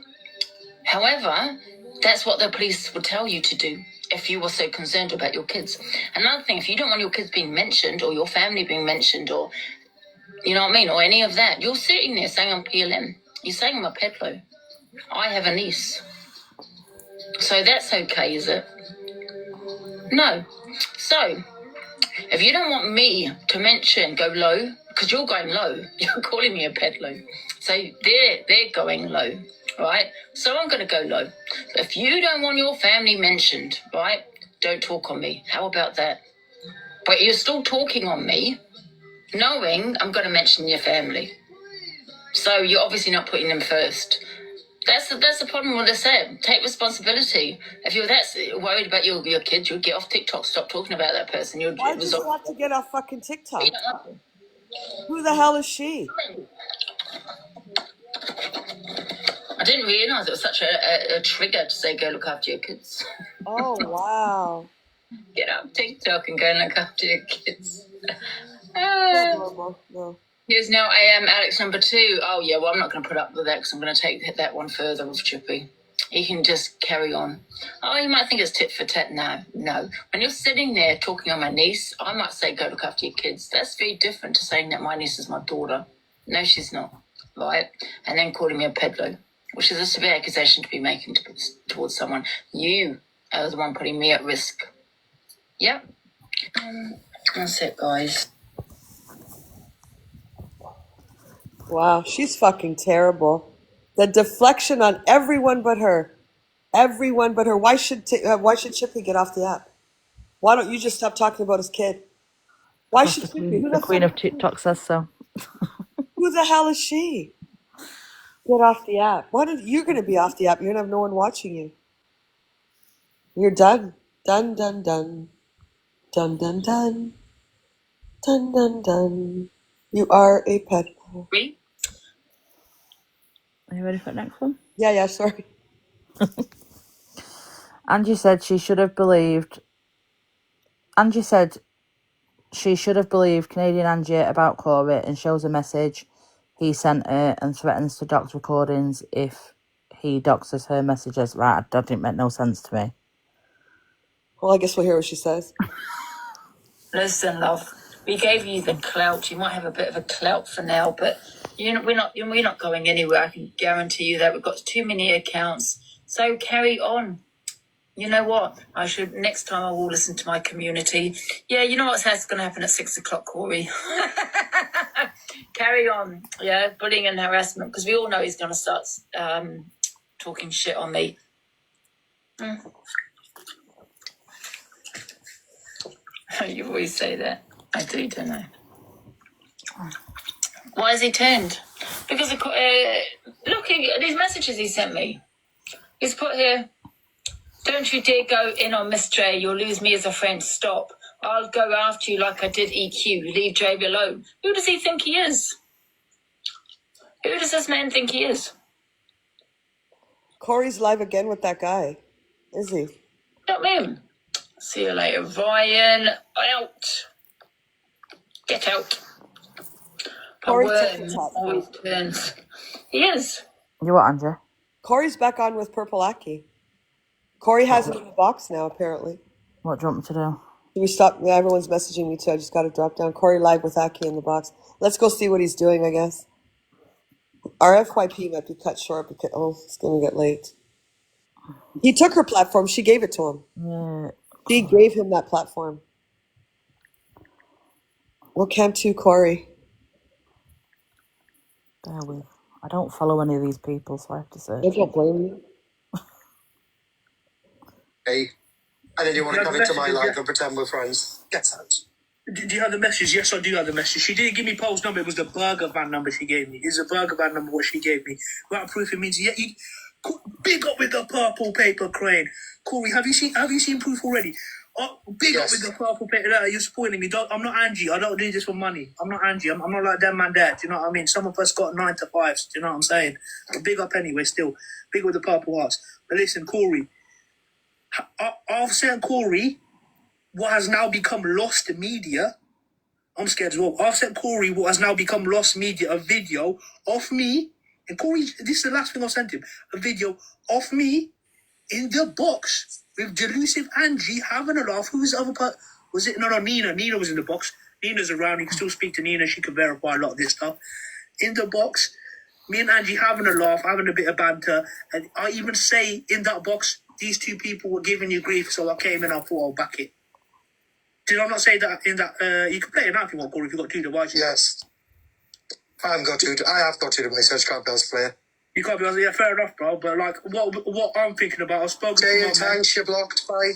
However, that's what the police would tell you to do if you were so concerned about your kids. Another thing, if you don't want your kids being mentioned or your family being mentioned or, you know what I mean, or any of that, you're sitting there saying I'm PLM. You're saying I'm a pedlo. I have a niece. So that's okay, is it? No. So, if you don't want me to mention go low, because you're going low, you're calling me a pedlo. So they're going low, right? So I'm going to go low. But if you don't want your family mentioned, right, don't talk on me. How about that? But you're still talking on me, knowing I'm going to mention your family. So you're obviously not putting them first. That's the problem with this app. Take responsibility. If you're that worried about your kids, you'll get off TikTok. Stop talking about that person. Why does she have to get off fucking TikTok? Who the hell is she? I didn't realise it was such a trigger to say go look after your kids. Oh, wow. Get off TikTok and go and look after your kids. No. Here's now I am Alex number 2. Oh, yeah, well, I'm not going to put up with that because I'm going to take that one further with Chippy. He can just carry on. Oh, you might think it's tit for tat. No. When you're sitting there talking on my niece, I might say go look after your kids. That's very different to saying that my niece is my daughter. No, she's not, right? And then calling me a pedlo, which is a severe accusation to be making towards someone. You are the one putting me at risk. Yep. That's it, guys. Wow, she's fucking terrible. The deflection on everyone but her. Everyone but her. Why should Chippy get off the app? Why don't you just stop talking about his kid? Why should Chippy? The queen of TikTok says so. Who the hell is she? Get off the app. You're going to be off the app. You're going to have no one watching you. You're done. Done, done, done. Done, done, done. Dun, dun, dun. You are a pet. Me? Are you ready for the next one? Yeah, sorry. Angie said she should have believed Canadian Angie about Corey and shows a message he sent her and threatens to dox recordings if he doxes her messages. Right, that didn't make no sense to me. Well, I guess we'll hear what she says. Listen, love, we gave you the clout. You might have a bit of a clout for now, but we're not going anywhere. I can guarantee you that. We've got too many accounts. So carry on. You know what? Next time I will listen to my community. Yeah, you know what's going to happen at 6 o'clock, Corey? Carry on. Yeah, bullying and harassment, because we all know he's going to start talking shit on me. You always say that. I do, don't I? Why has he turned? Because looking at these messages he sent me. He's put here, don't you dare go in on Miss J. You'll lose me as a friend. Stop. I'll go after you like I did EQ. Leave J alone. Who does he think he is? Who does this man think he is? Corey's live again with that guy. Is he? Not me. See you later, Ryan. Out. Get out. Corey A worm always turns. He is. You what, Angie? Corey's back on with Purple Aki. Corey has it in the box now, apparently. What do you want me to do? We stopped. Everyone's messaging me too. I just got to drop down. Corey live with Aki in the box. Let's go see what he's doing, I guess. Our FYP might be cut short because it's going to get late. He took her platform. She gave it to him. Yeah. She gave him that platform. Welcome to Corey. Bear with. I don't follow any of these people, so I have to say. I don't blame you. Hey, and then you want to come into my life and pretend we're friends. Get out. Do you have the message? Yes, I do have the message. She didn't give me Paul's number. It was the burger van number she gave me. It's a burger van number what she gave me. Without proof, it means big up with the purple paper crane. Corey, have you seen proof already? Big up with the purple paper. You're spoiling me. I'm not Angie. I don't do this for money. I'm not Angie. I'm not like them man there. Do you know what I mean? Some of us got 9 to 5s. Do you know what I'm saying? But big up anyway. Still big with the purple hearts. But listen, Corey. I've sent Corey what has now become lost media. I'm scared as well. I've sent Corey what has now become lost media, a video of me. And Corey, this is the last thing I sent him. A video of me in the box with delusive Angie having a laugh. Who was the other part? Was it? No, Nina. Nina was in the box. Nina's around. You can still speak to Nina. She can verify a lot of this stuff. In the box, me and Angie having a laugh, having a bit of banter. And I even say in that box, these two people were giving you grief, so I came in and I thought I'll back it. Did I not say that in that? You can play it now if you want, Corey, if you've got 2 devices. Yes. I have got 2 devices, I can't be able to play it. You can't be able to, yeah, fair enough, bro. But like, what I'm thinking about, I've spoken Day to and my men. time you're blocked by.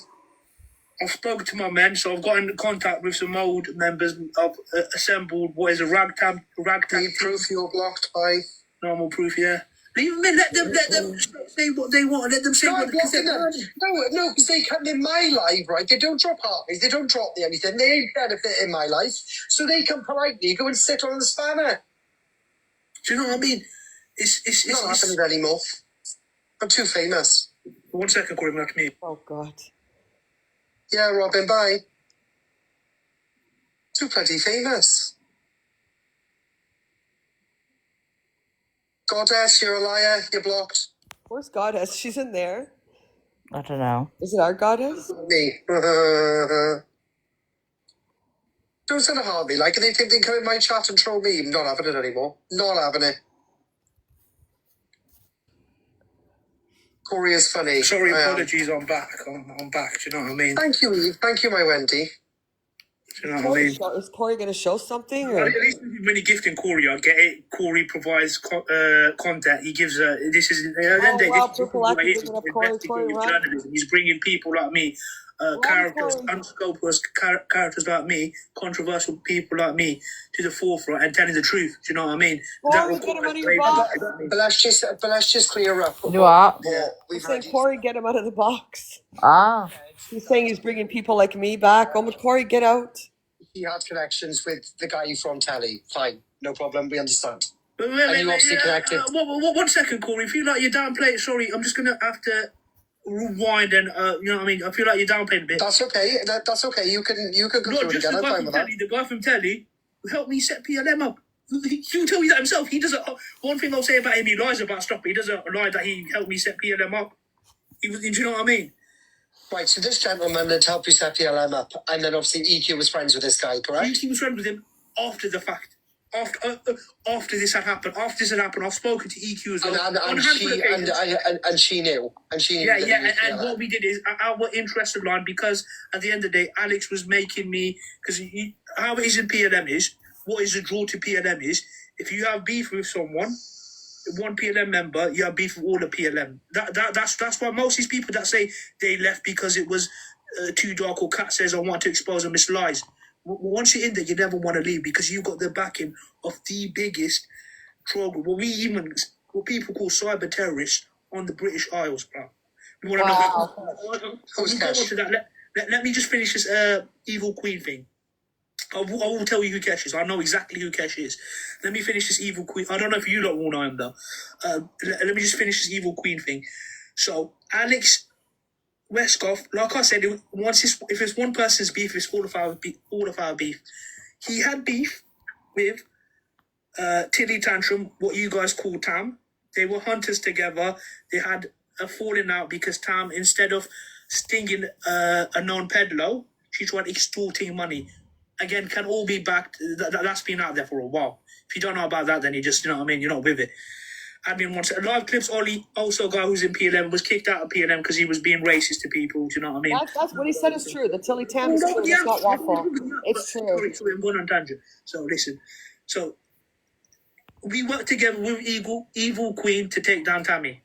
I've spoken to my men, so I've got in contact with some old members. I've assembled what is a ragtag. Need proof you're blocked by. Normal proof, yeah. Leave them in. Let them say what they want. Let them say what they want. No, because they come in my life, right? They don't drop parties. They don't drop me anything. They ain't benefit in my life. So they can politely go and sit on the spanner. Do you know what I mean? It's not happening anymore. I'm too famous. 1 second, Corey, I'm going to me. Oh, God. Yeah, Robin, bye. Too bloody famous. Goddess, you're a liar. You're blocked. Where's Goddess? She's in there. I don't know. Is it our Goddess? Me. Don't send a heart me. Like, they think they can come in my chat and troll me. I'm not having it anymore. Not having it. Corey is funny. Sorry, apologies. I'm back. I'm back. Do you know what I mean? Thank you, Eve. Thank you, my Wendy. Do you know what I mean? Is Corey going to show something? Or? At least when you gifting Corey, I get it. Corey provides content. He gives this is journalism. He's bringing people like me, characters, unscrupulous characters like me, controversial people like me to the forefront and telling the truth. Do you know what I mean? Corey, get him out of your box. But let's just clear up. You what? Yeah, we've saying Corey, get him out of the box. Ah. He's saying he's bringing people like me back. Oh, but Corey, get out. He had connections with the guy from Telly. Fine, no problem. We understand. But and you obviously connected. 1 second, Corey. I feel like you're downplaying. Sorry, I'm just gonna have to rewind and you know what I mean. I feel like you're downplaying a bit. That's okay. That's okay. You can go through it again. I'm fine with that. The guy from Telly who helped me set PLM up. He'll tell you that himself. He doesn't. One thing I'll say about him, he lies about stuff, but he doesn't lie that he helped me set PLM up. Do you know what I mean? Right, so this gentleman had helped you set PLM up, and then obviously EQ was friends with this guy, correct? EQ was friends with him after the fact. After this had happened, I've spoken to EQ as well. And she knew. And she knew. And what we did is our interested line, because at the end of the day, Alex was making me, because how it is in PLM is, what is a draw to PLM is, if you have beef with someone, one PLM member, you have beef with all the PLM. That's why most of these people that say they left because it was too dark, or Kat says I want to expose them, it's lies. Once you're in there, you never want to leave because you've got the backing of the biggest troll group. What people call cyber terrorists on the British Isles, bro. Let me just finish this evil queen thing. I will tell you who Kesh is. I know exactly who Kesh is. Let me finish this evil queen. I don't know if you lot will know him though. Let me just finish this evil queen thing. So Alex Westcott, like I said, if it's one person's beef, it's all of our beef. He had beef with Tilly Tantrum, what you guys call Tam. They were hunters together. They had a falling out because Tam, instead of stinging a known peddler, she tried extorting money. Again, can all be backed. That's been out there for a while. If you don't know about that, then you just, you know what I mean, you're not with it. Admin wants live clips. Ollie, also a guy who's in PLM, was kicked out of PLM because he was being racist to people. Do you know what I mean? That's what he said is true. The Tilly Tam is true. It's not waffle. It's true. Sorry, I'm going on tangent. So listen. So we worked together with Evil Queen to take down Tammy.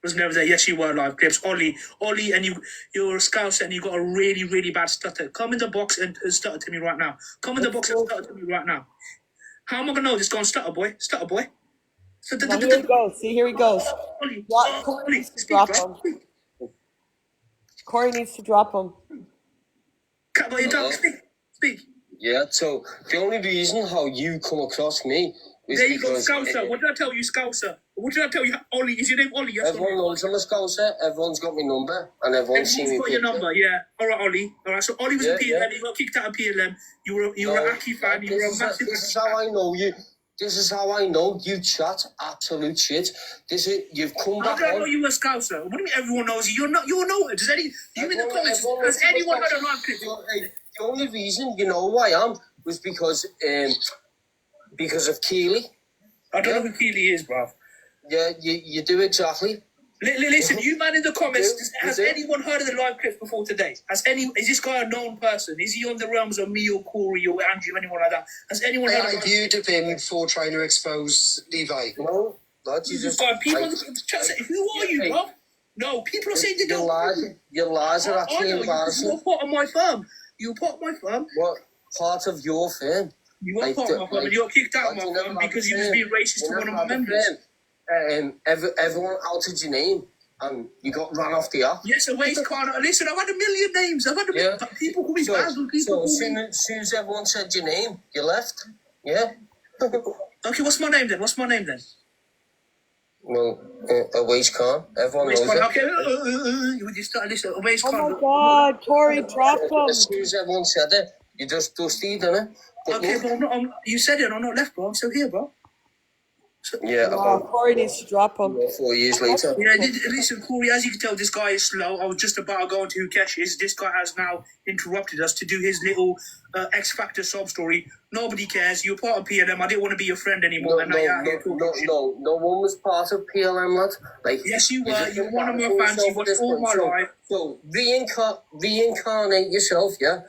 Was never there. Yes, you were live clips. Ollie, and you're a Scouser and you got a really, really bad stutter. Come in the box and stutter to me right now. Come in the box and stutter to me right now. How am I gonna know this? Go on, stutter boy. Stutter boy. So here he goes. See, here he goes. Corey needs to drop him. Corey needs to drop him. Cut by your dog. Speak. Yeah, so the only reason how you come across me is there you because... go, Scouser. What did I tell you, Scouser? What did I tell you? Ollie, is your name Ollie? Yes, everyone knows I'm a Scouser. Everyone's got my number, and everyone's seen me. Got your number, yeah. All right, Ollie. All right, so Ollie was in PLM. You got kicked out of PLM. You were an Aki fan. You were a massive... This is how I know you. This is how I know you chat absolute shit. You've come back. How do I know you were a Scouser? What do you mean everyone knows you? You're known. Does you in the comments? Has anyone heard a live clip? The only reason you know who I am was because of Keely. I don't know who Keely is, bruv. Yeah, you do exactly. Listen, you man in the comments, has anyone heard of the live clips before today? Is this guy a known person? Is he on the realms of me or Corey or Angie or anyone like that? Has anyone heard of him? I viewed of him for trying to expose Levi. No, that's just... People in the chat say, who are you, bro? No, people are saying they don't. Your lies are actually embarrassing. You're part of my firm. You're part of my firm. What? Part of your firm? You are part of my firm, and you got kicked out of my firm because you was being racist to one of my members. Everyone outed your name and you got run off the app. Yes, Waze Corner. Listen, I've had a million names. People call me bad. As soon as everyone said your name, you left. Yeah. Okay, what's my name then? Well, a Waze Corner. Everyone knows it. Okay, you just start listening. A Waze Corner. Oh my God, Corey, drop him. As soon as everyone said it, you just dusty, didn't it? Okay, but you said it, I'm not left, bro. I'm still here, bro. Corey needs to drop him. 4 years later. Yeah, listen, Corey, as you can tell, this guy is slow. I was just about to go into who Kesh is. This guy has now interrupted us to do his little X Factor sob story. Nobody cares. You're part of PLM. I didn't want to be your friend anymore. No one was part of PLM, lad. Like, yes, you were. You're one of my fans. You watched all my life. So reincarnate yourself, yeah?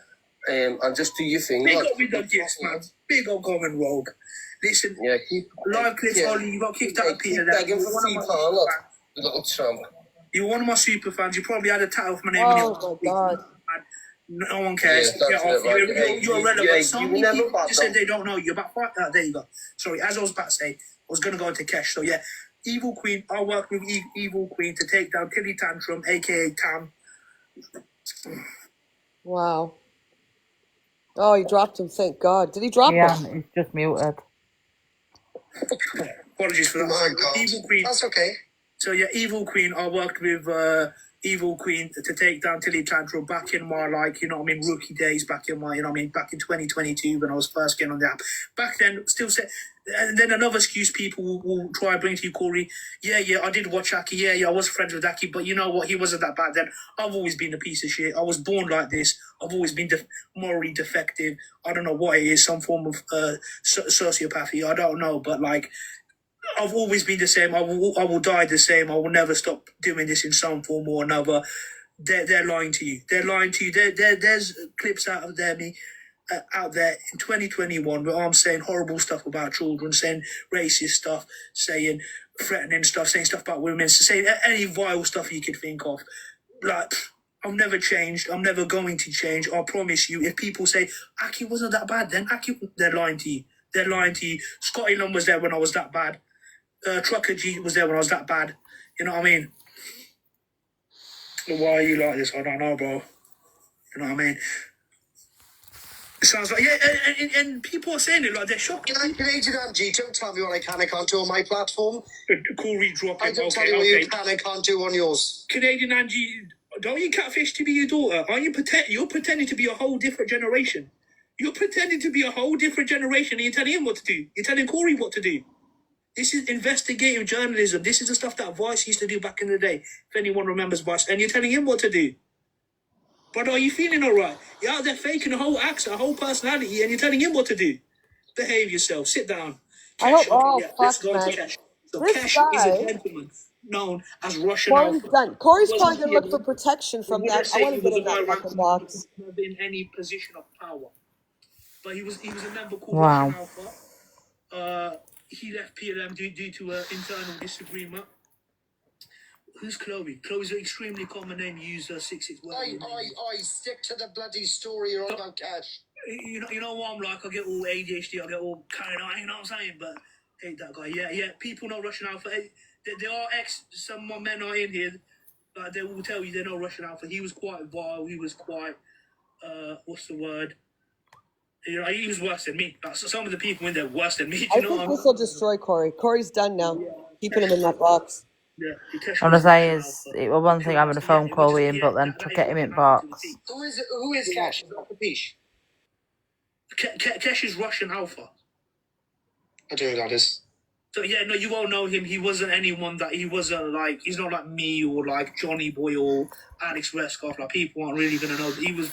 And just do your thing. Big up with the gifts, man. Big up going rogue. Listen, live clips, Ollie, you got kicked out of PLM. Begging for £3, you little tramp. You're one of my super fans. You probably had a tattoo of my name. Oh my God. No one cares. Get off. You're irrelevant. Some people just said they don't know you. About there you go. Sorry, as I was about to say, I was going to go into Kesh. So yeah, Evil Queen. I work with Evil Queen to take down Tilly Tantrum, aka Tam. Wow. Oh, he dropped him. Thank God. Did he drop him? Yeah, he's just muted. Apologies for that. My God. Evil Queen. That's okay. So yeah, Evil Queen. I worked with Evil Queen to take down Tilly Tantrum back in my, like, you know what I mean, rookie days, back in my, you know what I mean, back in 2022 when I was first getting on the app. Back then, still say, and then another excuse people will try and bring to you, Corey. Yeah, I did watch Aki. Yeah, I was friends with Aki, but you know what? He wasn't that bad then. I've always been a piece of shit. I was born like this. I've always been morally defective. I don't know what it is, some form of sociopathy. I don't know, but like, I've always been the same. I will die the same. I will never stop doing this in some form or another. They're lying to you. They're lying to you. There's clips out there in 2021 where I'm saying horrible stuff about children, saying racist stuff, saying threatening stuff, saying stuff about women, saying any vile stuff you could think of. Like, I've never changed. I'm never going to change. I promise you. If people say Aki wasn't that bad, then they're lying to you. They're lying to you. Scotty Lunn was there when I was that bad. Trucker G was there when I was that bad. You know what I mean? Why are you like this? I don't know, bro. You know what I mean? It sounds like, yeah, and people are saying it like they're shocked. Canadian Angie, don't tell me what I can and can't do on my platform. Corey dropped it. I don't tell you what you can and can't do on yours. Canadian Angie, don't you catfish to be your daughter? Are you you're pretending to be a whole different generation. You're pretending to be a whole different generation and you're telling him what to do. You're telling Corey what to do. This is investigative journalism. This is the stuff that Vice used to do back in the day. If anyone remembers Vice, and you're telling him what to do. Brother, are you feeling all right? You're out there faking a whole accent, a whole personality, and you're telling him what to do. Behave yourself. Sit down. I hope. Let's go to Kesh. So Kesh is a gentleman known as Russian Alpha. Corey's probably gonna look for protection from that. I want to get in that fucking box. In any position of power, but he was a member called Wow. Russian Alpha. He left PLM due to an internal disagreement. Who's Chloe? Chloe's an extremely common name. Use 66. I stick to the bloody story you're on about Cash. You know what I'm like? I get all ADHD. I get all carried on. You know what I'm saying? But hate that guy. Yeah. People know Russian Alpha. There are some of my men are in here. They will tell you they know Russian Alpha. He was quite vile. He was quite what's the word? You know, he was worse than me. Like, so some of the people in there worse than me. I think this will destroy Corey. Corey's done now. Keeping him in that box. Yeah, All I say is, it was one thing having a phone call with him, but then to get him in box. Who is Cash? Is that Capiche? Kesh is Russian Alpha. I don't know who that is. So yeah, no, you won't know him. He wasn't anyone that he wasn't like. He's not like me or like Johnny Boy or Alex Reskoff. Like people aren't really gonna know. But he was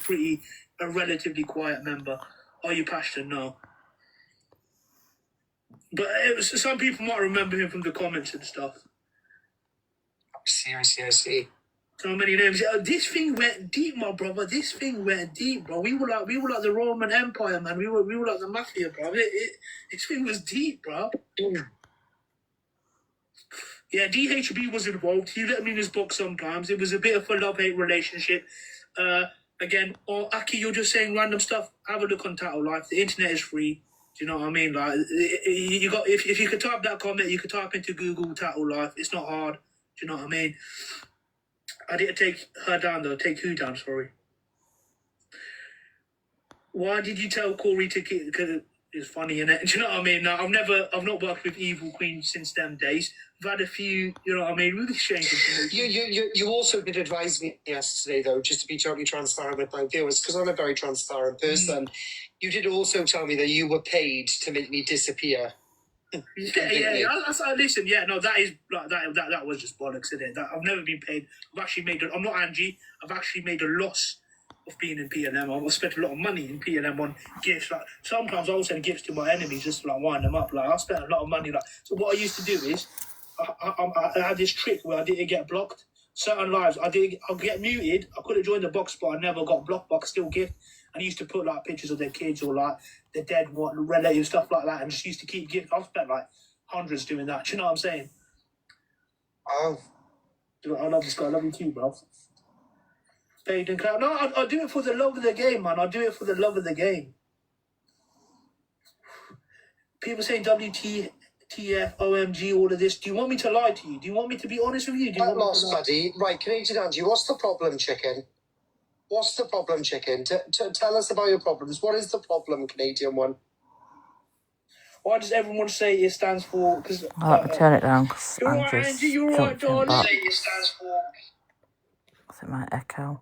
a relatively quiet member. Are you passionate? No. But some people might remember him from the comments and stuff. I see. So many names. This thing went deep, my brother. This thing went deep, bro. We were like the Roman Empire, man. We were like the mafia, bro. This thing was deep, bro. Yeah, DHB was involved. He let me in his box sometimes. It was a bit of a love-hate relationship. Again, Aki, you're just saying random stuff. Have a look on Tattle Life. The internet is free. Do you know what I mean? Like, you got if you could type that comment, you could type into Google Tattle Life. It's not hard. Do you know what I mean? I didn't take her down though. Take who down? Sorry. Why did you tell Corey to keep? Because it's funny, innit? Do you know what I mean? No, I've not worked with Evil Queen since them days. I've had a few, you know what I mean? Really strange information. You also did advise me yesterday, though, just to be totally transparent with my viewers, because I'm a very transparent person. You did also tell me that you were paid to make me disappear. Yeah. Listen, that is like that was just bollocks, isn't it? I've never been paid. I'm not Angie. I've actually made a loss of being in PLM. I've spent a lot of money in PLM on gifts. Like sometimes I will send gifts to my enemies just to like wind them up. Like I spent a lot of money. Like so, what I used to do is I had this trick where I didn't get blocked. Certain lives I'll get muted. I could have joined the box, but I never got blocked. But I could still gift. And I used to put like pictures of their kids or like their dead relatives, stuff like that, and just used to keep gifts. I've spent like hundreds doing that. Do you know what I'm saying? Oh, I love this guy. I love you too, bro. Paid and crowd. No, I do it for the love of the game, man. I do it for the love of the game. People saying WTF, OMG, all of this. Do you want me to lie to you? Do you want me to be honest with you? Get lost, buddy. Right, Canadian Angie, what's the problem, chicken? What's the problem, chicken? Tell us about your problems. What is the problem, Canadian one? Why does everyone say it stands for? Because I'll turn it down because I'm just you're right, jumping back. It stands for. It might echo.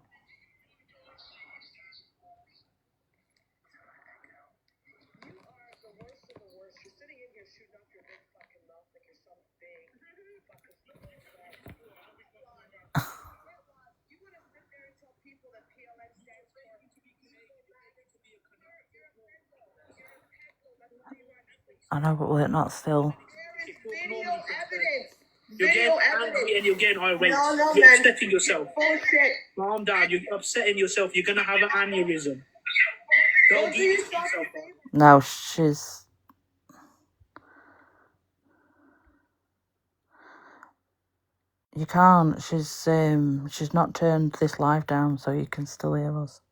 I know, but will it not still? Video evidence. You're getting angry and you're getting irate. You're upsetting yourself. Bullshit. Calm down. You're upsetting yourself. You're gonna have an aneurysm. Don't do yourself. No, she's. You can't. She's not turned this live down, so you can still hear us.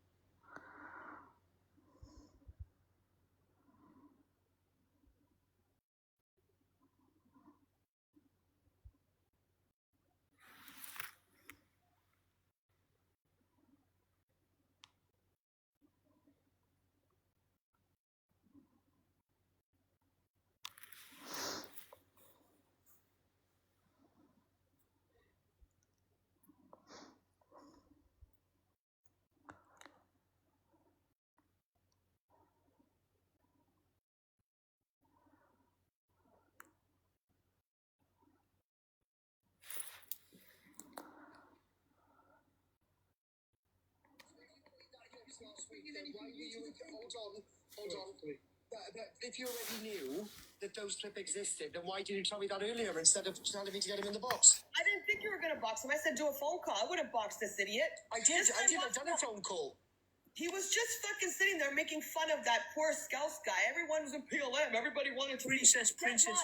Hold on. If you already knew that those clips existed, then why didn't you tell me that earlier instead of telling me to get him in the box? I didn't think you were gonna box him. I said do a phone call. I wouldn't box this idiot. I did. I've done a phone call. He was just fucking sitting there making fun of that poor Scouse guy. Everyone was in PLM. Everybody wanted to Princess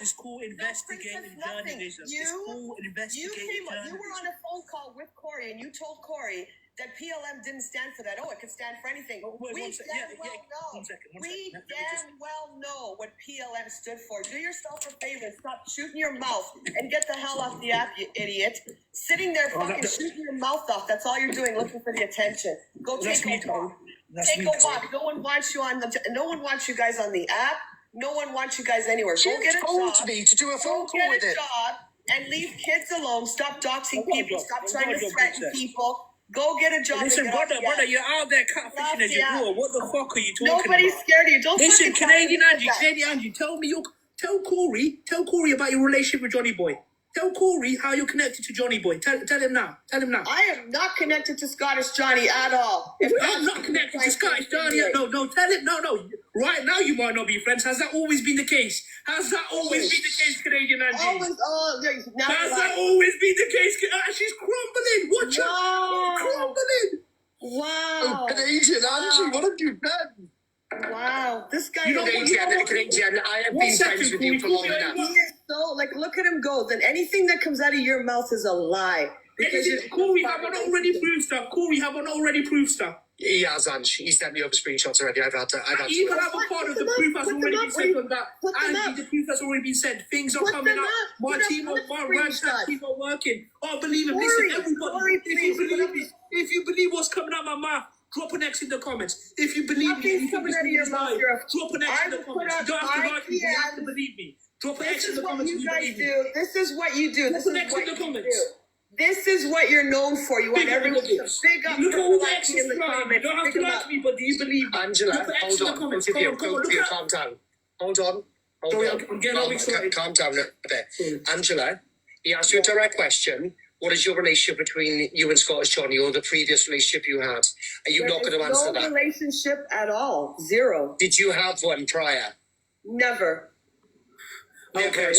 is called investigating journalism. You Investigating you were on a phone call with Corey and you told Corey that PLM didn't stand for that. Oh, it could stand for anything. We damn well know what PLM stood for. Do yourself a favor. Stop shooting your mouth and get the hell off the app, you idiot. Sitting there fucking shooting your mouth off. That's all you're doing, looking for the attention. Go take a walk. Take a walk. No one wants you on the. No one wants you guys on the app. No one wants you guys anywhere. Go get a job. Me to do a phone call with it. Job and leave kids alone. Stop doxing people. Stop trying to threaten people. Go get a job. Listen, brother, you're out there catfishing as you go. What the fuck are you talking about? Nobody's scared of you. Don't listen, Canadian Angie, tell Corey about your relationship with Johnny Boy. Tell Corey how you're connected to Johnny Boy. Tell him now. I am not connected to Scottish Johnny at all. I'm not connected to Scottish Johnny. No, tell him. No. Right now you might not be friends. Has that always been the case? Has that always been the case, Canadian Angie? Always, has that always been the case? She's crumbling. Watch her. Crumbling. Wow. Oh, Canadian Angie, what have you done? Wow, this guy. Canadian, I have been friends with you for long enough. He is so look at him go. Then anything that comes out of your mouth is a lie. Because Corey, have I not already proved stuff? He has, Angie. He sent me over screenshots already. I've had. Even have a part of the proof has already been sent on that. Angie, the proof has already been sent. Things are coming up. My team are working. Oh, believe him. Listen, everybody. If you believe what's coming out of my mouth, drop an X in the comments. If you believe me, if you drop an X in the comments. You don't have to like me, you have to believe me. Drop an X in the comments if you believe me. This is what you do. Drop an X in the comments. This is what you're known for. You want everyone to big up look at all the X's in the comments. You don't have to like me, but do you believe me? Angela, hold on. Calm down. Hold on. I'm getting all excited. Calm down a bit. Angela, he asked you a direct question. What is your relationship between you and Scottish Johnny, or the previous relationship you had? Are you not going to answer that? No relationship at all. Zero. Did you have one prior? Never. Okay.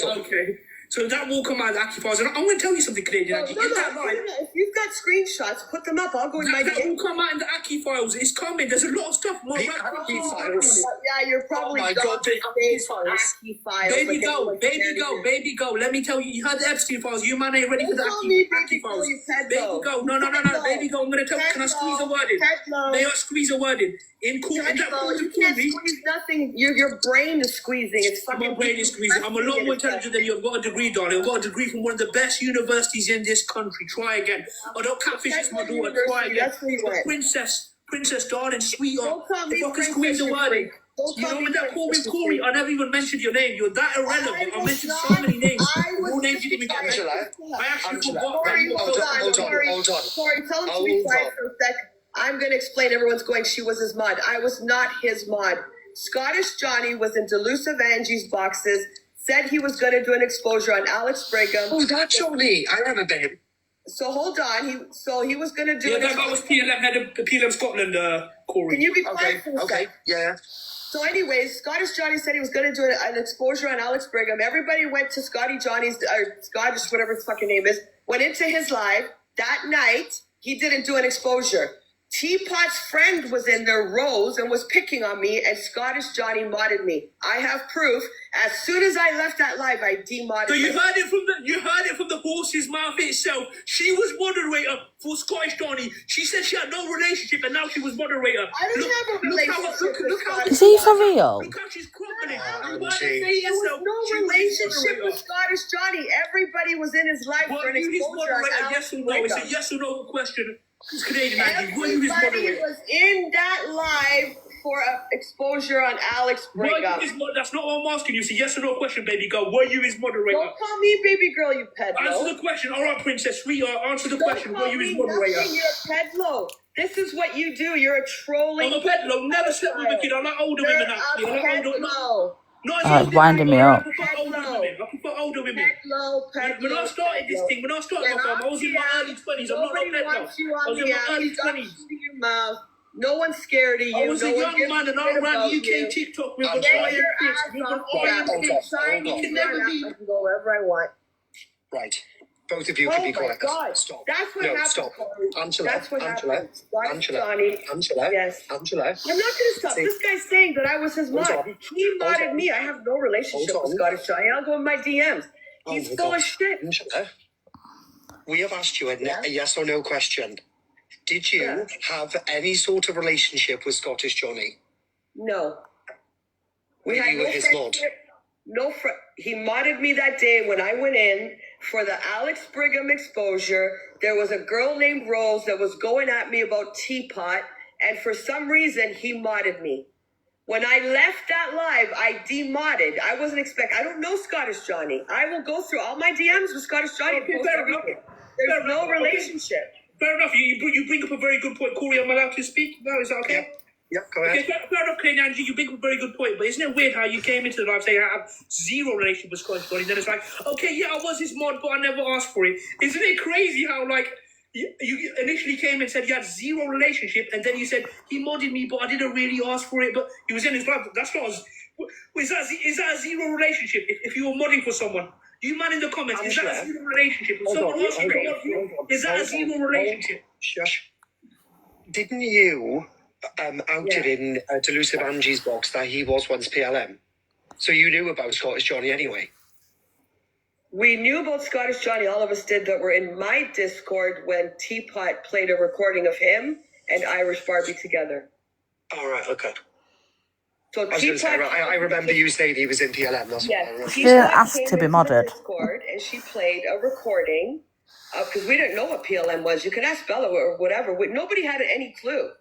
So that will come out of the Aki files. And I'm going to tell you something, Canadian Angie. If you've got screenshots, put them up. I'll go in my That will come out in the Aki files. It's coming. There's a lot of stuff. The Aki files. Yeah, you're probably the Aki files. Baby go. Let me tell you, you had the Epstein files. You man ain't ready for the Aki files. Baby go. No. Baby go. I'm going to tell you. Can I squeeze a word in? May I squeeze a word in? In court, you can't squeeze nothing. Your brain is squeezing. It's fucking. My brain is squeezing. I'm a lot more intelligent than you. I've got a degree, darling. I've got a degree from one of the best universities in this country. Try again. I don't catfish is my daughter. Try again. Princess, darling, sweetheart. If I can squeeze a word in. You know, with that call with Corey, I never even mentioned your name. You're that irrelevant. I mentioned so many names. Your name didn't even get mentioned. I actually forgot. Corey, hold on. Corey, tell him to be quiet for a sec. I'm going to explain. Everyone's going, she was his mod. I was not his mod. Scottish Johnny was in Delusive Angie's boxes, said he was going to do an exposure on Alex Brigham. Oh, that's Johnny. I remember him. So hold on. He was going to do that was PLM, head of PLM Scotland, Corey. Can you be quiet for a sec? Yeah. So anyways, Scottish Johnny said he was going to do an exposure on Alex Brigham. Everybody went to Scottish, whatever his fucking name is, went into his live. That night, he didn't do an exposure. Teapot's friend was in there, Rose, and was picking on me, and Scottish Johnny modded me. I have proof. As soon as I left that live, I demodded. So you heard it from the horse's mouth itself. She was moderator for Scottish Johnny. She said she had no relationship, and now she was moderator. I didn't have a relationship. Is he for real? Look how she's crumbling. There was no relationship with Scottish Johnny. Everybody was in his life for an exposure on Alex yes or no? It's a yes or no question. It's Canadian, Angie. Everybody was in that live for an exposure on Alex Brigham. That's not what I'm asking you. It's a yes or no question, baby girl. Were you his moderator? Don't call me baby girl, you pedlo. Answer the question. All right, princess, sweetheart. Answer the question. Were you his moderator? Nothing. You're a pedlo. This is what you do. You're a trolling. I'm a pedlo. Never slept with a kid. I like older women, actually. I like older women. It's winding me up. I prefer older women. When I started this thing, I was in my early 20s. I'm not pedlo. I was in my early 20s. No one's scared of you. I was a young man and I ran UK TikTok with an iron fist. I can never be. I can go wherever I want. Right. Both of you can be quiet. God. Stop. That's what happened. Stop. Angela. That's what Angela. happened. Angela. Yes. Angela. I'm not going to stop. This guy's saying that I was his mod. He modded me. I have no relationship with Scottish Johnny. I'll go in my DMs. He's full of shit. Angela, we have asked you a yes or no question. Did you have any sort of relationship with Scottish Johnny? No. We had no his mod. No, he modded me that day when I went in for the Alex Brigham exposure. There was a girl named Rose that was going at me about Teapot, and for some reason he modded me. When I left that live, I demodded. I wasn't expecting. I don't know Scottish Johnny. I will go through all my DMs with Scottish Johnny. There's no relationship. Fair enough. You bring up a very good point. Corey, am I allowed to speak now? Is that okay? Yeah, go ahead. Okay, fair enough, Clay and Angie. You bring up a very good point. But isn't it weird how you came into the live saying I have zero relationship with Scottish Johnny? Then it's like, okay, yeah, I was his mod, but I never asked for it. Isn't it crazy how, like, you initially came and said you had zero relationship, and then you said he modded me, but I didn't really ask for it, but he was in his life. That's not... Is that a zero relationship if you were modding for someone? You man in the comments, is that a zero relationship? If someone asks you to mod you, is that a zero relationship? Shush. Didn't you outed in Delusive Angie's box that he was once PLM? So you knew about Scottish Johnny anyway? We knew about Scottish Johnny, all of us did, that were in my Discord when Teapot played a recording of him and Irish Barbie together. All right, okay. So I remember you saying he was in PLM. That's what I remember. She asked to be modded. Discord, and she played a recording because we didn't know what PLM was. You can ask Bella or whatever. Nobody had any clue.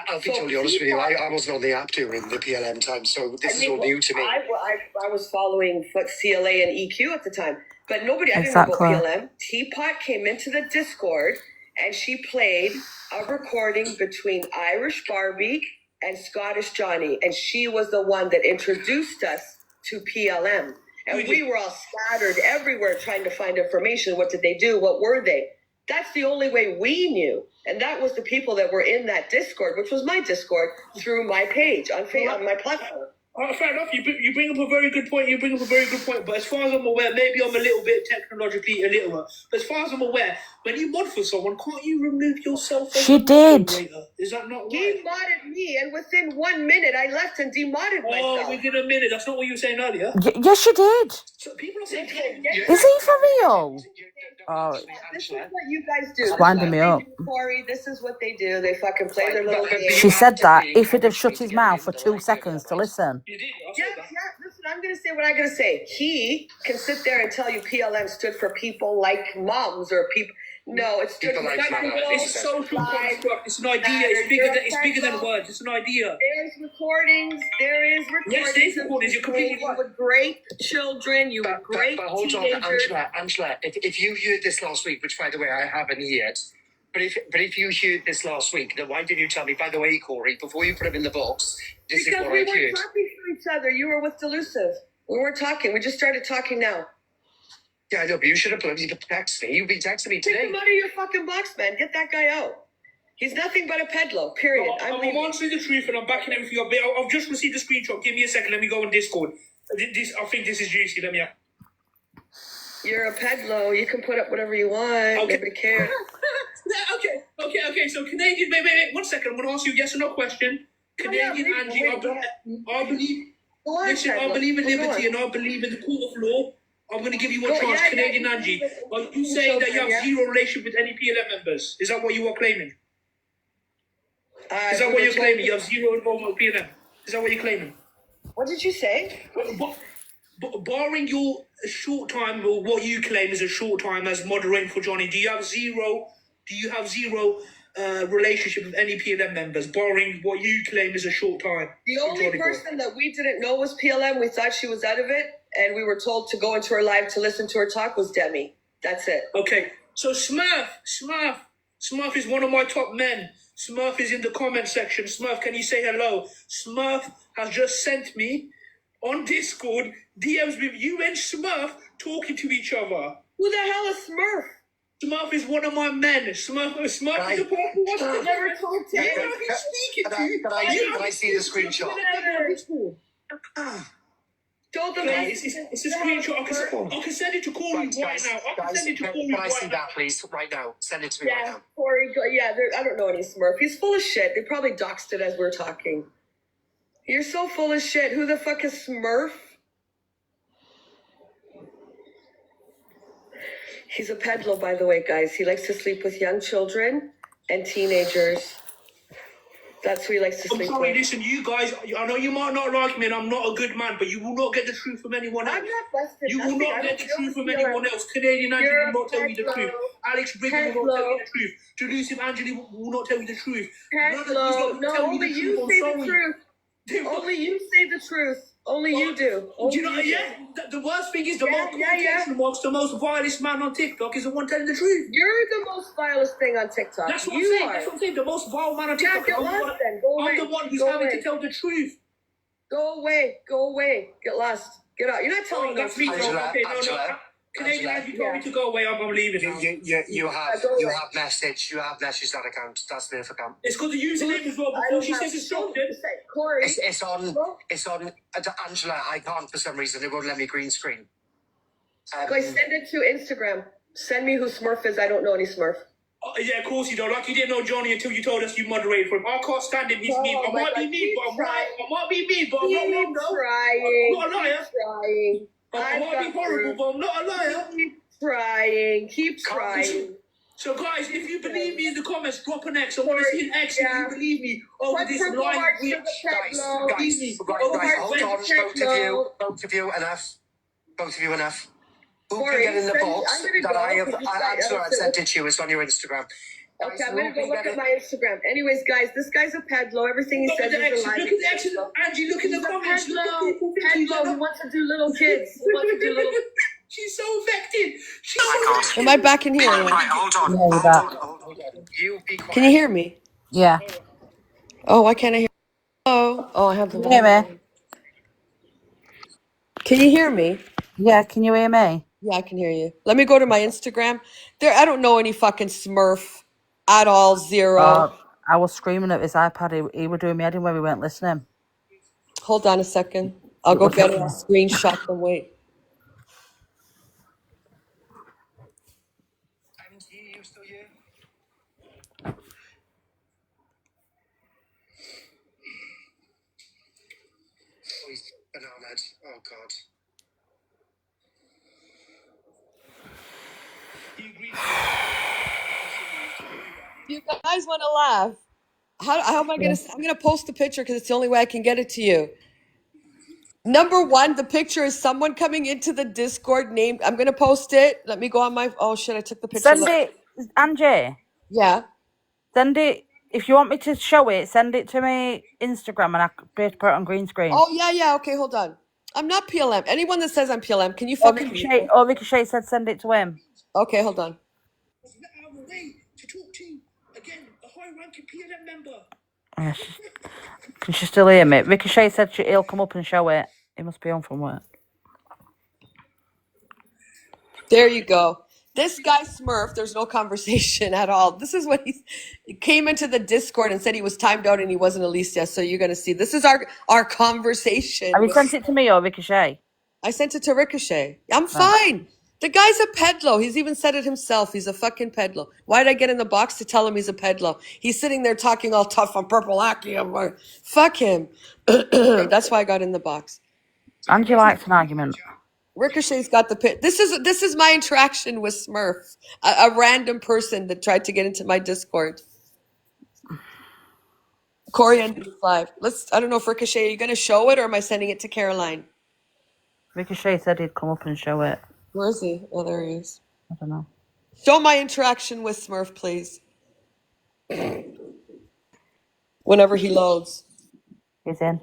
I'll be totally honest with you. I wasn't on the app during the PLM time, so this is all new to me. I was following CLA and EQ at the time, but nobody. I didn't know about PLM. Teapot came into the Discord and she played a recording between Irish Barbie and Scottish Johnny, and she was the one that introduced us to PLM. And we were all scattered everywhere trying to find information. What did they do? What were they? That's the only way we knew. And that was the people that were in that Discord, which was my Discord, through my page on my platform. Fair enough. You bring up a very good point. But as far as I'm aware, maybe I'm a little bit technologically illiterate. But as far as I'm aware, when you mod for someone, can't you remove yourself? She did. Is that not right? He modded me, and within 1 minute, I left and demodded myself. Oh, within a minute. That's not what you were saying earlier. Yes, she did. So people are saying, is he for real? Oh, this is what you guys do. It's winding me up. Corey, this is what they do. They fucking play their little game. She said that if he'd have shut his mouth for 2 seconds to listen. Yeah, listen, I'm going to say what I'm going to say. He can sit there and tell you PLM stood for people like moms or people. No, it's just It's a social construct. It's an idea. It's bigger than words. It's an idea. There's recordings. There is recordings. Yes, there's recordings. You're completely You right. would rape children. You would rape But hold teenagers. on, Angela. If you heard this last week, which by the way I haven't heard, but if you heard this last week, then why didn't you tell me? By the way, Corey, before you put him in the box, this Because is what we I weren't heard. talking to each other. You were with Delusive. We weren't talking. We just started talking now. Yeah, I know, but you should have bloody texted me. You've been texting me Take today. him out of your fucking box, man. Get that guy out. He's nothing but a peddler, period. I'm answering the truth and I'm backing everything up. I've just received a screenshot. Give me a second. Let me go on Discord. I think this is juicy. Let me. You're a peddler. You can put up whatever you want. Okay. Nobody cares. Okay. So Canadian, wait. 1 second. I'm going to ask you a yes or no question. Canadian Angie, I believe. Listen, I believe in liberty and I believe in the court of law. I'm going to give you a chance, Canadian Angie. Are you saying that you have zero relationship with any PLM members? Is that what you are claiming? Is that what you're claiming? You have zero involvement with PLM? Is that what you're claiming? What did you say? Barring your short time, or what you claim is a short time as moderating for Johnny, do you have zero relationship with any PLM members, barring what you claim is a short time? The only person that we didn't know was PLM. We thought she was out of it, and we were told to go into her live to listen to her talk was Demi. That's it. Okay, so Smurf is one of my top men. Smurf is in the comment section. Smurf, can you say hello? Smurf has just sent me on Discord DMs with you and Smurf talking to each other. Who the hell is Smurf? Smurf is one of my men. Smurf is the person who wants to never talked to him. Can I see the screenshot? It's a screenshot. I can send it to Corey right now. Can I see that, please? Right now. Send it to me right now. Corey, I don't know any Smurf. He's full of shit. They probably doxed it as we're talking. You're so full of shit. Who the fuck is Smurf? He's a peddler, by the way, guys. He likes to sleep with young children and teenagers. That's who he likes to sleep I'm sorry, with. listen, you guys, I know you might not like me and I'm not a good man, but you will not get the truth from anyone else. I'm not busted. You will not get the truth from anyone else. Canadian Angie will not tell you the truth. Alex Brigham will not tell you the truth. Delusive Angeli will not tell you the truth. No, only you say the truth. Only you say the truth. Only you do. Do you know, the worst thing is the most confrontational amongst the most vilest man on TikTok is the one telling the truth. You're the most vilest thing on TikTok. That's what I'm saying. That's what I'm saying. The most vile man on TikTok. Get lost then. Go away. I'm the one who's having to tell the truth. Go away. Get lost. Get out. You're not telling that's me. Angela, Canadian Angie told me to go away. I'm leaving. You have messaged that account. That's their account. It's got the username as well. Before she says it's dropped it. Corey. It's on. Angela, I can't for some reason. It won't let me green screen. Guys, send it to Instagram. Send me who Smurf is. I don't know any Smurf. Yeah, of course you don't. Like you didn't know Johnny until you told us you moderated for him. I can't stand him. He's mean. I might be mean, but I'm right. I might be mean, but I'm not wrong though. I'm not a liar. I might be horrible, but I'm not a liar. Keep trying. So guys, if you believe me in the comments, drop an X. I want to see an X if you believe me over this lying witch. Guys, hold on, both of you, enough. Who can get in the box that I have sent it to you? It's on your Instagram. Okay, I'm going to go look at my Instagram. Anyways, guys, this guy's a peddler. Everything he says is a lie. Look at the X. Angie, look in the comments. Peddler who wants to do little kids. She's so affected. Am I back in here? Right, hold on. Can you hear me? Yeah. Oh, why can't I hear? Oh, I have the. Can you hear me? Can you hear me? Yeah, can you hear me? Yeah, I can hear you. Let me go to my Instagram. I don't know any fucking Smurf at all. Zero. I was screaming at his iPad. He was doing me head in where we weren't listening. Hold on a second. I'll go get a screenshot and wait. Angie, you still here? Oh, he's bananas. Oh, God. You guys want to laugh? How am I gonna? I'm gonna post the picture because it's the only way I can get it to you. Number one, the picture is someone coming into the Discord named. I'm gonna post it. Let me go on my. Oh shit! I took the picture. Send it. Angie, Yeah. send it. If you want me to show it, send it to me Instagram and I can put it on green screen. Oh, yeah. Okay, hold on. I'm not PLM. Anyone that says I'm PLM, can you Or fucking... Ricochet said send it to him. Okay, hold on. To talk to, again, a high-ranking PLM member. Yeah, can she still hear me? Ricochet said he'll come up and show it. He must be home from work. There you go. This guy Smurf, there's no conversation at all. This is what he came into the Discord and said he was timed out and he wasn't Alicia. So you're gonna see. This is our conversation. Have you sent it to me or Ricochet? I sent it to Ricochet. I'm fine. The guy's a pedlo. He's even said it himself. He's a fucking pedlo. Why'd I get in the box to tell him he's a pedlo? He's sitting there talking all tough on Purple Aki. Fuck him. That's why I got in the box. Angie likes an argument. Ricochet's got the pit. This is my interaction with Smurf, a random person that tried to get into my Discord. Corey and live. I don't know if Ricochet, are you gonna show it or am I sending it to Caroline? Ricochet said he'd come up and show it. Where is he? Oh, there he is. I don't know. Show my interaction with Smurf, please. Whenever he loads. He's in.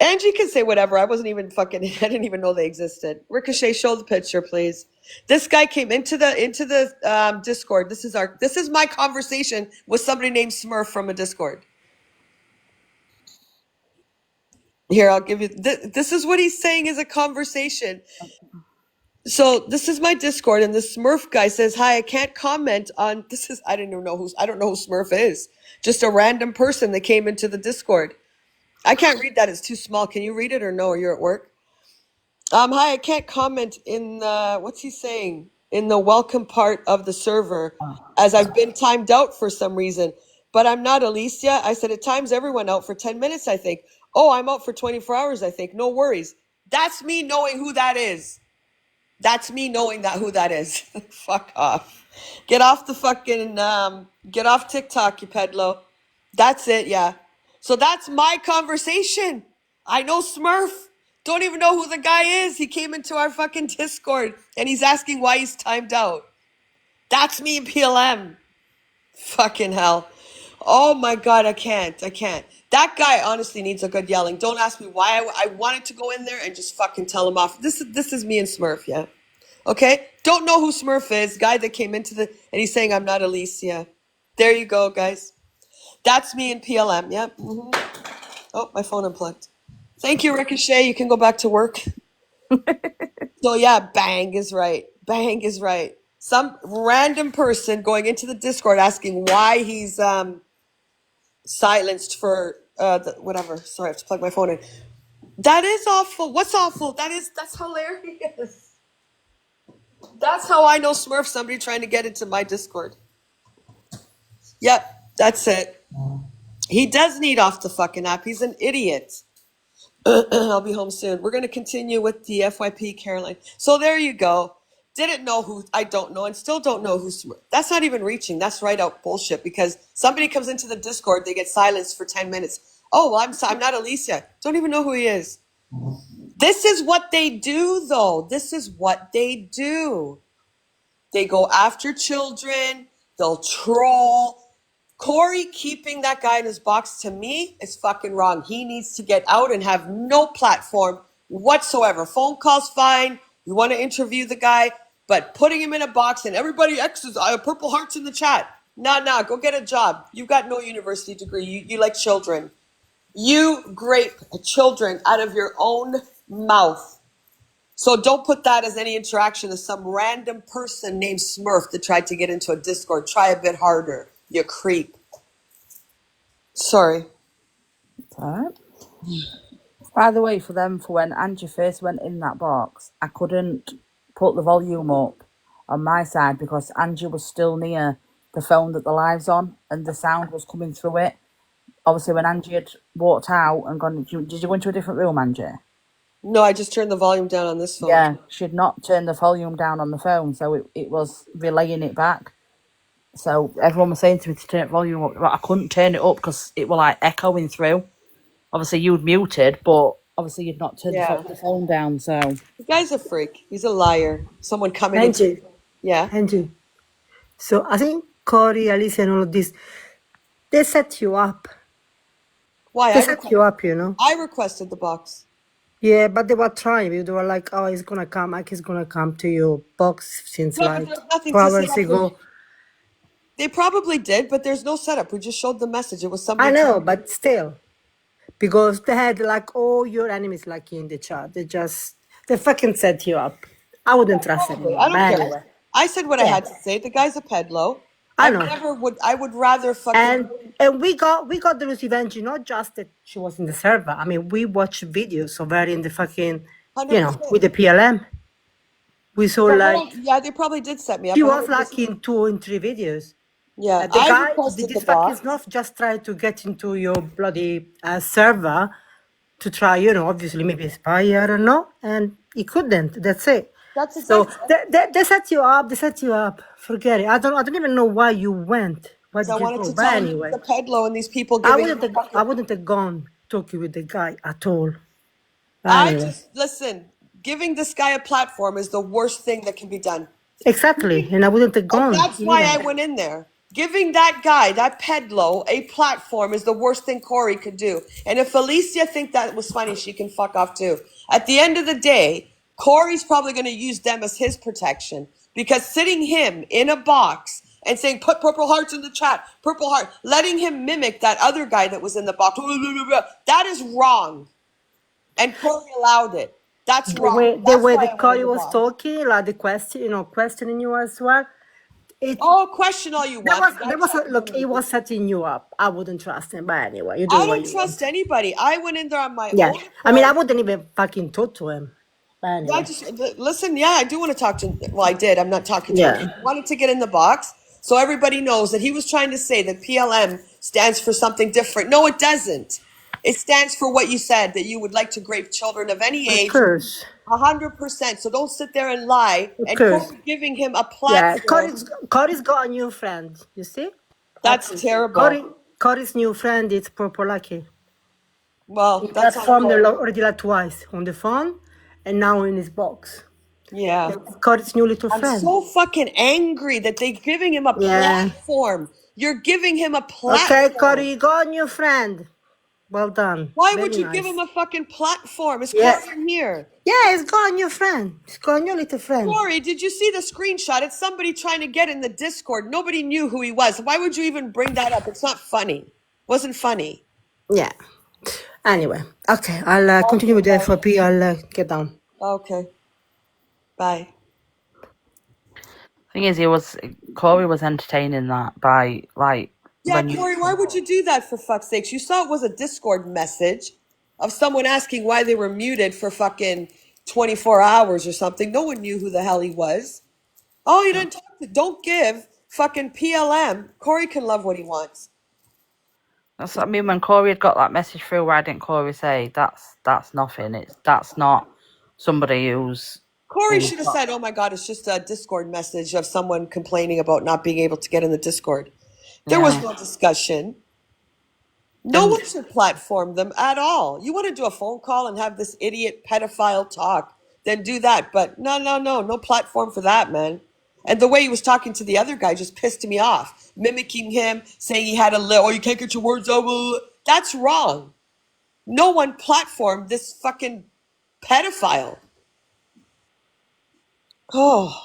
Angie can say whatever. I wasn't even fucking. I didn't even know they existed. Ricochet, show the picture, please. This guy came into the Discord. This is my conversation with somebody named Smurf from a Discord. Here, I'll give you. This is what he's saying is a conversation. So this is my Discord, and this Smurf guy says, "Hi, I can't comment on this." I don't know who Smurf is. Just a random person that came into the Discord. I can't read that. It's too small. Can you read it or no? Or you're at work? Hi, I can't comment in the, what's he saying? In the welcome part of the server, as I've been timed out for some reason. But I'm not Alicia. I said it times everyone out for 10 minutes, I think. Oh, I'm out for 24 hours, I think. No worries. That's me knowing who that is. That's me knowing who that is. Fuck off. Get off the fucking, get off TikTok, you pedlo. That's it, yeah. So that's my conversation. I know Smurf. Don't even know who the guy is. He came into our fucking Discord and he's asking why he's timed out. That's me in PLM. Fucking hell. Oh my God, I can't. That guy honestly needs a good yelling. Don't ask me why I wanted to go in there and just fucking tell him off. This is me and Smurf, yeah. Okay? Don't know who Smurf is. Guy that came into and he's saying I'm not Alicia. There you go, guys. That's me in PLM, yep. Oh, my phone unplugged. Thank you, Ricochet. You can go back to work. So yeah, bang is right. Bang is right. Some random person going into the Discord asking why he's silenced for whatever. Sorry, I have to plug my phone in. That is awful. What's awful? That's hilarious. That's how I know Smurf, somebody trying to get into my Discord. Yep, that's it. He does need off the fucking app. He's an idiot. I'll be home soon. We're going to continue with the FYP, Caroline. So there you go. Didn't know who, I don't know, and still don't know who's, that's not even reaching. That's right out bullshit because somebody comes into the Discord, they get silenced for 10 minutes. Oh, well, I'm not Alicia. Don't even know who he is. This is what they do, though. This is what they do. They go after children. They'll troll. Corey keeping that guy in his box, to me, is fucking wrong. He needs to get out and have no platform whatsoever. Phone calls, fine. You want to interview the guy, but putting him in a box and everybody X's, purple hearts in the chat. Nah, go get a job. You've got no university degree. You like children. You grape children out of your own mouth. So don't put that as any interaction with some random person named Smurf that tried to get into a Discord. Try a bit harder. You creep. Sorry. All right. By the way, for when Angie first went in that box, I couldn't put the volume up on my side because Angie was still near the phone that the live's on and the sound was coming through it. Obviously, when Angie had walked out and gone, did you go into a different room, Angie? No, I just turned the volume down on this phone. Yeah, she'd not turned the volume down on the phone, so it was relaying it back. So everyone was saying to me to turn the volume up, but I couldn't turn it up because it was like echoing through. Obviously, you'd muted, but obviously you'd not turned the phone down. So the guy's a freak. He's a liar. Someone coming Angie. Yeah. Angie. So I think Corey, Alicia, and all of this, they set you up. Why? They set you up, you know. I requested the box. Yeah, but they were trying. They were like, "Oh, he's gonna come. Ike is gonna come to your box since Yeah, but like there's nothing 2 to set hours up. ago." They probably did, but there's no setup. We just showed the message. It was I somebody. know, but still, because they had like all your enemies like in the chat. They fucking set you up. I wouldn't trust Probably. anyone. I don't But care. anyway, I said what I yeah, had to say. The guy's a pedlo. I know. I would rather fucking. And we got the revenge, not just that she was in the server. I mean, we watched videos of her in the fucking, 100%. with the PLM. We saw But like yeah, they probably did set me up. she was 100%. like in 2 and 3 videos. Yeah, The I guy, requested this the fucking box. snuff just tried to get into your bloody server to try, obviously maybe spy, I don't know, and he couldn't. That's it. That's So exactly. they set you up. They set you up. Forget it. I don't even know why you went. Why Because I did you wanted go? to But tell him anyway, he's a pedlo and these people I giving. wouldn't have gone talking with the guy at all. But I anyway, just listen. Giving this guy a platform is the worst thing that can be done. exactly, and I wouldn't have And gone that's why I either. went in there. Giving that guy, that pedlo, a platform is the worst thing Corey could do. And if Alicia think that was funny, she can fuck off too. At the end of the day, Corey's probably going to use them as his protection because sitting him in a box and saying, put purple hearts in the chat, purple heart, letting him mimic that other guy that was in the box, that is wrong. And Corey allowed it. That's wrong. The That's way why the I went in Corey the was box. talking, like the question, questioning you as well. Oh, question all you want. There was look, he was setting you up. I wouldn't trust him, but anyway, you do I what don't you trust want. anybody. I went in there on my Yeah, own. I mean, I wouldn't even fucking talk to him. But Yeah, anyway, listen. Yeah, I do want to talk to him. Well, I did. I'm not talking to him. yeah, I wanted to get in the box so everybody knows that he was trying to say that PLM stands for something different. No, it doesn't. It stands for what you said, that you would like to grape children of any of age. course, 100%. So don't sit there and lie. of And course. Corey giving him a Yeah, platform. Cody's got a new friend. You see? That's terrible. Cody's new friend is Purple Lucky. Well, He that's platformed not already like twice on the phone, and now in his box. Yeah. That's Cody's new little I'm friend. so fucking angry that they're giving him a Yeah. platform. You're giving him a Okay, platform. Cody, you got a new friend. Well done. Why Very would you nice. give him a fucking platform? Is Yeah. Corey in here? Yeah, he's got a new friend. He's got a new little friend. Corey, did you see the screenshot? It's somebody trying to get in the Discord. Nobody knew who he was. Why would you even bring that up? It's not funny. Wasn't funny. Yeah. Anyway, okay, I'll continue with the FOP. I'll get down. Okay. Bye. Thing is, Corey was entertaining that by like. Yeah, when you- Corey, why would you do that for fuck's sakes? You saw it was a Discord message of someone asking why they were muted for fucking 24 hours or something. No one knew who the hell he was. Oh, you didn't talk to, don't give fucking PLM. Corey can love what he wants. That's what I mean. When Corey had got that message through, why didn't Corey say that's nothing? That's not somebody who's. Corey should have said, oh my God, it's just a Discord message of someone complaining about not being able to get in the Discord. There was no discussion. No one should platform them at all. You want to do a phone call and have this idiot pedophile talk, then do that. But no platform for that, man. And the way he was talking to the other guy just pissed me off. Mimicking him, saying he had oh, you can't get your words out. That's wrong. No one platformed this fucking pedophile. Oh.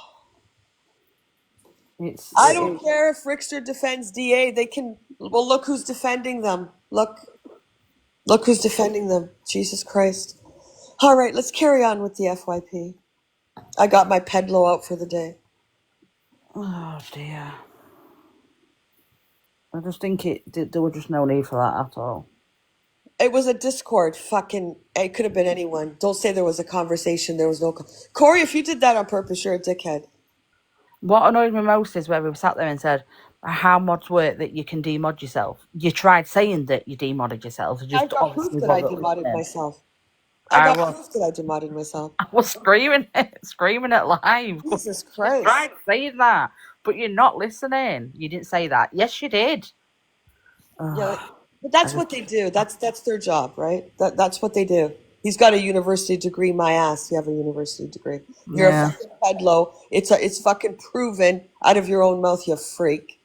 I don't care if Rickster defends DA. They can. Well, look who's defending them. Look who's defending them. Jesus Christ. All right, let's carry on with the FYP. I got my pedlo out for the day. Oh dear. I just think there was just no need for that at all. It was a Discord. Fucking. It could have been anyone. Don't say there was a conversation. There was no. Corey, if you did that on purpose, you're a dickhead. What annoyed me most is where we sat there and said, how mods work that you can demod yourself. You tried saying that you demodded yourself. I got proof that I demodded myself. I got proof that I demodded myself. I was screaming it live. Jesus Christ. You tried saying that, but you're not listening. You didn't say that. Yes, you did. Yeah, but that's what they do. That's their job, right? That's what they do. He's got a university degree. My ass, you have a university degree. You're Yeah. a fucking pedlo. It's fucking proven out of your own mouth, you freak.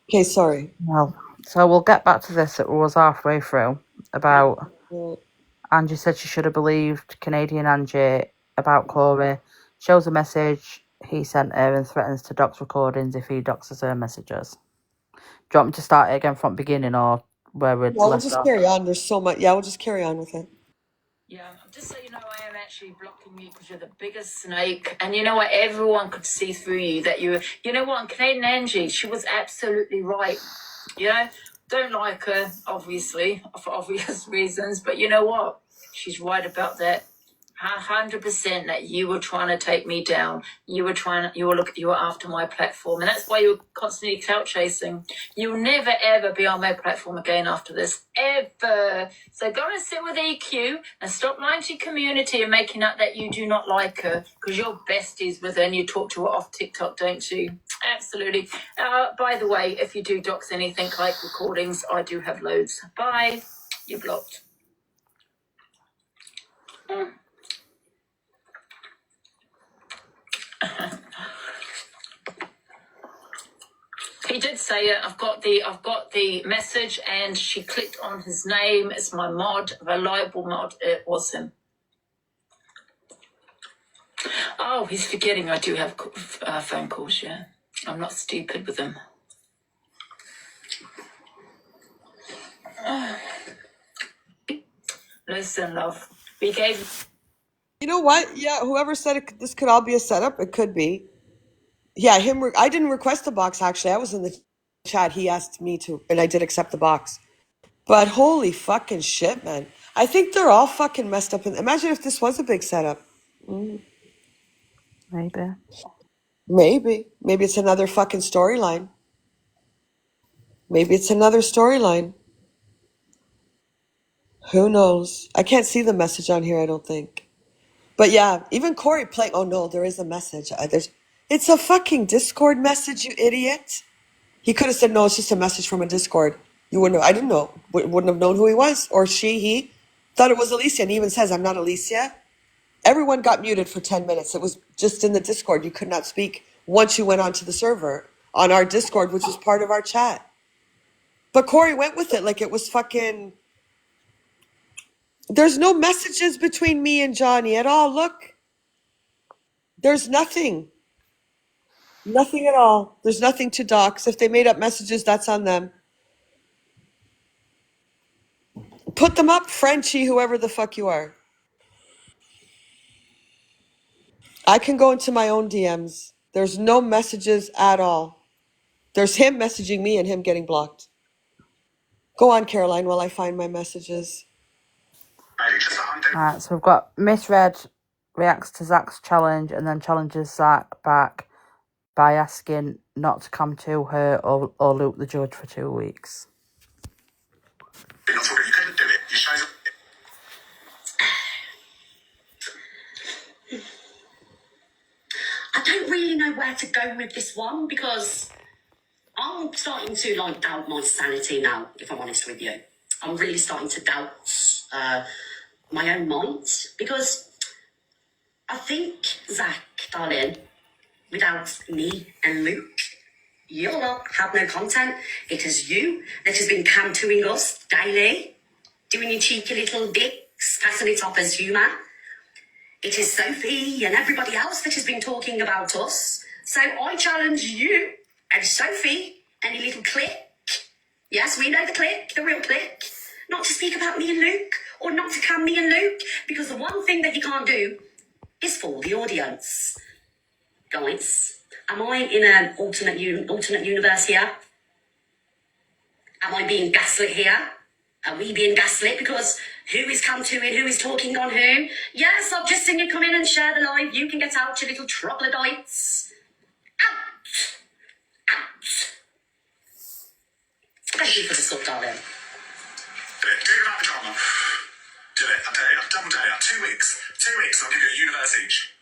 Okay, sorry. Well, so we'll get back to this. It was halfway through about Angie said she should have believed Canadian Angie about Corey. Shows a message he sent her and threatens to dox recordings if he doxes her messages. Do you want me to start it again from the beginning or where we'd No, we'll left just off? carry on. There's so much. Yeah, we'll just carry on with it. Yeah, just so you know, I am actually blocking you because you're the biggest snake. And you know what? Everyone could see through you that you know what? Canadian Angie, she was absolutely right. You know, don't like her, obviously, for obvious reasons. But you know what? She's right about that. 100% that you were trying to take me down. You were after my platform. And that's why you were constantly clout chasing. You'll never, ever be on my platform again after this. Ever. So go and sit with EQ and stop lying to your community and making out that you do not like her. Because you're besties with her and you talk to her off TikTok, don't you? Absolutely. By the way, if you do dox anything like recordings, I do have loads. Bye. You're blocked. He did say it. I've got the message, and she clicked on his name. It's my mod, reliable mod. It was him. Oh, he's forgetting I do have phone calls. Yeah, I'm not stupid with him. Listen, love. We gave. You know what? Yeah, whoever said this could all be a setup, it could be. Yeah, I didn't request the box, actually. I was in the chat. He asked me to, and I did accept the box. But holy fucking shit, man. I think they're all fucking messed up. Imagine if this was a big setup. Maybe. Maybe it's another fucking storyline. Maybe it's another storyline. Who knows? I can't see the message on here, I don't think. But yeah, even Corey playing. Oh no, there is a message. It's a fucking Discord message, you idiot. He could have said, no, it's just a message from a Discord. You wouldn't have, I didn't know. Wouldn't have known who he was. Or he thought it was Alicia. And he even says, I'm not Alicia. Everyone got muted for 10 minutes. It was just in the Discord. You could not speak once you went onto the server on our Discord, which was part of our chat. But Corey went with it like it was fucking... There's no messages between me and Johnny at all. Look. There's nothing. Nothing at all. There's nothing to dox. If they made up messages, that's on them. Put them up, Frenchie, whoever the fuck you are. I can go into my own DMs. There's no messages at all. There's him messaging me and him getting blocked. Go on, Caroline, while I find my messages. Alright, so we've got Miss Red reacts to Zach's challenge and then challenges Zach back by asking not to come to her or Luke the judge for 2 weeks. You couldn't do it. You showed I don't really know where to go with this one because I'm starting to doubt my sanity now, if I'm honest with you. I'm really starting to doubt my own mind because I think, Zach, darling, without me and Luke, you lot have no content. It is you that has been cantering us daily, doing your cheeky little dicks, passing it off as humour. It is Sophie and everybody else that has been talking about us. So I challenge you and Sophie and your little clique. Yes, we know the clique, the real clique. Not to speak about me and Luke or not to cam me and Luke, because the one thing that you can't do is fool the audience. Guys, am I in an alternate universe here? Am I being gaslit here? Are we being gaslit because who is come to it, who is talking on whom? Yes, I've just seen you come in and share the live. You can get out your little troglodytes. Out. Thank you for the sub, darling. it. Do it without the drama. Do it. I dare you. Double dare you. 2 weeks. 2 weeks. I'll give you a universe each.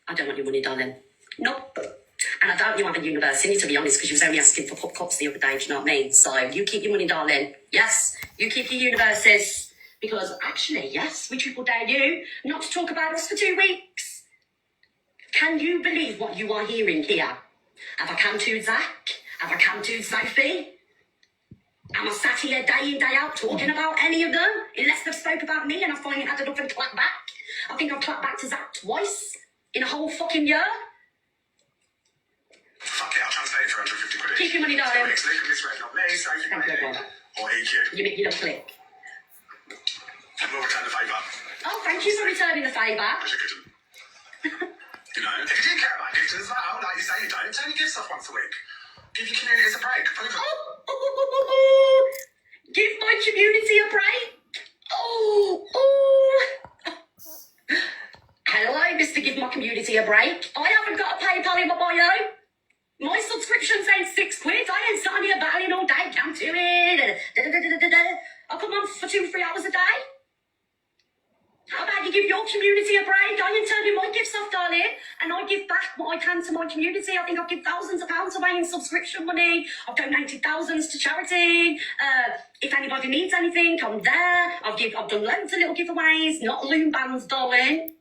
I don't want your money, darling. Nope. And I doubt you have a university, to be honest, because you was only asking for cups the other day, do you know what I mean? So you keep your money, darling. Yes, you keep your universities, Because actually, yes, we triple dare you not to talk about us for 2 weeks. Can you believe what you are hearing here? Have I come to Zach? Have I come to Sophie? Am I sat here day in, day out talking about any of them? Unless they've spoke about me and I finally had enough and clap back. I think I've clapped back to Zach twice in a whole fucking year. Fuck it, I'll translate it for 150 quid. Keep your money, darling. Luke and Miss Red, not me, Sophie, Thank you, everyone. or EQ. You make your little click. And we'll return the favour. Oh, thank you for returning the favour. Because you couldn't. You know, if you do care about gifts as well, like you say you don't, turn your gifts off once a week. Give your communities a break. Give my community a break. Hello, Mr. Give My Community a Break. I haven't got a PayPal in my bio. My subscription's ain't £6. I ain't sitting here battling all day. Come to it. I come on for 2-3 hours a day. How about you give your community a break? I ain't turning my gifts off, darling. And I give back what I can to my community. I think I've given thousands of pounds away in subscription money. I've donated thousands to charity. If anybody needs anything, I'm there. I've done loads of little giveaways, not loom bands, darling.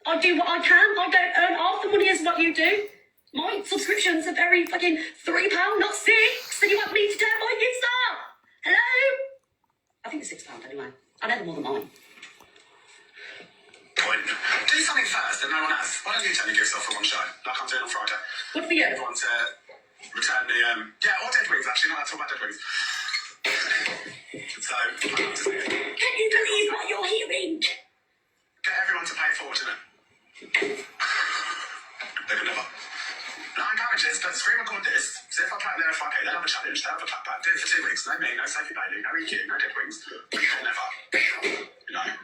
I do what I can. I don't earn half the money as what you do. My subscriptions are very fucking £3, not £6. And you want me to turn my gifts off? Hello? I think it's £6 anyway. I know they're more than mine. Point. Do something first that no one has. Why don't you turn your gifts off for one show, like I'm doing on Friday? Good for you. Everyone to return the, or Dead Wings, actually. No, that's all about Dead Wings. So, can you believe what you're hearing? Get everyone to pay it forward, innit? They could never. No, I encourage this, but screen record this. See if I play there, if I pay, they'll have a challenge, they'll have a clap back. Do it for 2 weeks. No me, no Sophie Bailey, no EQ, no Dead Wings. Never. You know?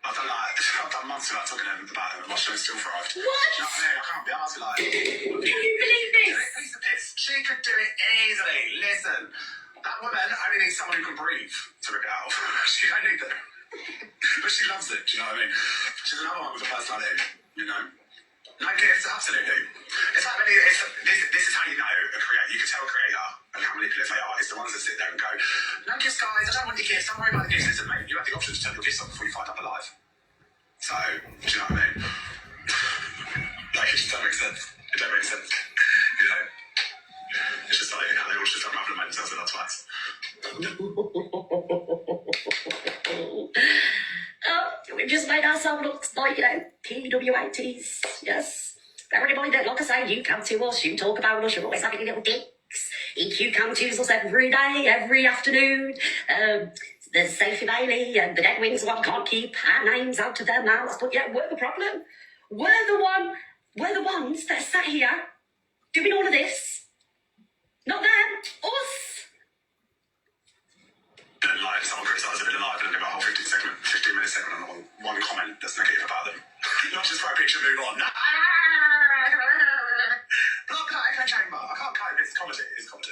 I've done months without talking to them about it, and my show's still thrived. What? You know what I mean? I can't be arsed like... Can you believe this? Piece of piss. She could do it easily. Listen, that woman only needs someone who can breathe to rip it out. She don't need them. But she loves it, do you know what I mean? She's another one with a personality, you know? No gifts, absolutely. It's like, this is how you know a creator. You can tell a creator and how manipulative they are. It's the ones that sit there and go, no gifts, guys, I don't want your gifts, don't worry about the gifts. Listen, mate, you have the option to turn your gifts off before you find up alive. So, do you know what I mean? Like, it just don't make sense. It don't make sense. You know? It's just like, they all just don't have to make themselves with our twats. We've just made ourselves look like, you know, PWATs, yes. Everybody that, like I say, you come to us, you talk about us, you're always having little dicks. EQ come to us every day, every afternoon. There's Sophie Bailey and the Dead Wings one can't keep our names out of their mouths, but yeah, we're the problem. We're the ones that are sat here doing all of this. Not them, us. And like someone criticises a bit alive and then they've got a whole 15-minute segment on one comment that's negative about them. Not just throw a picture and move on. Block that echo chamber. I can't cope. It's comedy. It's comedy.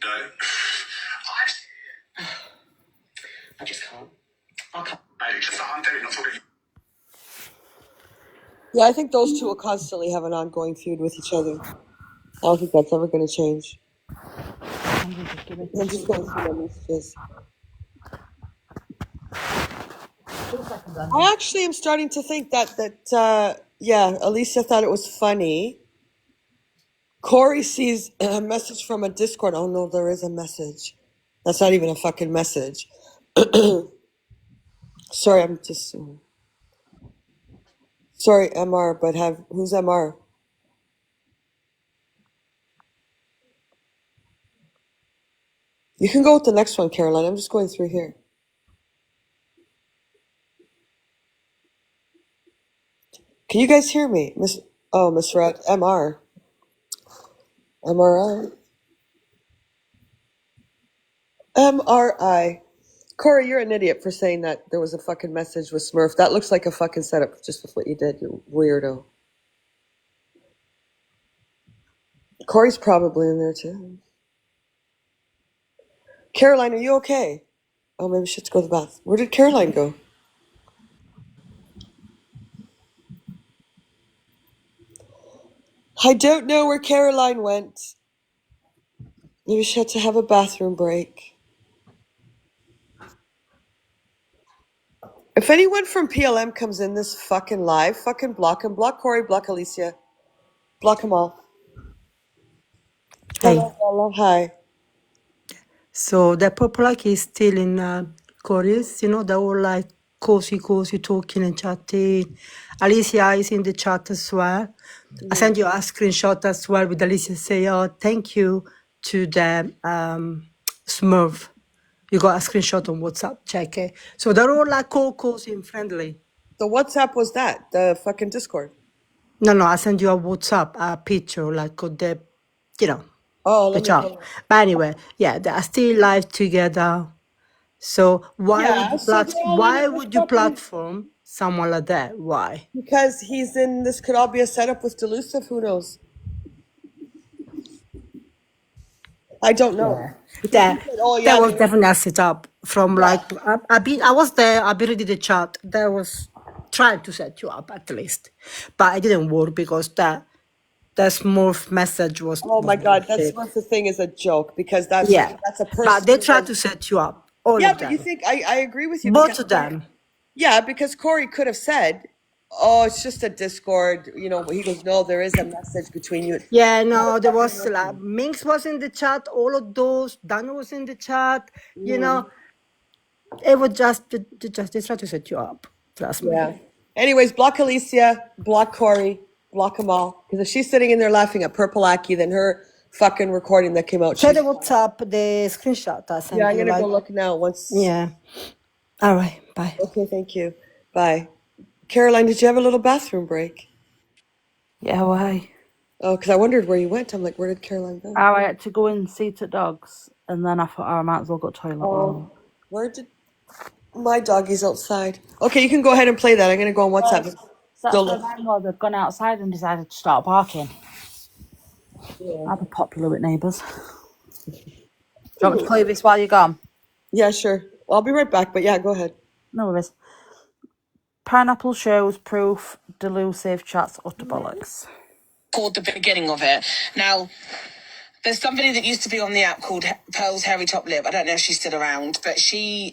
No. I just can't. I can't. Hey, just that I'm doing, not talking. Yeah, I think those two will constantly have an ongoing feud with each other. I don't think that's ever going to change. I'm just going through my messages. I actually am starting to think that yeah, Alicia thought it was funny. Corey sees a message from a Discord. Oh no, there is a message. That's not even a fucking message. Sorry, I'm just... Sorry, MR, but who's MR? You can go with the next one, Caroline. I'm just going through here. Can you guys hear me? Miss Red. MR. MRI. MRI. Corey, you're an idiot for saying that there was a fucking message with Smurf. That looks like a fucking setup just with what you did, you weirdo. Corey's probably in there too. Caroline, are you okay? Oh, maybe she has to go to the bath. Where did Caroline go? I don't know where Caroline went. Maybe she had to have a bathroom break. If anyone from PLM comes in this fucking live, fucking block him. Block Corey, block Alicia. Block them all. Hey, Hello, Bella. Hi. so the Popolaki is still in chorus, you know, they're all like cozy talking and chatting. Alicia is in the chat as well. I sent you a screenshot as well with Alicia say, oh, thank you to the Smurf. You got a screenshot on WhatsApp, check it. So they're all like cozy and friendly. The WhatsApp was that? The fucking Discord? No, I sent you a WhatsApp, a picture, like of the, you know, Oh, the let me chat. go. But anyway, yeah, they are still live together. So Yeah, so they're all in why it with would you fucking... platform someone like that? Why? Because he's in... This could all be a setup with Delusive. Who knows? I don't know. Yeah. Because he That said, oh, that yeah, was they... definitely a setup from Yeah. like I was there, I read the chat. That was trying to set you up at least. But it didn't work because that Smurf message was Oh, my God. That's bullshit. what the thing is a joke. Because that's Yeah. a But person they who tried has... to set you up, all Yeah, of but you them. think... I agree with you Both because... of them. Yeah, because Corey could have said, oh, it's just a Discord. You know, he goes, no, there is a message between you. Yeah, no, there was like Minx was in the chat, all of those, Dan was in the chat, you know. It was just they tried to set you up. Trust me. Yeah. Anyways, block Alicia, block Corey, block them all. Because if she's sitting in there laughing at Purple Aki, then her fucking recording that came out, Check she's... the WhatsApp, the screenshot I Yeah, sent I'm you. going to go Like, look now once... yeah. All right, bye. Okay, thank you. Bye. Caroline, did you have a little bathroom break? Yeah, why? Oh, because I wondered where you went. I'm like, where did Caroline go? I had to go and see to dogs, and then I thought, oh, I might as well go to the toilet. Oh, where did... My doggy's outside. Okay, you can go ahead and play that. I'm going to go on WhatsApp. That's Still where look. mine was. They've gone outside and decided to start barking. Yeah. I'll be popular with neighbours. Do you want me to play this while you're gone? Yeah, sure. I'll be right back, but yeah, go ahead. No worries. Pineapple shows proof delusive chats utter bollocks. Called the beginning of it. Now, there's somebody that used to be on the app called Pearl's Hairy Top Lip. I don't know if she's still around, but she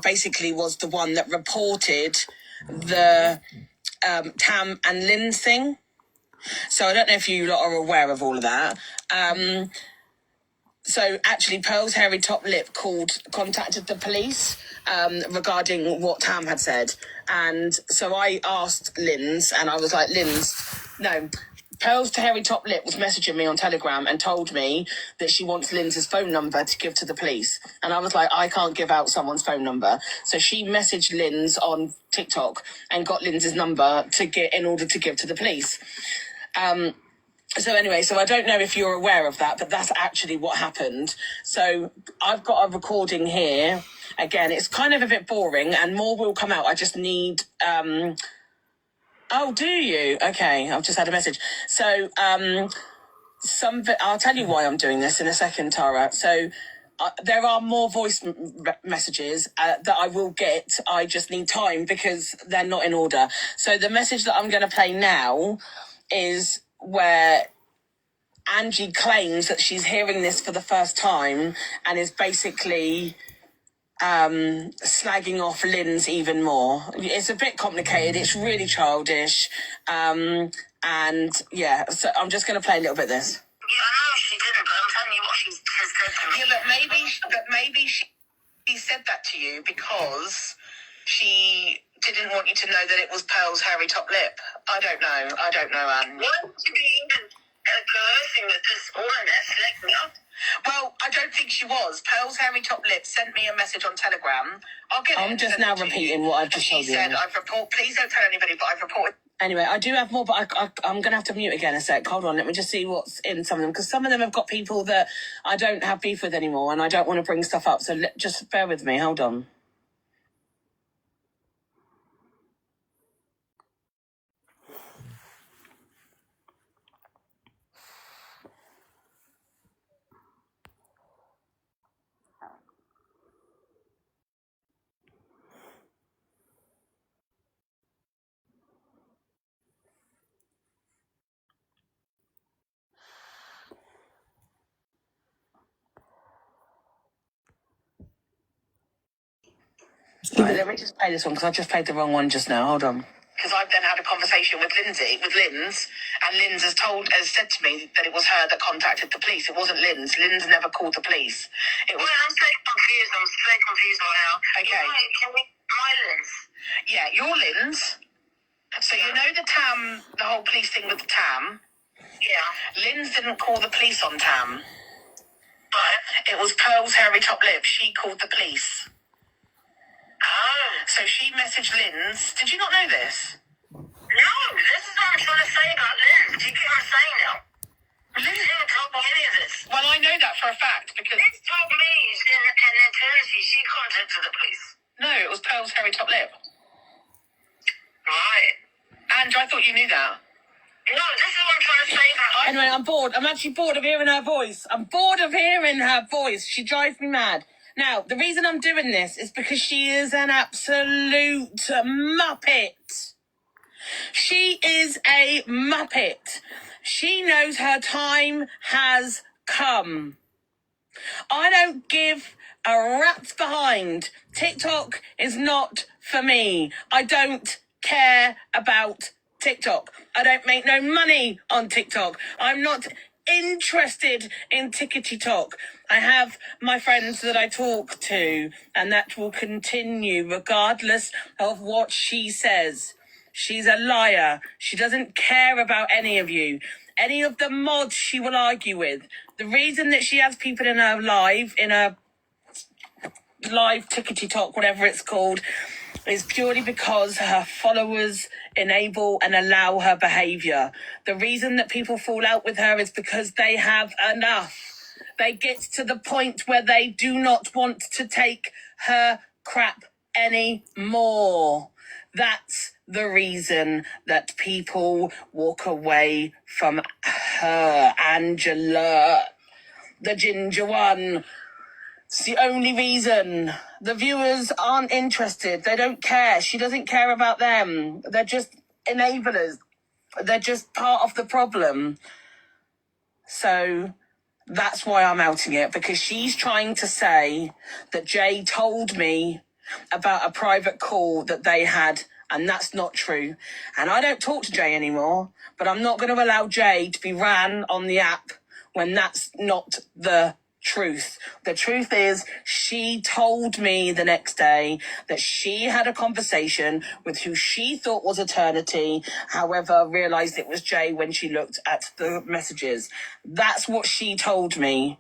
basically was the one that reported the Tam and Lynn thing. So I don't know if you lot are aware of all of that. So actually, Pearl's Hairy Top Lip contacted the police regarding what Tam had said. And so I asked Lynn's, and I was like, Pearl's Hairy Top Lip was messaging me on Telegram and told me that she wants Lynn's phone number to give to the police. And I was like, I can't give out someone's phone number. So she messaged Lynn's on TikTok and got Lynn's number in order to give to the police. So anyway, so I don't know if you're aware of that, but that's actually what happened. So I've got a recording here. Again, it's kind of a bit boring and more will come out. I just need... Oh, do you? Okay, I've just had a message. So I'll tell you why I'm doing this in a second, Tara. So there are more voice messages that I will get. I just need time because they're not in order. So the message that I'm going to play now is where Angie claims that she's hearing this for the first time and is basically slagging off Lynn's even more. It's a bit complicated. It's really childish. And yeah, so I'm just going to play a little bit of this. Yeah, I know she didn't, but I'm telling you what she said to me. Yeah, but maybe she said that to you because she didn't want you to know that it was Pearl's hairy top lip. I don't know, Anne. Why would you be even coercing this woman and select me up? Well, I don't think she was. Pearl's hairy top lip sent me a message on Telegram. I'm just now repeating what I've just told you. She said, please don't tell anybody, but I've reported. Anyway, I do have more, but I'm going to have to mute again a sec. Hold on, let me just see what's in some of them. Because some of them have got people that I don't have beef with anymore, and I don't want to bring stuff up. So just bear with me. Hold on. Right, let me just play this one because I just played the wrong one just now. Hold on. Because I've then had a conversation with Linz, and Linz has said to me that it was her that contacted the police. It wasn't Linz. Linz never called the police. It was. Well, I'm so confused. I'm so confused right now. Okay. My Linz. Yeah, your Linz. So you know the whole police thing with the Tam. Yeah. Linz didn't call the police on Tam. But it was Pearl's hairy top lip. She called the police. Oh. So she messaged Linz. Did you not know this? No, this is what I'm trying to say about Linz. Do you get what I'm saying now? Linz never told me any of this. Well, I know that for a fact because Linz told me in eternity she contacted the police. No, it was Pearl's hairy top lip. Right. And I thought you knew that. No, this is what I'm trying to say about her. Anyway, I'm bored. I'm actually bored of hearing her voice. I'm bored of hearing her voice. She drives me mad. Now, the reason I'm doing this is because she is an absolute muppet. She is a muppet. She knows her time has come. I don't give a rat's behind. TikTok is not for me. I don't care about TikTok. I don't make no money on TikTok. I'm not interested in TikTok. I have my friends that I talk to, and that will continue regardless of what she says. She's a liar. She doesn't care about any of you. Any of the mods she will argue with. The reason that she has people in her live TikTok, whatever it's called, is purely because her followers enable and allow her behaviour. The reason that people fall out with her is because they have enough. They get to the point where they do not want to take her crap anymore. That's the reason that people walk away from her. Angela, the ginger one. It's the only reason. The viewers aren't interested. They don't care. She doesn't care about them. They're just enablers. They're just part of the problem. So that's why I'm outing it, because she's trying to say that Jay told me about a private call that they had, and that's not true. And I don't talk to Jay anymore, but I'm not going to allow Jay to be ran on the app when that's not the truth. The truth is, she told me the next day that she had a conversation with who she thought was Eternity, however realized it was Jay when she looked at the messages. That's what she told me.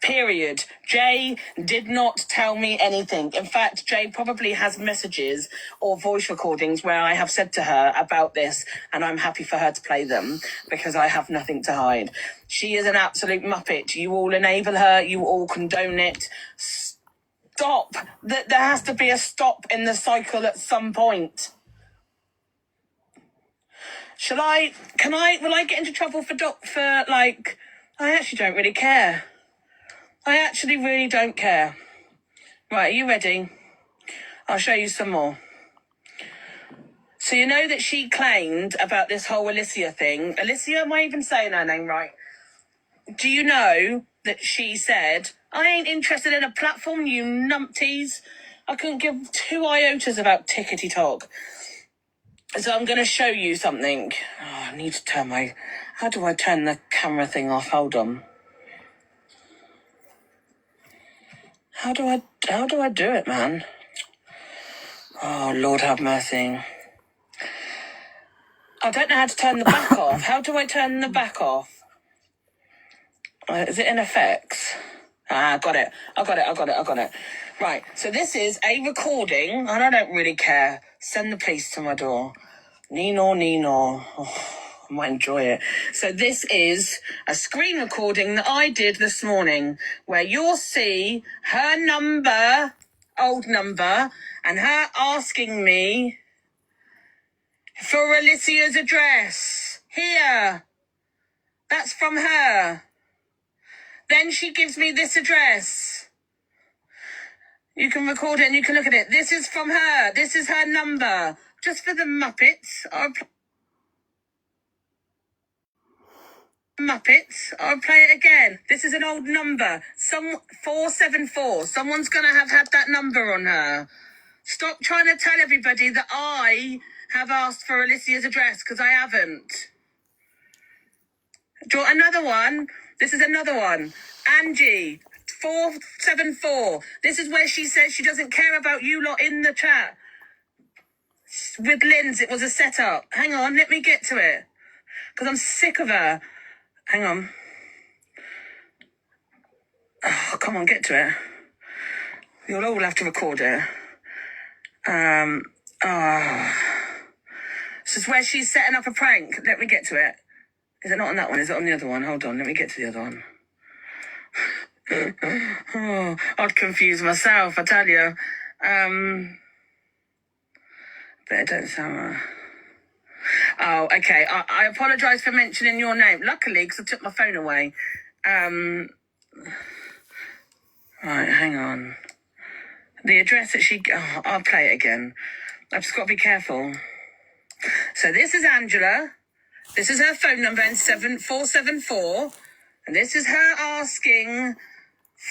Period. Jay did not tell me anything. In fact, Jay probably has messages or voice recordings where I have said to her about this, and I'm happy for her to play them because I have nothing to hide. She is an absolute muppet. You all enable her. You all condone it. Stop. There has to be a stop in the cycle at some point. Will I get into trouble I actually don't really care. I actually really don't care. Right, are you ready? I'll show you some more. So you know that she claimed about this whole Alicia thing. Alicia, am I even saying her name right? Do you know that she said, I ain't interested in a platform, you numpties. I couldn't give 2 iotas about TikTok. So I'm going to show you something. Oh, I need to turn how do I turn the camera thing off? Hold on. How do I do it, man? Oh, Lord have mercy. I don't know how to turn the back off. How do I turn the back off? Is it in effects? Got it. I got it. Right, so this is a recording, and I don't really care. Send the police to my door. Nino. Oh, I might enjoy it. So this is a screen recording that I did this morning where you'll see her number, old number, and her asking me for Alicia's address. Here. That's from her. Then she gives me this address. You can record it and you can look at it. This is from her. This is her number. Just for the Muppets. Muppets. I'll play it again. This is an old number. 474. Someone's gonna have had that number on her. Stop trying to tell everybody that I have asked for Alicia's address, because I haven't. Do you want another one? This is another one. Angie, 474. This is where she says she doesn't care about you lot in the chat. With Linz, it was a setup. Hang on, let me get to it. Because I'm sick of her. Hang on. Oh, come on, get to it. You'll all have to record it. This is where she's setting up a prank. Let me get to it. Is it not on that one? Is it on the other one? Hold on, let me get to the other one. Oh, I'd confuse myself, I tell you. But it don't sound... Oh, okay. I apologise for mentioning your name. Luckily, because I took my phone away. Right, hang on. The address that she... Oh, I'll play it again. I've just got to be careful. So this is Angela. This is her phone number in 7474. And this is her asking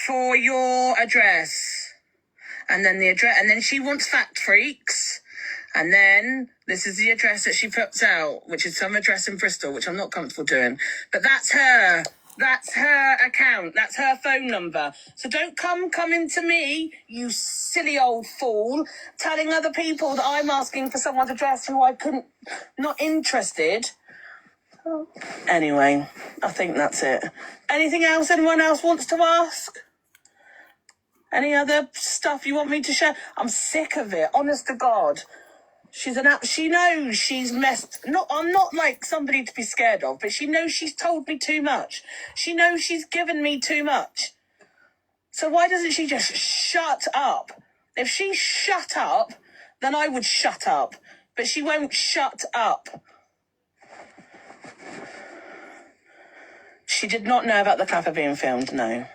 for your address. And then the address... And then she wants Fact Freaks. And then this is the address that she puts out, which is some address in Bristol, which I'm not comfortable doing. But that's her. That's her account. That's her phone number. So don't come into me, you silly old fool, telling other people that I'm asking for someone's address who I couldn't, not interested. Anyway, I think that's it. Anything else anyone else wants to ask? Any other stuff you want me to share? I'm sick of it, honest to God. She knows she's messed... I'm not like somebody to be scared of, but she knows she's told me too much. She knows she's given me too much. So why doesn't she just shut up? If she shut up, then I would shut up. But she won't shut up. She did not know about the clapper being filmed, no.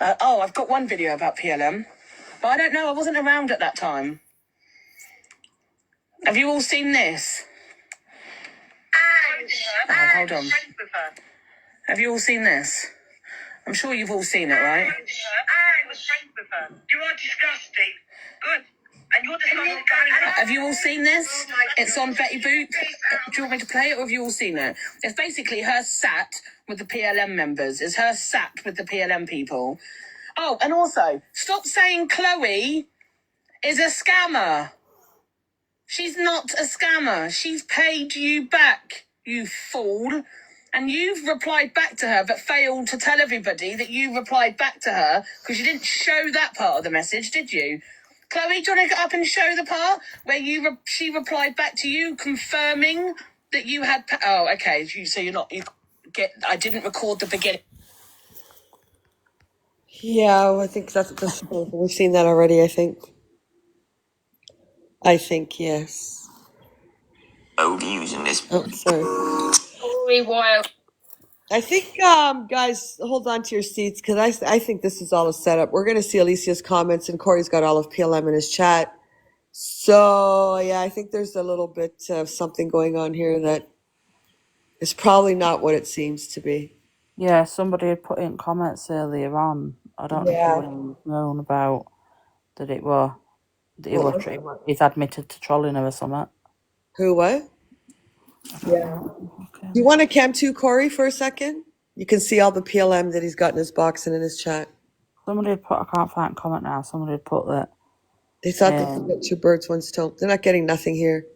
I've got one video about PLM. But I don't know, I wasn't around at that time. Have you all seen this? Oh, hold on. Have you all seen this? I'm sure you've all seen it, right? I was friends with her. You are disgusting. Good. And you're disgusting. Have you all seen this? It's on Betty Boop. Do you want me to play it, or have you all seen it? It's basically her sat with the PLM members. It's her sat with the PLM people. Oh, and also, stop saying Chloe is a scammer. She's not a scammer. She's paid you back, you fool. And you've replied back to her, but failed to tell everybody that you replied back to her, because you didn't show that part of the message, did you? Chloe, do you want to get up and show the part where she replied back to you, confirming that you had... Oh, okay. So you're not... I didn't record the beginning. Yeah, I think that's we've seen that already, I think. Yes. Oh, using this. Oh, sorry. I think, guys, hold on to your seats, because I think this is all a setup. We're going to see Alicia's comments, and Corey's got all of PLM in his chat. So, yeah, I think there's a little bit of something going on here that is probably not what it seems to be. Yeah, somebody had put in comments earlier on. I don't know if you would have known about that it were... He's admitted to trolling her or something. Who, what? Yeah. Okay. You want to cam too, Corey, for a second? You can see all the PLM that he's got in his box and in his chat. Somebody had put... I can't find a comment now. Somebody had put that... They thought they could get two birds, one stone. They're not getting nothing here.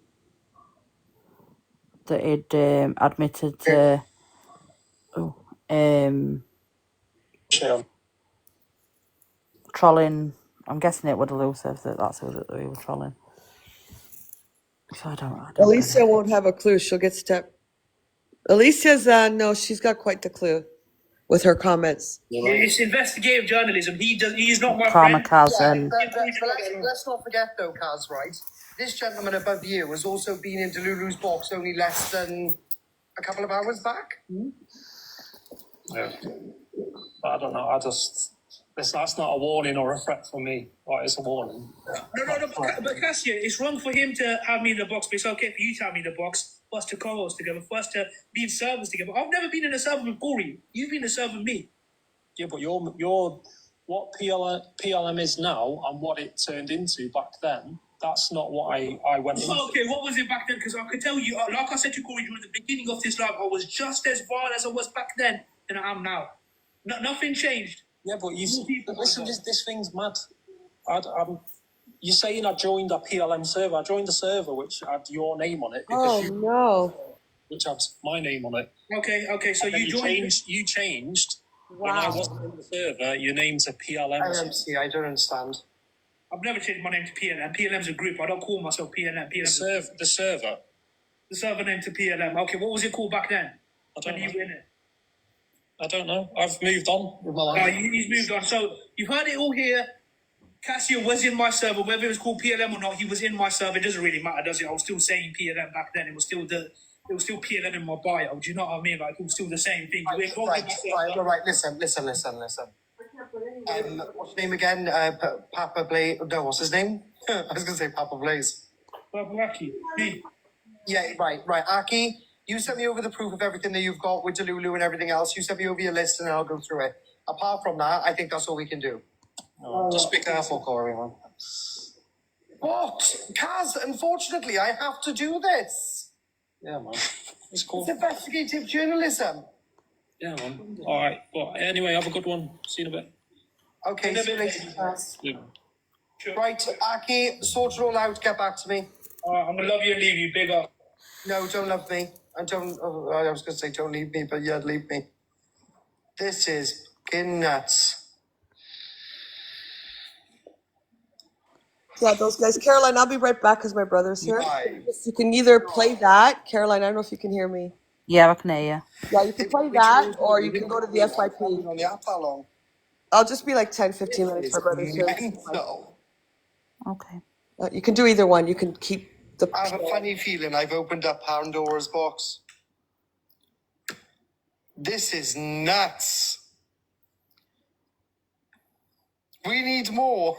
That he'd admitted to... trolling... I'm guessing it would have elusive that that's who he was trolling. So I don't Alicia won't have a clue. She'll get stepped. Alicia's, no, she's got quite the clue with her comments. It's investigative journalism. He's not my Karma friend. Kaz Let's not forget, though, Kaz, right? This gentleman above you has also been in Delulu's box only less than a couple of hours back. Yeah. I don't know. That's not a warning or a threat for me. Right, it's a warning. No, but Cassia, it's wrong for him to have me in the box, but it's okay for you to have me in the box. But for us to co-host together, for us to be in servers together. I've never been in a server with Corey. You've been in a server with me. Yeah, but you're what PLM is now and what it turned into back then. That's not what I went into. Okay, what was it back then? Because I could tell you, like I said to Corey during the beginning of this live, I was just as vile as I was back then than I am now. Nothing changed. Yeah, but listen, this thing's mad. You're saying I joined a PLM server. I joined a server which had your name on it. Which had my name on it. Okay, so you joined... You changed. Wow. When I wasn't in the server, your name to PLM. I don't understand. I've never changed my name to PLM. PLM's a group. I don't call myself PLM. The server. The server name to PLM. Okay, what was it called back then? When you were in it? I don't know. I've moved on with my life. He's moved on. So you've heard it all here. Cassio was in my server, whether it was called PLM or not. He was in my server. It doesn't really matter, does it? I was still saying PLM back then. It was still PLM in my bio. Do you know what I mean? Like it was still the same thing. Right. Listen. What's his name again? Papa Blaze. No, what's his name? I was going to say Papa Blaze. Papa Aki. Me. Yeah, right. Aki, you sent me over the proof of everything that you've got with Delulu and everything else. You sent me over your list and I'll go through it. Apart from that, I think that's all we can do. Just be careful, Corey, man. What? Kaz, unfortunately, I have to do this. Yeah, man. It's cool. It's investigative journalism. Yeah, man. All right. Well, anyway, have a good one. See you in a bit. Okay, see you later, Kaz. Right, Aki, sort it all out. Get back to me. I'm going to love you and leave you. Big up. No, don't love me. And don't, I was going to say don't leave me, but yeah, leave me. This is fucking nuts. Yeah, those guys. Caroline, I'll be right back because my brother's here. Right. You can either play that. Caroline, I don't know if you can hear me. Yeah, I can hear you. Yeah, you can play that or you can go to the FYP. On the app, how long? I'll just be like 10, 15 minutes. My brother's here. Okay. You can do either one. You can keep the... I have a funny feeling I've opened up Pandora's box. This is nuts. We need more.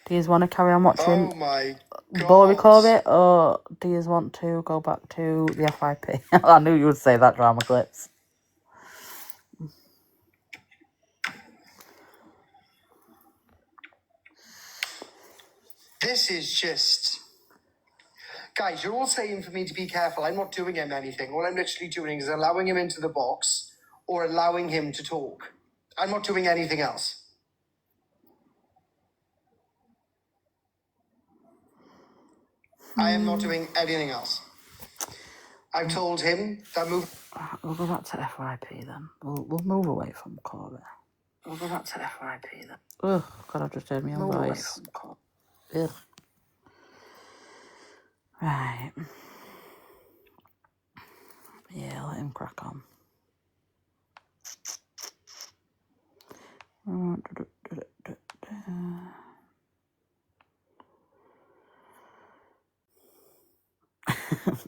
Do you want to carry on watching? Oh my God. Corey, or do you want to go back to the FYP? I knew you would say that, drama clips. This is just... Guys, you're all saying for me to be careful. I'm not doing him anything. All I'm literally doing is allowing him into the box or allowing him to talk. I'm not doing anything else. I am not doing anything else. I've told him that move... We'll go back to FYP then. We'll move away from Corey. We'll go back to FYP then. Ugh, God, I've just heard my own voice. Ugh. Right. Yeah, let him crack on.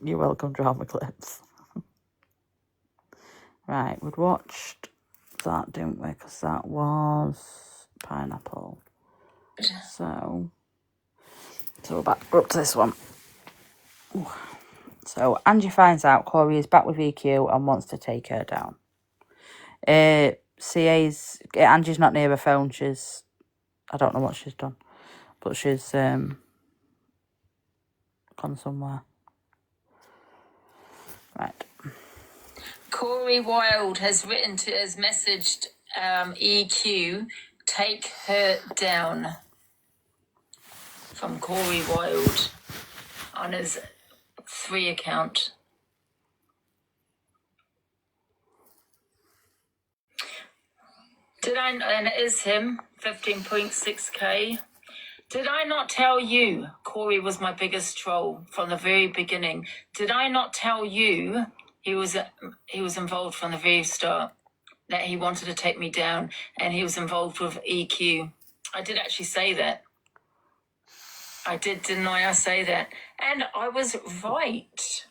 You're welcome, drama clips. Right, we'd watched that, didn't we? Because that was pineapple. So we're up to this one. Ooh. So Angie finds out Corey is back with EQ and wants to take her down. Angie's not near her phone. I don't know what she's done, but she's gone somewhere. Right. Corey Wilde has messaged EQ, take her down, from Corey Wilde on his 3 account. And it is him, 15.6k. Did I not tell you Corey was my biggest troll from the very beginning? Did I not tell you he was involved from the very start, that he wanted to take me down and he was involved with EQ? I did actually say that. I did, didn't I? I say that. And I was right.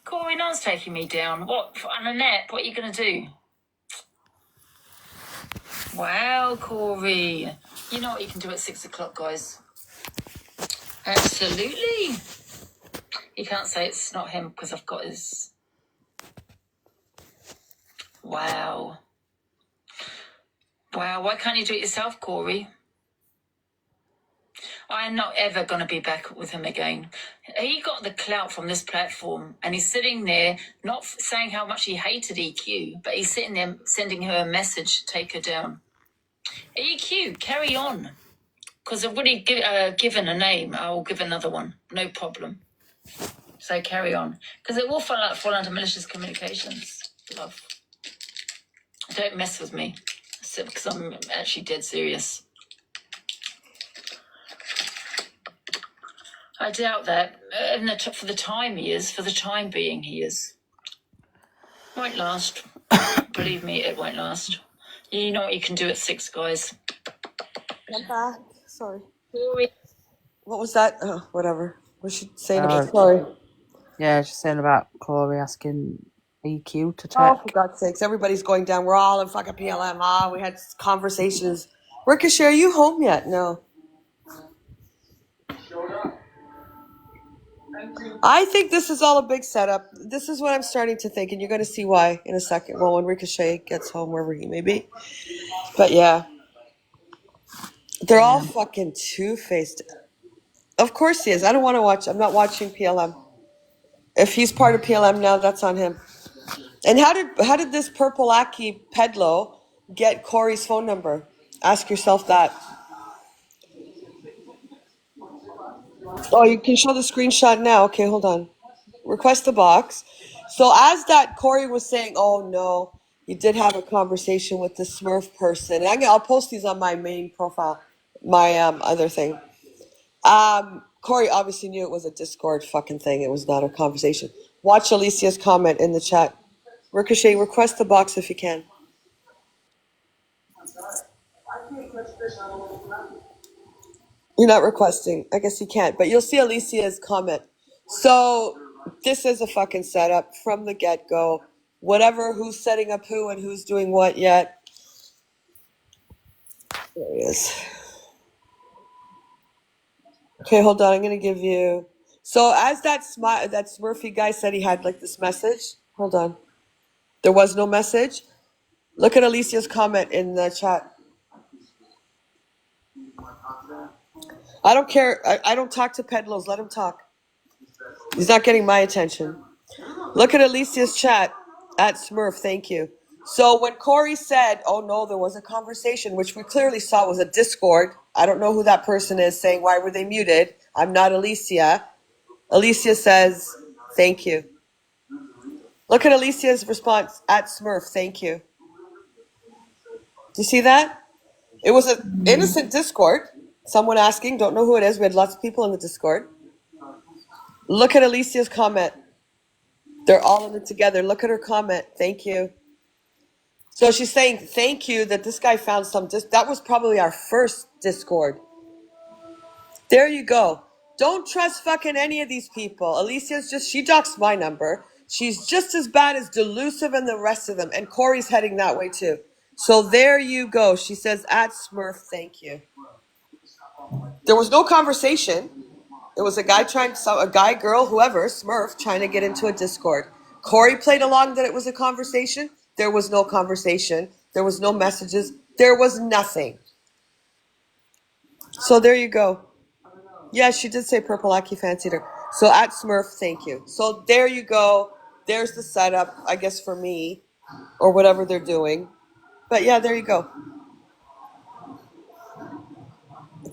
Corey Nunn's taking me down. What, Annette, what are you going to do? Wow, Corey. You know what you can do at 6 o'clock, guys. Absolutely. You can't say it's not him because I've got his. Wow. Wow. Why can't you do it yourself, Corey? I'm not ever going to be back with him again. He got the clout from this platform, and he's sitting there not saying how much he hated EQ, but he's sitting there sending her a message to take her down. EQ, carry on. Because I've already given a name, I'll give another one. No problem. So carry on. Because it will fall under malicious communications. Love. Don't mess with me. Because I'm actually dead serious. I doubt that. For the time he is. For the time being he is. Won't last. Believe me, it won't last. You know what you can do at 6, guys. I'm back. Sorry. What was that? Oh, whatever. What was she saying about? Uh, Sorry. Yeah, just saying about Corey asking EQ to Oh, check. for God's sakes. Everybody's going down. We're all in fucking PLM. Ah, we had conversations. Ricochet, are you home yet? No. I think this is all a big setup. This is what I'm starting to think, and you're going to see why in a second. Well, when Ricochet gets home, wherever he may be. But yeah. They're all fucking two-faced. Of course he is. I don't want to watch. I'm not watching PLM. If he's part of PLM now, that's on him. And how did this Purple Aki Pedlo get Corey's phone number? Ask yourself that. Oh, you can show the screenshot now. Okay, hold on. Request the box. So as that Corey was saying, oh no, you did have a conversation with the Smurf person. And I'll post these on my main profile, my other thing. Corey obviously knew it was a Discord fucking thing. It was not a conversation. Watch Alicia's comment in the chat. Ricochet, request the box if you can. You're not requesting. I guess you can't, but you'll see Alicia's comment. So this is a fucking setup from the get-go. Whatever, who's setting up who and who's doing what yet. There he is. Okay, hold on. I'm gonna give you. So as that Smurfy guy said, he had like this message. Hold on. There was no message. Look at Alicia's comment in the chat. I don't care. I don't talk to Pedlos. Let him talk. He's not getting my attention. Look at Alicia's chat at Smurf. Thank you. So when Corey said, oh no, there was a conversation, which we clearly saw was a Discord. I don't know who that person is saying, why were they muted? I'm not Alicia. Alicia says, thank you. Look at Alicia's response at Smurf. Thank you. Do you see that? It was an innocent Discord. Someone asking, don't know who it is. We had lots of people in the Discord. Look at Alicia's comment. They're all in it together. Look at her comment. Thank you. So she's saying thank you that this guy found some. That was probably our first Discord. There you go. Don't trust fucking any of these people. Alicia's she doxed my number. She's just as bad as Delusive and the rest of them. And Corey's heading that way too. So there you go. She says at Smurf, thank you. There was no conversation. It was a guy, girl, whoever, Smurf, trying to get into a Discord. Corey played along that it was a conversation. There was no conversation. There was no messages. There was nothing. So there you go. Yeah, she did say Purple Aki fancied her. So at Smurf, thank you. So there you go. There's the setup, I guess, for me, or whatever they're doing. But yeah, there you go.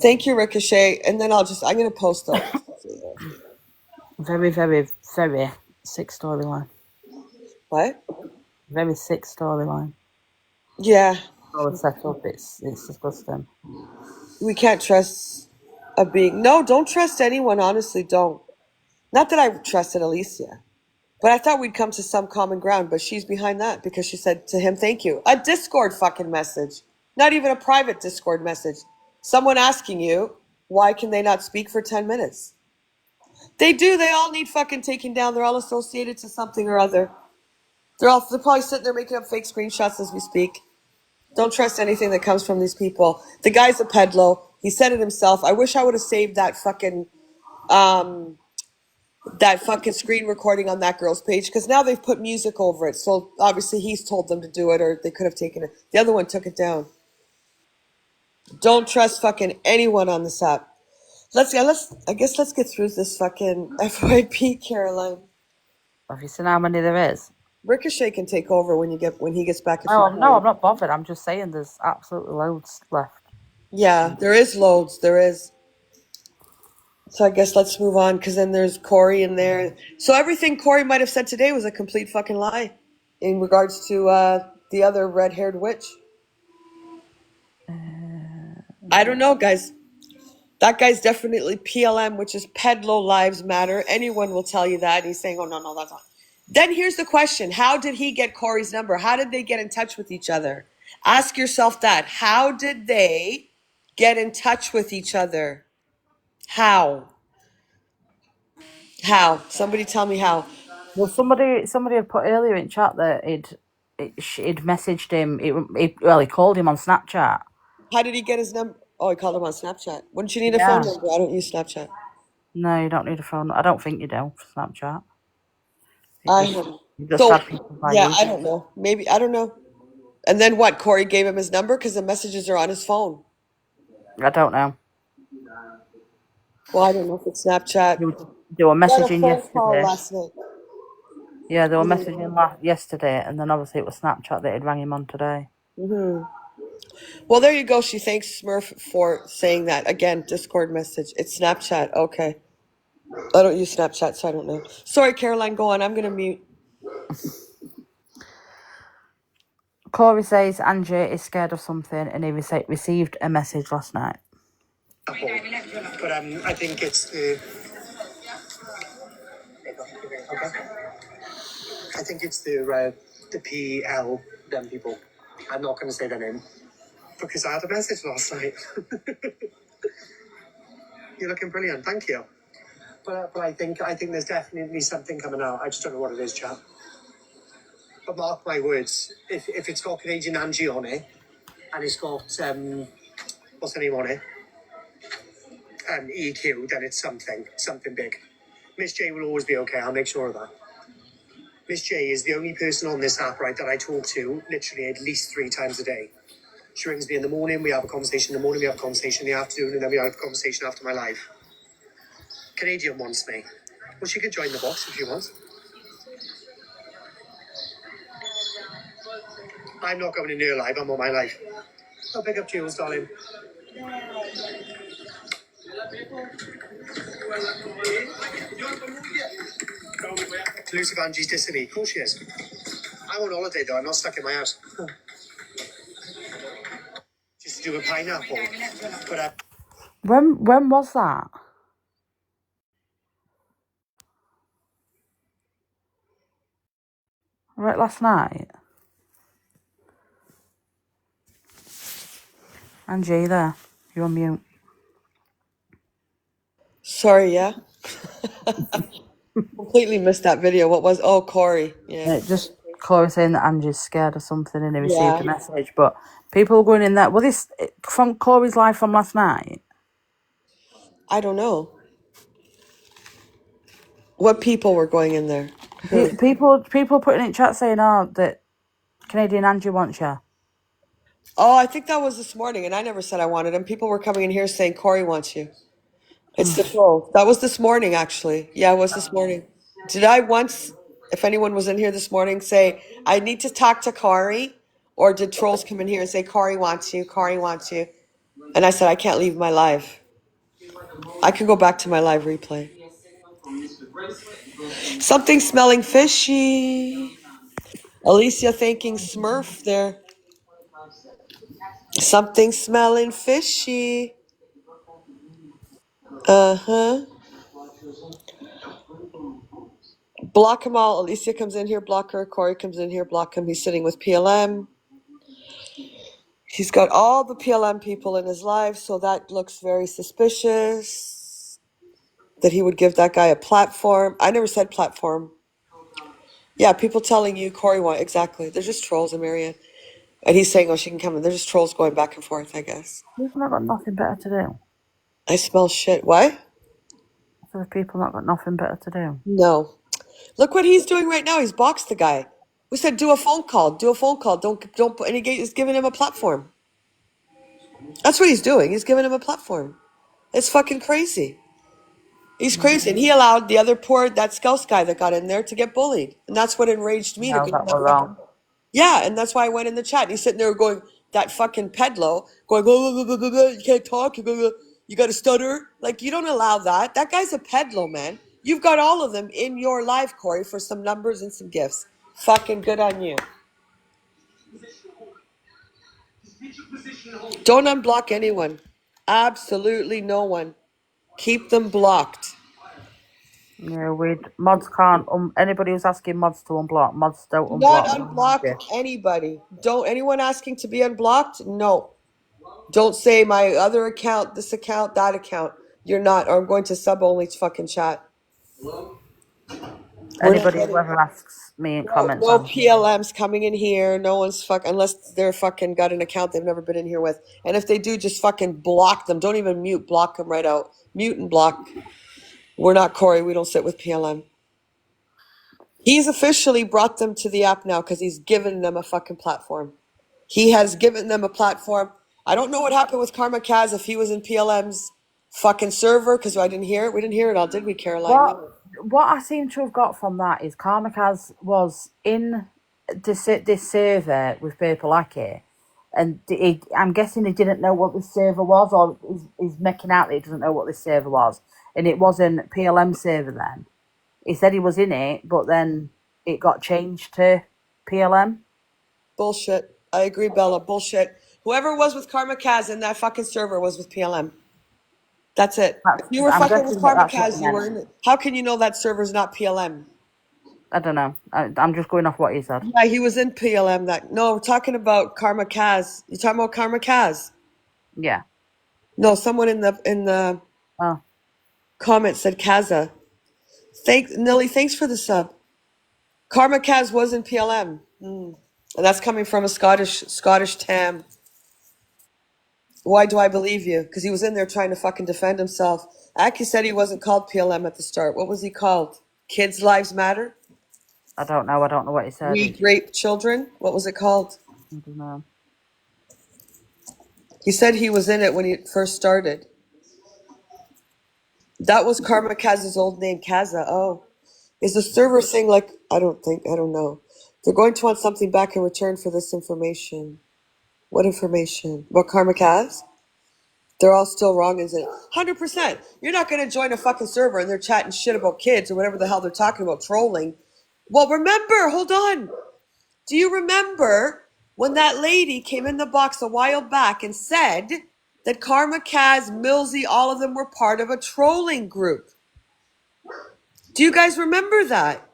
Thank you, Ricochet. And then I'm going to post those. Very, very, very sick storyline. What? Very sick storyline. Yeah. All the setup, it's disgusting. We can't trust a being. No, don't trust anyone. Honestly, don't. Not that I trusted Alicia, but I thought we'd come to some common ground. But she's behind that because she said to him, thank you. A Discord fucking message. Not even a private Discord message. Someone asking you, why can they not speak for 10 minutes? They do. They all need fucking taken down. They're all associated to something or other. They're probably sitting there making up fake screenshots as we speak. Don't trust anything that comes from these people. The guy's a pedlo. He said it himself. I wish I would have saved that fucking that fucking screen recording on that girl's page because now they've put music over it. So obviously he's told them to do it, or they could have taken it. The other one took it down. Don't trust fucking anyone on this app. Let's get through this fucking FYP, Caroline. Have you seen how many there is? Ricochet can take over when he gets back. No, I'm not bothered. I'm just saying there's absolutely loads left. Yeah, there is loads. There is. So I guess let's move on because then there's Corey in there. So everything Corey might have said today was a complete fucking lie in regards to the other red-haired witch. I don't know, guys. That guy's definitely PLM, which is Pedlo Lives Matter. Anyone will tell you that. He's saying, oh, no, that's not. Then here's the question. How did he get Corey's number? How did they get in touch with each other? Ask yourself that. How did they get in touch with each other? How? Somebody tell me how. Well, somebody had put earlier in chat that he'd messaged him. He called him on Snapchat. How did he get his number? Oh, he called him on Snapchat. Wouldn't you need a phone number? I don't use Snapchat. No, you don't need a phone. I don't think you do for Snapchat. I don't know. Maybe, I don't know. And then what? Corey gave him his number because the messages are on his phone. I don't know. Well, I don't know if it's Snapchat. They were messaging yesterday. Last night. Yeah, they were messaging yesterday, and then obviously it was Snapchat that had rang him on today. Mm-hmm. Well, there you go. She thanks Smurf for saying that. Again, Discord message. It's Snapchat. Okay. I don't use Snapchat, so I don't know. Sorry, Caroline, go on. I'm going to mute. Corey says Angie is scared of something, and he received a message last night. But I think it's the... I think it's the PL, them people. I'm not going to say their name. Because I had a message last night. You're looking brilliant, thank you. But I think there's definitely something coming out. I just don't know what it is, chap. But mark my words, if it's got Canadian Angie on it, and it's got what's her name on it, EQ, then it's something big. Miss J will always be okay. I'll make sure of that. Miss J is the only person on this app, right, that I talk to literally at least 3 times a day. She rings me in the morning, we have a conversation in the morning, we have a conversation in the afternoon, and then we have a conversation after my live. Canadian wants me. Well, she could join the box if she wants. I'm not going in her live, I'm on my live. I'll pick up Jules, darling. Elusive Angie's dissing me. Of course she is. I'm on holiday though, I'm not stuck in my house. Just to do a pineapple. But When was that? Right, last night. Angie, there. You're on mute. Sorry, yeah. Completely missed that video. What was? Oh, Corey. Yeah. Just Corey saying that Angie's scared of something, and he received a message. But people were going in there. Well, this from Corey's live from last night. I don't know. What people were going in there? People putting in chat saying, "Oh, that Canadian Angie wants you." Oh, I think that was this morning, and I never said I wanted him. People were coming in here saying Corey wants you. It's the troll. That was this morning, actually. Yeah, it was this morning. Did I once, if anyone was in here this morning, say I need to talk to Corey, or did trolls come in here and say Corey wants you, Corey wants you? And I said I can't leave my live. I can go back to my live replay. Something smelling fishy. Alicia thanking Smurf there. Something smelling fishy. Uh-huh. Block him all. Alicia comes in here, block her. Corey comes in here, block him. He's sitting with PLM. He's got all the PLM people in his life, so that looks very suspicious. That he would give that guy a platform. I never said platform. Yeah, people telling you Corey won. Exactly. They're just trolls in Marianne. And he's saying, oh, she can come in. They're just trolls going back and forth, I guess. We've not got nothing better to do. I smell shit. What? So the people not got nothing better to do. No. Look what he's doing right now. He's boxed the guy. We said do a phone call. Do a phone call. Don't put any. He's giving him a platform. That's what he's doing. He's giving him a platform. It's fucking crazy. He's crazy, and he allowed the other that Scouse guy that got in there to get bullied, and that's what enraged me. No, that was wrong. Yeah, and that's why I went in the chat. And he's sitting there going, that fucking pedlo, going, oh, you can't talk, you got to stutter. Like, you don't allow that. That guy's a pedlo, man. You've got all of them in your live, Corey, for some numbers and some gifts. Fucking good on you. Don't unblock anyone. Absolutely no one. Keep them blocked. Yeah, mods can't. Anybody who's asking mods to unblock, mods don't Do not unblock. unblock anybody. Don't anyone asking to be unblocked? No. Don't say my other account, this account, that account. You're not. Or I'm going to sub only fucking chat. Anybody who ever asks me in comments. No PLMs coming in here. No one's unless they're fucking got an account they've never been in here with. And if they do, just fucking block them. Don't even mute. Block them right out. Mute and block. We're not Corey. We don't sit with PLM. He's officially brought them to the app now because he's given them a fucking platform. He has given them a platform. I don't know what happened with Karma Kaz if he was in PLM's fucking server because I didn't hear it. We didn't hear it all, did we, Caroline? What I seem to have got from that is Karma Kaz was in this server with people like it, and I'm guessing he didn't know what this server was, or he's making out that he doesn't know what this server was, and it wasn't PLM server then. He said he was in it, but then it got changed to PLM. Bullshit. I agree, Bella. Bullshit. Whoever was with Karma Kaz in that fucking server was with PLM. That's it. If you were fucking with Karma Kaz, you were in it. How can you know that server's not PLM? I don't know. I'm just going off what he said. Yeah, he was in PLM. No, we're talking about Karma Kaz. You talking about Karma Kaz? Yeah. No, someone in the comment said Kaza. Nilly, thanks for the sub. Karma Kaz was in PLM. And that's coming from a Scottish Tam. Why do I believe you? Because he was in there trying to fucking defend himself. Aki said he wasn't called PLM at the start. What was he called? Kids Lives Matter? I don't know. I don't know what he said. We Rape Children? What was it called? I don't know. He said he was in it when he first started. That was Karma Kaz's old name, Kaza. Oh. Is the server thing like, I don't know. They're going to want something back in return for this information. What information? About Karma Kaz? They're all still wrong, isn't it? 100%. You're not going to join a fucking server and they're chatting shit about kids or whatever the hell they're talking about, trolling. Well, remember, hold on. Do you remember when that lady came in the box a while back and said that Karma Kaz, Millsy, all of them were part of a trolling group? Do you guys remember that?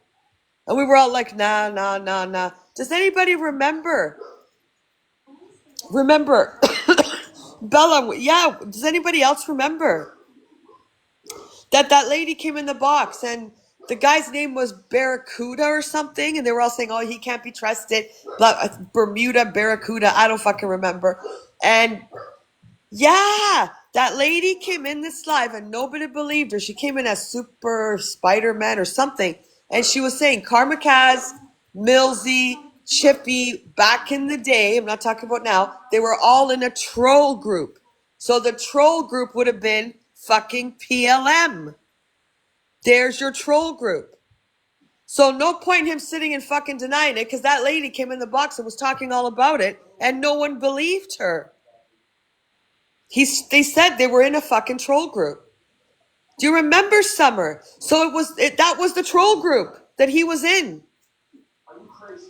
And we were all like, nah. Does anybody remember? Bella, yeah, does anybody else remember that lady came in the box and the guy's name was Barracuda or something, and they were all saying, oh, he can't be trusted, Bermuda, Barracuda, I don't fucking remember. And yeah, that lady came in this live and nobody believed her. She came in as Super Spider-Man or something, and she was saying Karma Kaz, Millsy, Chippy, back in the day, I'm not talking about now, they were all in a troll group. So the troll group would have been fucking PLM. There's your troll group. So no point in him sitting and fucking denying it, because that lady came in the box and was talking all about it, and no one believed her. They said they were in a fucking troll group. Do you remember, Summer? So that was the troll group that he was in.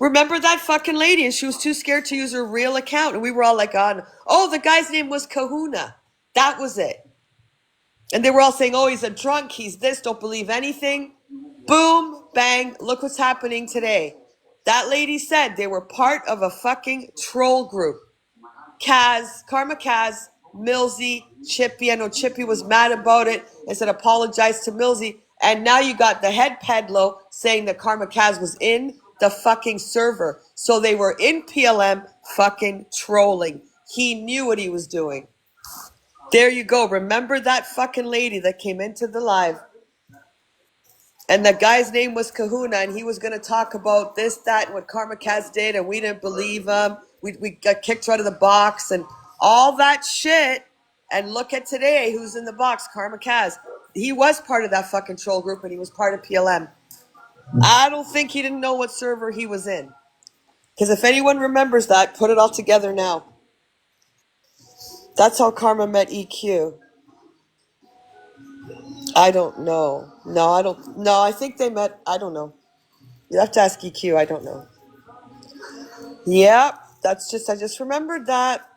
Remember that fucking lady, and she was too scared to use her real account, and we were all like, oh, the guy's name was Kahuna. That was it. And they were all saying, oh, he's a drunk, he's this, don't believe anything. Boom, bang, look what's happening today. That lady said they were part of a fucking troll group. Kaz, Karma Kaz, Millsy, Chippy. I know Chippy was mad about it and said apologize to Millsy. And now you got the head pedlo saying that Karma Kaz was in the fucking server. So they were in PLM fucking trolling. He knew what he was doing. There you go. Remember that fucking lady that came into the live And the guy's name was Kahuna, and he was going to talk about this, that, and what Karma Kaz did, and we didn't believe him. We got kicked out of the box and all that shit. And look at today, who's in the box, Karma Kaz. He was part of that fucking troll group, and he was part of PLM. I don't think he didn't know what server he was in. Because if anyone remembers that, put it all together now. That's how Karma met EQ. I don't know. No, I don't. No, I think they met. I don't know. You have to ask EQ. I don't know. Yep, that's just. I just remembered that.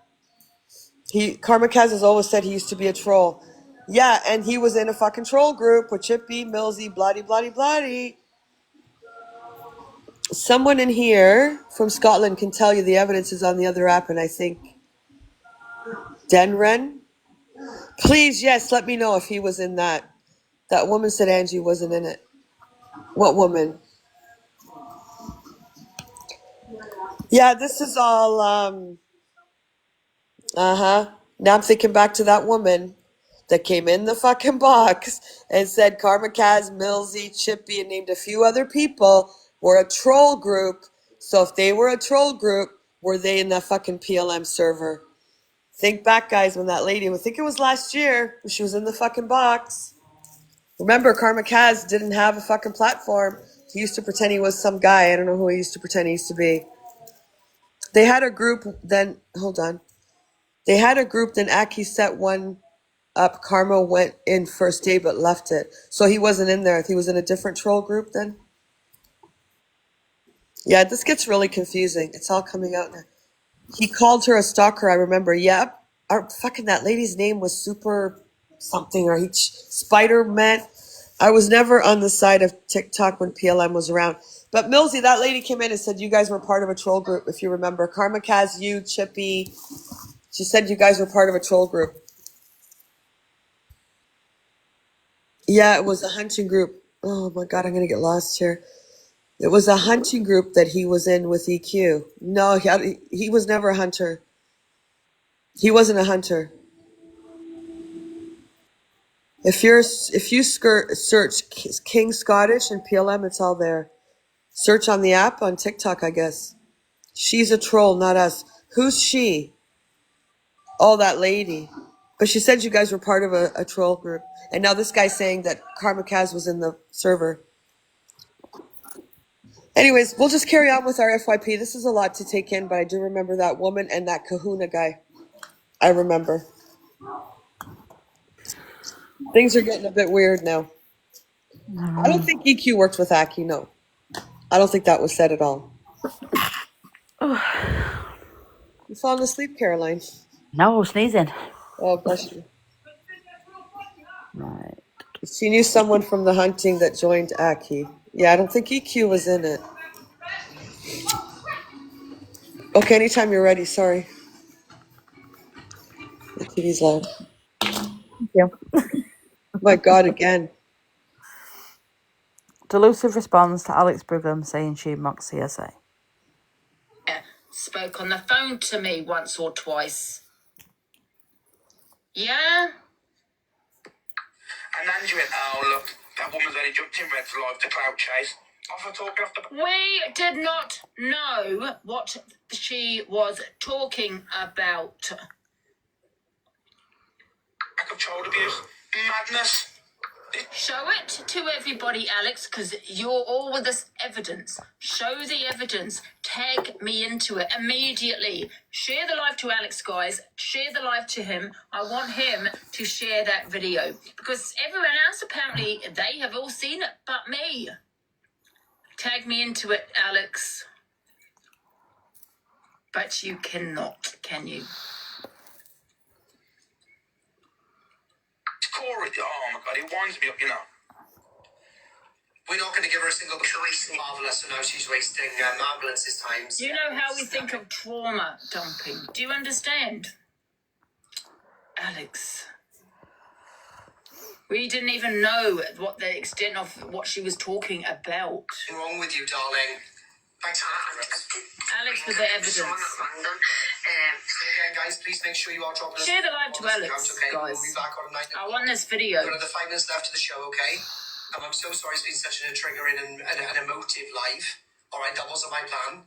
Karma Kaz has always said he used to be a troll. Yeah, and he was in a fucking troll group with Chippy, Millsy, bloody, bloody, bloody. Someone in here from Scotland can tell you the evidence is on the other app, and I think Denren. Please, yes, let me know if he was in that. That woman said Angie wasn't in it. What woman? Yeah, this is all, Now I'm thinking back to that woman that came in the fucking box and said Karma Kaz, Millsy, Chippy, and named a few other people were a troll group. So if they were a troll group, were they in that fucking PLM server? Think back, guys, when that lady, I think it was last year, when she was in the fucking box. Remember, Karma Kaz didn't have a fucking platform. He used to pretend he was some guy. I don't know who he used to pretend he used to be. They had a group, then, hold on. They had a group, then Aki set one up. Karma went in first day but left it. So he wasn't in there. He was in a different troll group then? Yeah, this gets really confusing. It's all coming out now. He called her a stalker, I remember. Yep. Fucking that lady's name was Super something, or Spider-Man. I was never on the side of TikTok when PLM was around. But Millsy, that lady came in and said you guys were part of a troll group, if you remember. Karma Kaz, you, Chippy. She said you guys were part of a troll group. Yeah, it was a hunting group. Oh my God, I'm going to get lost here. It was a hunting group that he was in with EQ. No, he was never a hunter. He wasn't a hunter. If you search King Scottish and PLM, it's all there. Search on the app on TikTok, I guess. She's a troll, not us. Who's she? Oh, that lady. But she said you guys were part of a troll group. And now this guy's saying that Karma Kaz was in the server. Anyways, we'll just carry on with our FYP. This is a lot to take in, but I do remember that woman and that Kahuna guy. I remember. Things are getting a bit weird now. I don't think EQ worked with Aki, no. I don't think that was said at all. You falling asleep, Caroline? No, sneezing. Oh, bless you. Right. She knew someone from the hunting that joined Aki. Yeah, I don't think EQ was in it. Okay, anytime you're ready, sorry. The TV's loud. Thank you. My God, again. Delusive response to Alex Brigham saying she mocked CSA. Spoke on the phone to me once or twice. Yeah? And Angie went, oh, look, that woman's only jumped in red live to clout chase. Off her talking off the... We did not know what she was talking about. Lack of child abuse. Madness. Show it to everybody, Alex, because you're all with this evidence. Show the evidence. Tag me into it immediately. Share the live to Alex, guys. Share the live to him. I want him to share that video. Because everyone else, apparently, they have all seen it, but me. Tag me into it, Alex. But you cannot, can you? Corey, oh my God, it winds me up, you know. We're not going to give her a single choice. Marvelous, so now she's wasting ambulances times. You know how we think of trauma dumping. Do you understand? Alex. We didn't even know what the extent of what she was talking about. What's wrong with you, darling? Thanks, Alex with the evidence. So again, guys, please make sure you are dropping us. Share the live to Alex, okay? guys. We'll be back on 9. I want this video. We've got another 5 minutes left of the show, okay? I'm so sorry it's been such a triggering and an emotive live. All right, that wasn't my plan.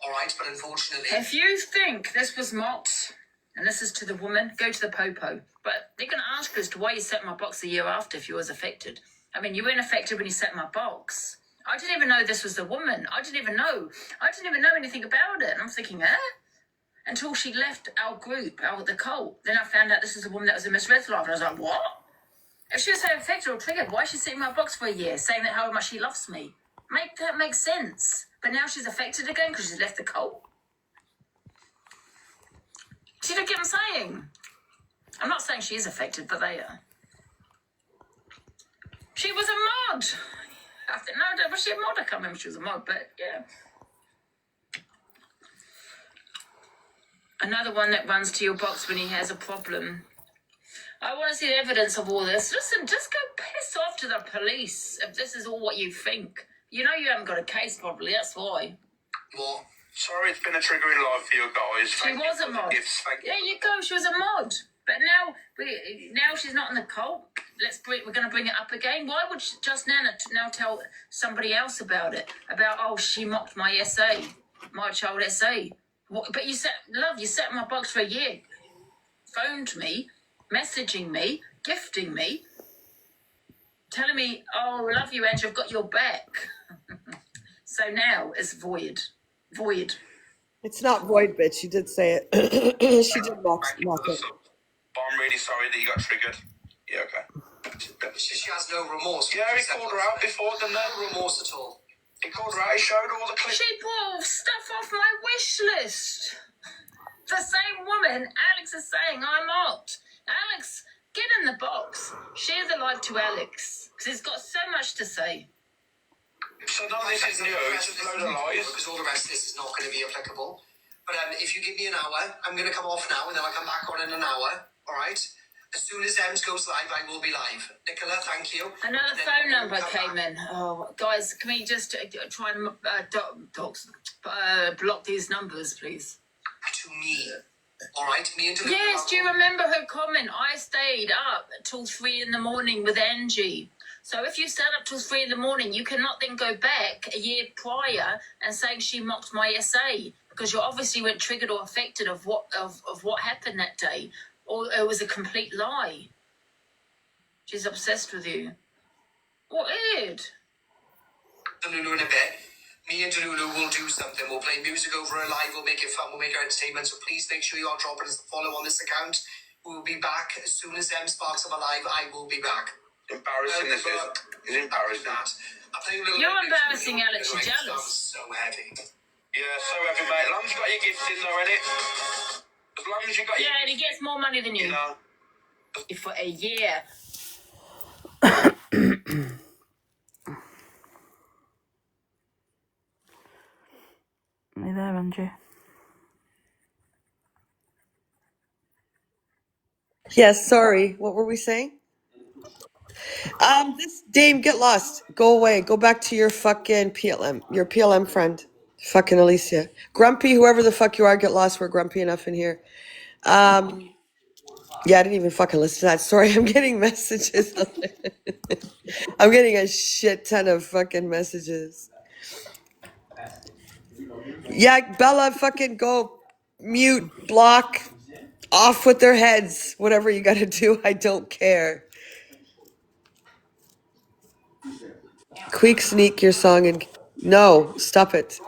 All right, but unfortunately... If you think this was mocked, and this is to the woman, go to the popo. But they're going to ask us to why you set my box a year after if you was affected. I mean, you weren't affected when you set my box. I didn't even know this was the woman. I didn't even know anything about it. And I'm thinking, until she left our group, the cult. Then I found out this is a woman that was in Miss Red's life. And I was like, what? If she was so affected or triggered, why is she sitting in my box for a year saying that how much she loves me? That makes sense. But now she's affected again because she's left the cult. Do you know what I'm saying? I'm not saying she is affected, but they are. She was a mod. I think, no, was she a mod? I can't remember if she was a mod, but yeah. Another one that runs to your box when he has a problem. I want to see the evidence of all this. Listen, just go piss off to the police if this is all what you think. You know you haven't got a case properly, that's why. What? Sorry, it's been a triggering live for you guys. She was a mod. There you go, she was a mod. But now she's not in the cult. We're going to bring it up again. Why would she just now tell somebody else about it? About, oh, she mocked my essay, my child essay. But you sat in my box for a year. Phoned me, messaging me, gifting me, telling me, oh, love you, Angie, I've got your back. So now it's void. Void. It's not void, bitch. You did say it. She did mock it. But I'm really sorry that you got triggered. Yeah, okay. She has no remorse. Yeah, he called her out before, didn't No remorse at all. He called her out, he showed all the clips. She brought stuff off my wish list. The same woman Alex is saying I'm mocked. Alex, get in the box. Share the live to Alex, because he's got so much to say. So none of this is new, it's just a load of lies. Because all the rest of this is not going to be applicable. But if you give me an hour, I'm going to come off now, and then I'll come back on in an hour, all right? As soon as Ems goes live, I will be live. Nicola, thank you. Another phone number came in. Oh, guys, can we just try and block these numbers, please? To me. All right, me and Nicola. Yes, do you remember her comment? I stayed up till 3 a.m. with Angie. So if you stayed up till 3 a.m, you cannot then go back a year prior and saying she mocked my essay, because you obviously weren't triggered or affected of what happened that day, or it was a complete lie. She's obsessed with you. What weird? Delulu in a bit. Me and Delulu will do something. We'll play music over a live. We'll make it fun. We'll make it entertainment. So please make sure you are dropping us a follow on this account. We will be back as soon as Em sparks up a live. I will be back. Embarrassing this is. It's embarrassing. You're embarrassing, Alex. You're jealous. So heavy. Yeah, so heavy, mate. As long as you got your gifts in though, innit? As long as you got your... Yeah, and he gets more money than you. You know. For a year. Are you there, Angie? Yes, sorry. What were we saying? This Dame, get lost. Go away. Go back to your fucking PLM. Your PLM friend. Fucking Alicia. Grumpy, whoever the fuck you are, get lost. We're grumpy enough in here. Yeah, I didn't even fucking listen to that. Sorry, I'm getting messages. I'm getting a shit ton of fucking messages. Yeah, Bella, fucking go mute, block, off with their heads. Whatever you gotta do, I don't care. Quick sneak your song and... No, stop it.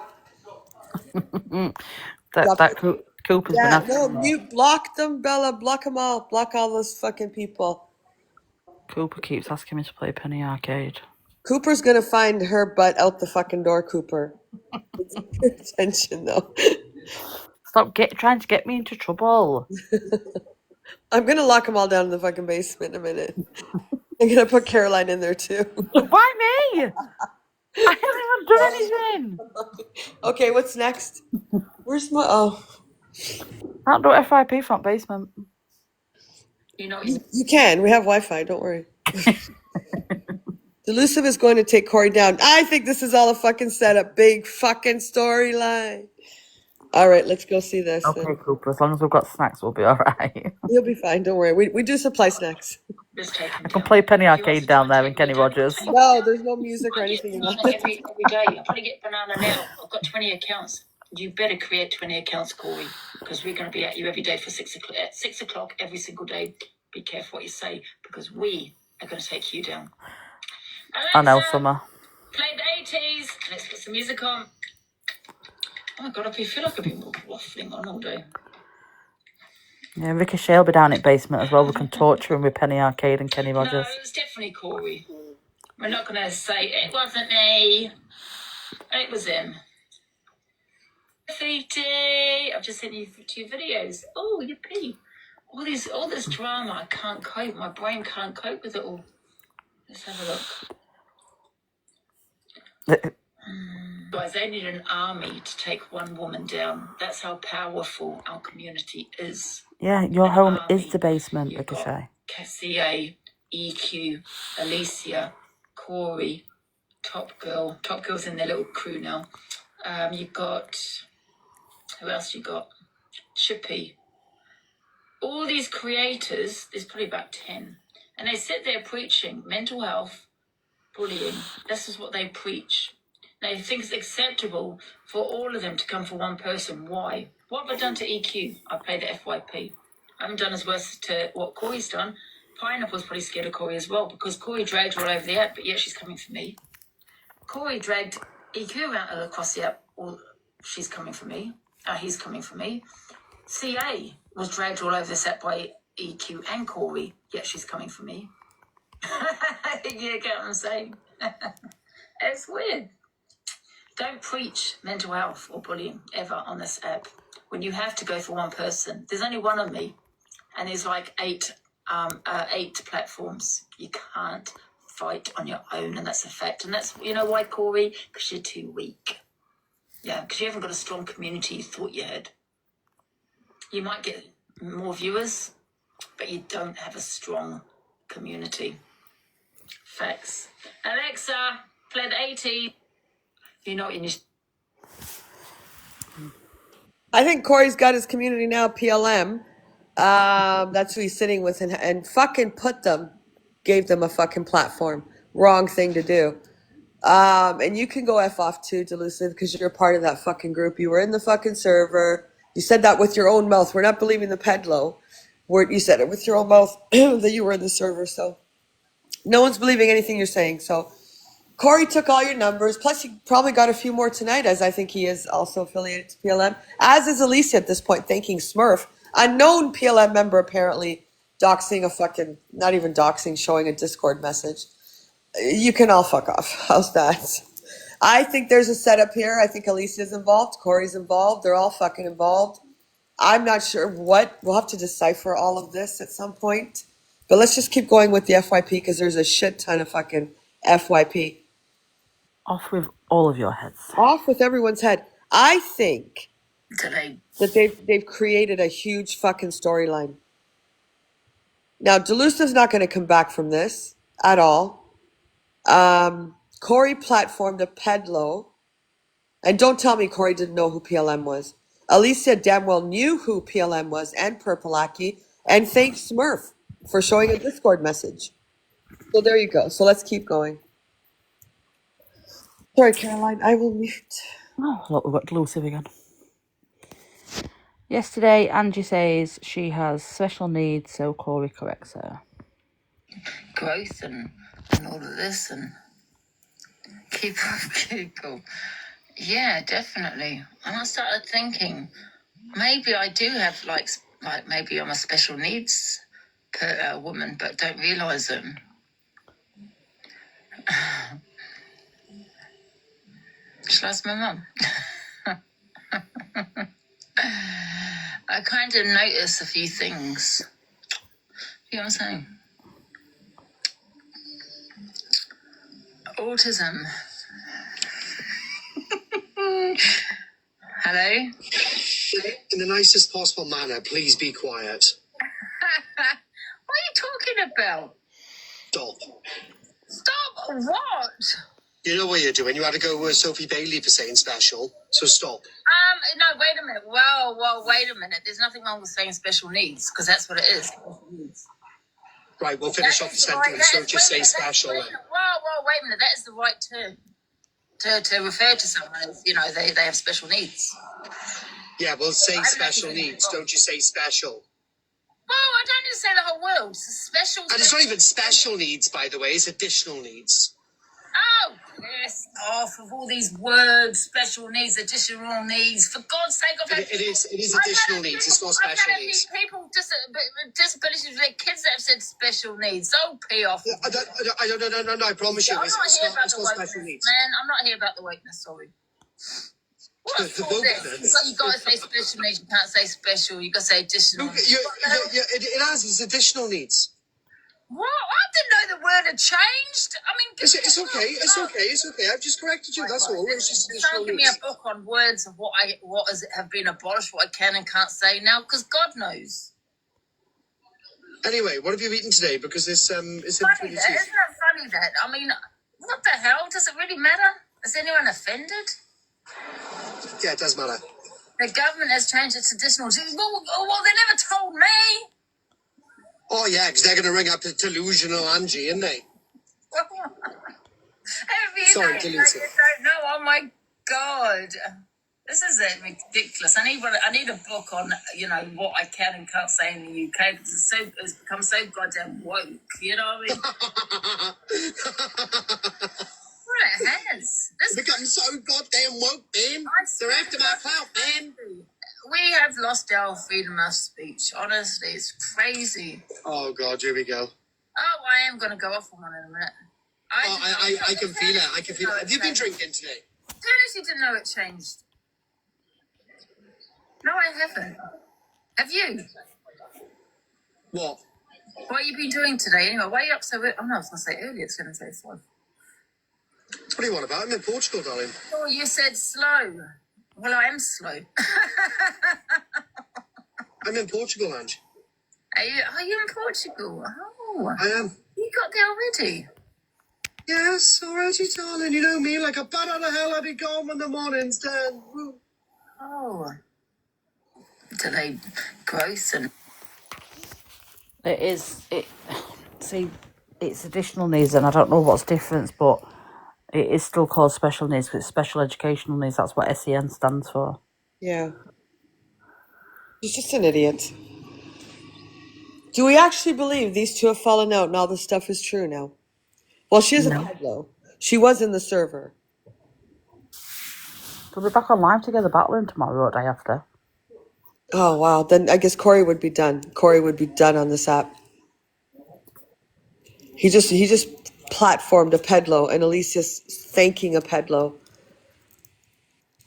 Cooper's Yeah, been no, asking. mute, block them, Bella. Block them all. Block all those fucking people. Cooper keeps asking me to play Penny Arcade. Cooper's gonna find her butt out the fucking door, Cooper. Attention, though. Stop trying to get me into trouble. I'm gonna lock them all down in the fucking basement in a minute. I'm gonna put Caroline in there, too. Why me? I haven't even done anything. Okay, what's next? Where's my... Oh. Can't do FIP front basement. You know, you can. We have Wi-Fi. Don't worry. Delusive is going to take Corey down. I think this is all a fucking setup. Big fucking storyline. All right, let's go see this. Okay, Cooper. As long as we've got snacks, we'll be all right. You'll be fine. Don't worry. We do supply snacks. Just take him I can down. play Penny Who else Arcade is down trying to there in take me Kenny down? Rogers. No, there's no music or I get anything in banana that. every day. I probably get banana now. I've got 20 accounts. You better create 20 accounts, Corey, because we're going to be at you every day for 6 o'clock. At 6 o'clock every single day. Be careful what you say, because we are going to take you down. I know, Alexa, Summer. play the 80s. Let's put some music on. Oh my God, I feel like I've been waffling on all day. Yeah, Ricochet will be down at basement as well. We can torture him with Penny Arcade and Kenny Rogers. No, it was definitely Corey. We're not going to say it wasn't me. It was him. I've just sent you 2 videos. Oh, yippee. All this drama, I can't cope. My brain can't cope with it all. Let's have a look. Guys, they need an army to take one woman down. That's how powerful our community is. Yeah, your home army. is the basement, Ricochet. Cassia, EQ, Alicia, Corey, Top Girl. Top Girl's in their little crew now. You got... Who else you got? Chippy. All these creators, there's probably about 10. And they sit there preaching mental health, bullying. This is what they preach. They think it's acceptable for all of them to come for one person. Why? What have I done to EQ? I played the FYP. I haven't done as worse to what Corey's done. Pineapple's probably scared of Corey as well, because Corey dragged her all over the app, but yet she's coming for me. Corey dragged EQ around across the app. Well, she's coming for me. He's coming for me. CA was dragged all over this app by EQ and Corey, yet she's coming for me. You get what I'm saying? It's weird. Don't preach mental health or bullying ever on this app. When you have to go for one person, there's only one of me, and there's like 8 platforms. You can't fight on your own, and that's a fact. And that's, you know why, Corey? Because you're too weak. Yeah, because you haven't got a strong community you thought you had. You might get more viewers, but you don't have a strong community. Facts. Alexa, play the 80. You know what you need. I think Corey's got his community now, PLM. That's who he's sitting with, and fucking gave them a fucking platform. Wrong thing to do. And you can go F off too, Delusive, because you're part of that fucking group. You were in the fucking server. You said that with your own mouth. We're not believing the pedlo. You said it with your own mouth that you were in the server. So no one's believing anything you're saying. So Corey took all your numbers. Plus, he probably got a few more tonight, as I think he is also affiliated to PLM. As is Alicia at this point, thanking Smurf. Unknown PLM member apparently doxing not even doxing, showing a Discord message. You can all fuck off. How's that? I think there's a setup here. I think Alicia's involved. Corey's involved. They're all fucking involved. I'm not sure what. We'll have to decipher all of this at some point. But let's just keep going with the FYP, because there's a shit ton of fucking FYP. Off with all of your heads. Off with everyone's head. I think that they've created a huge fucking storyline. Now, Delusive's not going to come back from this at all. Corey platformed a pedlo. And don't tell me Corey didn't know who PLM was. Alicia damn well knew who PLM was and Purpleaki, and thanked Smurf for showing a Discord message. So there you go. So let's keep going. Sorry, Caroline, I will mute. Oh, look, we've got Delusive again. Yesterday, Angie says she has special needs, so Corey corrects her. Growth and all of this, and keep cool. Yeah, definitely. And I started thinking, maybe I do have like maybe I'm a special needs woman, but don't realise it. Shall I ask my mum? I kind of notice a few things. You know what I'm saying? Autism. Hello? In the nicest possible manner, please be quiet. What are you talking about? Stop. Stop what? You know what you're doing. You had to go with Sophie Bailey for saying special, so stop. No, wait a minute. Well, wait a minute. There's nothing wrong with saying special needs, because that's what it is. Right, we'll finish off the sentence. Don't just say special then. Wait a minute. That is the right term to refer to someone as, you know, they have special needs. Yeah, we'll say special needs. Don't you say special. Well, I don't need to say the whole word. It's special. And it's not even special needs, by the way. It's additional needs. Oh, piss off of all these words, special needs, additional needs. For God's sake, It is additional needs. It's not special needs. People with disabilities with their kids that have said special needs. Oh, pee off. I don't, I promise you. It's not special needs. Man, I'm not here about the weakness, sorry. What's all this? It's like you got to say special needs, you can't say special, you got to say additional. It's additional needs. What? I didn't know the word had changed. I mean, it's okay. I've just corrected you. That's all. It's just additional give me a book on words of what have been abolished, what I can and can't say now, because God knows. Anyway, what have you eaten today? Because it's Isn't that funny? That I mean, what the hell? Does it really matter? Is anyone offended? Yeah, it does matter. The government has changed its additional. Well, they never told me. Oh, yeah, because they're going to ring up delusional Angie, aren't they? Sorry, delusional. You don't know. Oh, my God. This is ridiculous. I need a book on, you know, what I can and can't say in the UK, because it's become so goddamn woke. You know what I mean? Well, it has. It's become so goddamn woke, man. They're after my clout, man. We have lost our freedom of speech. Honestly, it's crazy. Oh, God, here we go. Oh, I am going to go off on one in a minute. I can feel it. I can feel it. Have you been drinking today? Seriously, didn't know it changed. No, I haven't. Have you? What? What have you been doing today? Anyway, why are you up so early? Oh, no, I was going to say early. It's going to say slow. What do you want about? I'm in Portugal, darling. Oh, you said slow. Well, I am slow. I'm in Portugal, Ange. Are you in Portugal? Oh. I am. You got there already? Yes, already, darling. You know me, like a bat out of hell, I'd be gone when the morning's done. Woo. Oh. Delayed growth and... See, it's additional needs, and I don't know what's different, but it is still called special needs, because it's special educational needs. That's what SEN stands for. Yeah. He's just an idiot. Do we actually believe these two have fallen out and all this stuff is true now? Well, she is a pedlo. She was in the server. They'll be back on live together battling tomorrow or day after. Oh, wow. Then I guess Corey would be done. Corey would be done on this app. He just platformed a pedlo, and Alicia's thanking a pedlo.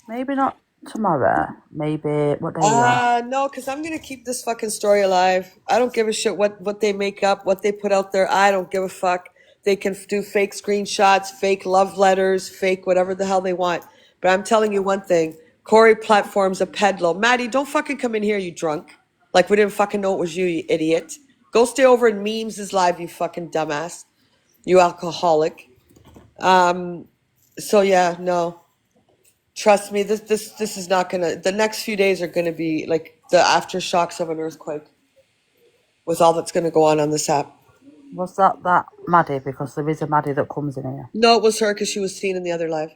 Maybe not tomorrow. Maybe what day are you? No, because I'm gonna keep this fucking story alive. I don't give a shit what they make up, what they put out there. I don't give a fuck. They can do fake screenshots, fake love letters, fake whatever the hell they want. But I'm telling you one thing. Corey platforms a pedlo. Maddie, don't fucking come in here, you drunk. Like we didn't fucking know it was you idiot. Go stay over in Memes' live, you fucking dumbass. You alcoholic. So yeah, no. Trust me, this is not gonna. The next few days are gonna be like the aftershocks of an earthquake, with all that's gonna go on this app. Was that Maddie? Because there is a Maddie that comes in here. No, it was her because she was seen in the other live.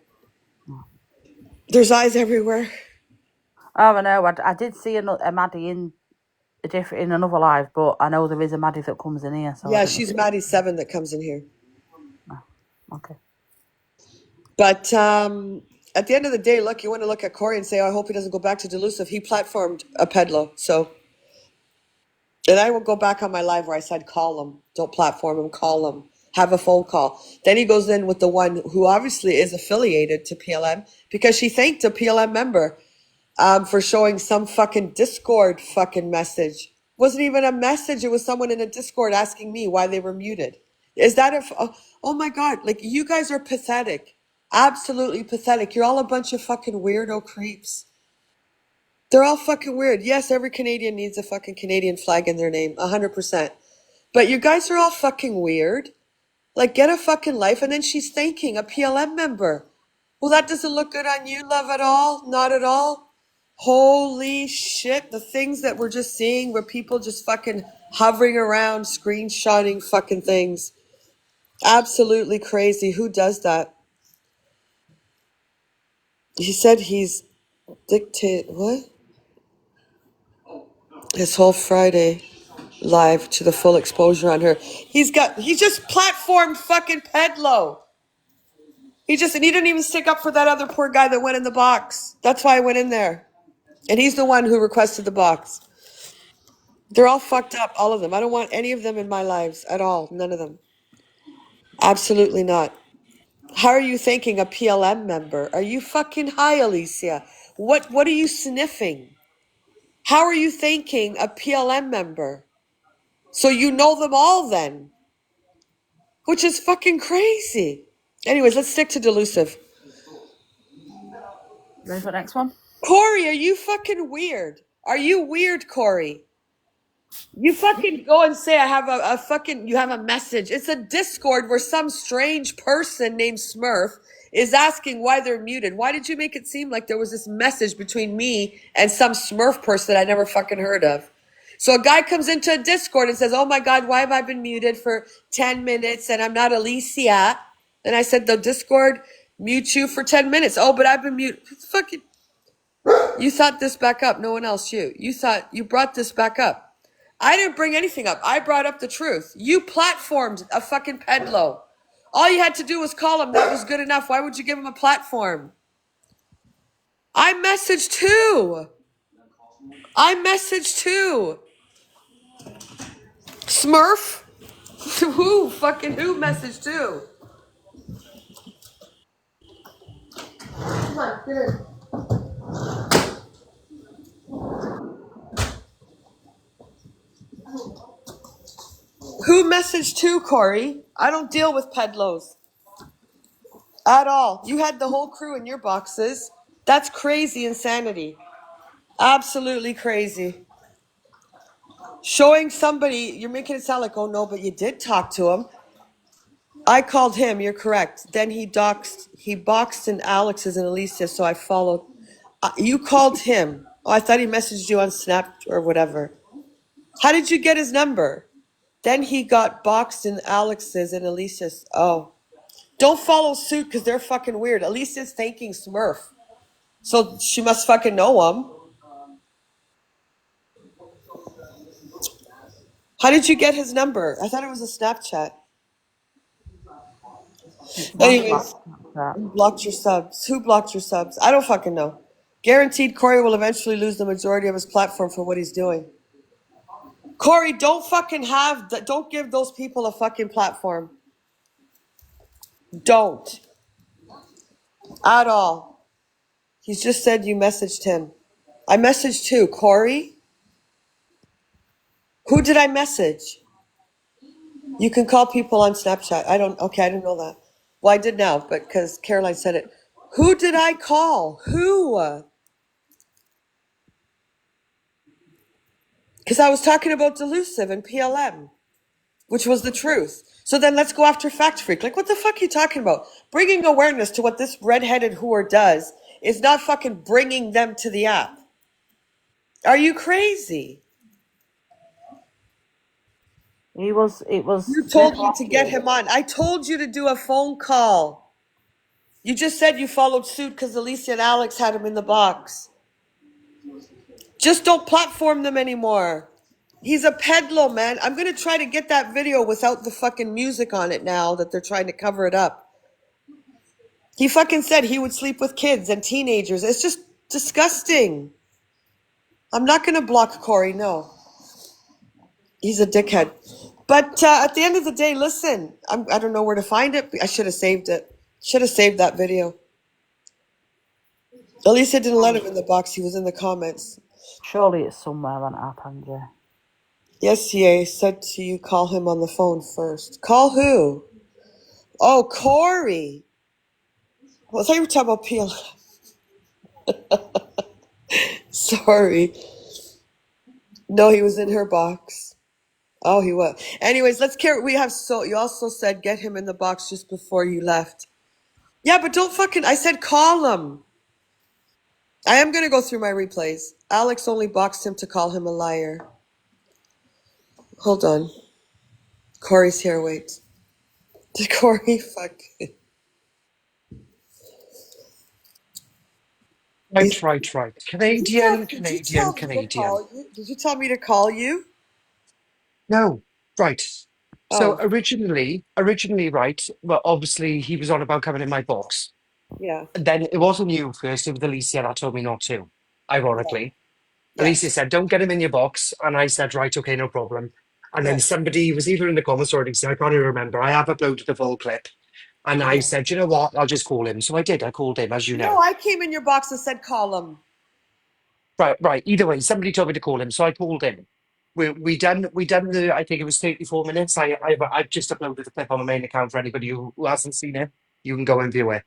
There's eyes everywhere. Oh, I know. I did see a Maddie in another live, but I know there is a Maddie that comes in here. So yeah, she's Maddie 7 that comes in here. Oh, okay. But at the end of the day, look, you want to look at Corey and say, oh, I hope he doesn't go back to Delusive. He platformed a pedlo, so. And I will go back on my live where I said, call him. Don't platform him, call him. Have a phone call. Then he goes in with the one who obviously is affiliated to PLM because she thanked a PLM member for showing some fucking Discord fucking message. Wasn't even a message. It was someone in a Discord asking me why they were muted. Is that oh my God, like you guys are pathetic. Absolutely pathetic. You're all a bunch of fucking weirdo creeps. They're all fucking weird. Yes, every Canadian needs a fucking Canadian flag in their name, 100%. But you guys are all fucking weird. Like, get a fucking life. And then she's thanking a PLM member. Well, that doesn't look good on you, love, at all. Not at all. Holy shit. The things that we're just seeing where people just fucking hovering around, screenshotting fucking things. Absolutely crazy. Who does that? He said he's what? His whole Friday live to the full exposure on her. He just platformed fucking Pedlo. And he didn't even stick up for that other poor guy that went in the box. That's why I went in there. And he's the one who requested the box. They're all fucked up, all of them. I don't want any of them in my lives at all. None of them. Absolutely not. How are you thanking a PLM member? Are you fucking high, Alicia? What are you sniffing? How are you thanking a PLM member? So you know them all then. Which is fucking crazy. Anyways, let's stick to delusive. Ready for the next one? Corey, are you fucking weird? Are you weird, Corey? You fucking go and say I have you have a message. It's a Discord where some strange person named Smurf is asking why they're muted. Why did you make it seem like there was this message between me and some Smurf person that I never fucking heard of? So a guy comes into a Discord and says, oh my God, why have I been muted for 10 minutes and I'm not Alicia? And I said, the Discord mute you for 10 minutes. Oh, but I've been muted. Fucking, you thought this back up. No one else, you. You thought you brought this back up. I didn't bring anything up. I brought up the truth. You platformed a fucking Pedlo. All you had to do was call him. That was good enough. Why would you give him a platform? I messaged too. Smurf? Who messaged too? Come on, get in. Who messaged too, Corey? I don't deal with pedlos. At all. You had the whole crew in your boxes. That's crazy insanity. Absolutely crazy. Showing somebody, you're making it sound like, oh no, but you did talk to him. I called him, you're correct. Then he boxed in Alex's and Alicia, so I followed. You called him. Oh, I thought he messaged you on Snap or whatever. How did you get his number? Then he got boxed in Alex's and Alicia's. Oh. Don't follow suit because they're fucking weird. Alicia's thanking Smurf. So she must fucking know him. How did you get his number? I thought it was a Snapchat. Anyways, who blocked your subs? Who blocked your subs? I don't fucking know. Guaranteed Corey will eventually lose the majority of his platform for what he's doing. Corey, don't give those people a fucking platform. Don't. At all. He's just said you messaged him. I messaged too. Corey? Who did I message? You can call people on Snapchat. I didn't know that. Well, I did now, but because Caroline said it. Who did I call? Who? Because I was talking about Delusive and PLM, which was the truth. So then let's go after Fact Freak. Like, what the fuck are you talking about? Bringing awareness to what this redheaded whore does is not fucking bringing them to the app. Are you crazy? It was. You told me to get him on. I told you to do a phone call. You just said you followed suit because Alicia and Alex had him in the box. Just don't platform them anymore. He's a pedlo, man. I'm going to try to get that video without the fucking music on it now that they're trying to cover it up. He fucking said he would sleep with kids and teenagers. It's just disgusting. I'm not going to block Corey, no. He's a dickhead. But at the end of the day, listen, I don't know where to find it. I should have saved it. Should have saved that video. Alicia didn't let him in the box. He was in the comments. Surely it's somewhere on app, Angie. Yes, CA said to you, call him on the phone first. Call who? Oh, Corey. Well, I thought you were talking about PLM. Sorry. No, he was in her box. Oh, he was. Anyways, you also said get him in the box just before you left. Yeah, but don't fucking, I said call him. I am going to go through my replays. Alex only boxed him to call him a liar. Hold on. Corey's here. Wait. Did Corey fuck? Right. Canadian. Did you tell me to call you? No, right. So Oh, originally, right. Well, obviously, he was on about coming in my box. yeah. And then it wasn't you first, it was Alicia that told me not to, ironically. Alicia Yes. said, don't get him in your box. And I said, right, okay, no problem. And then Yes. somebody was either in the comments or Alicia, I can't even remember. I have uploaded the full clip. And I Yeah. said, you know what? I'll just call him. So I did. I called him, as you No, know. I came in your box and said call him. Right. Either way, somebody told me to call him. So I called him. We done the, I think it was 34 minutes. I've just uploaded the clip on my main account for anybody who hasn't seen it. You can go and view it.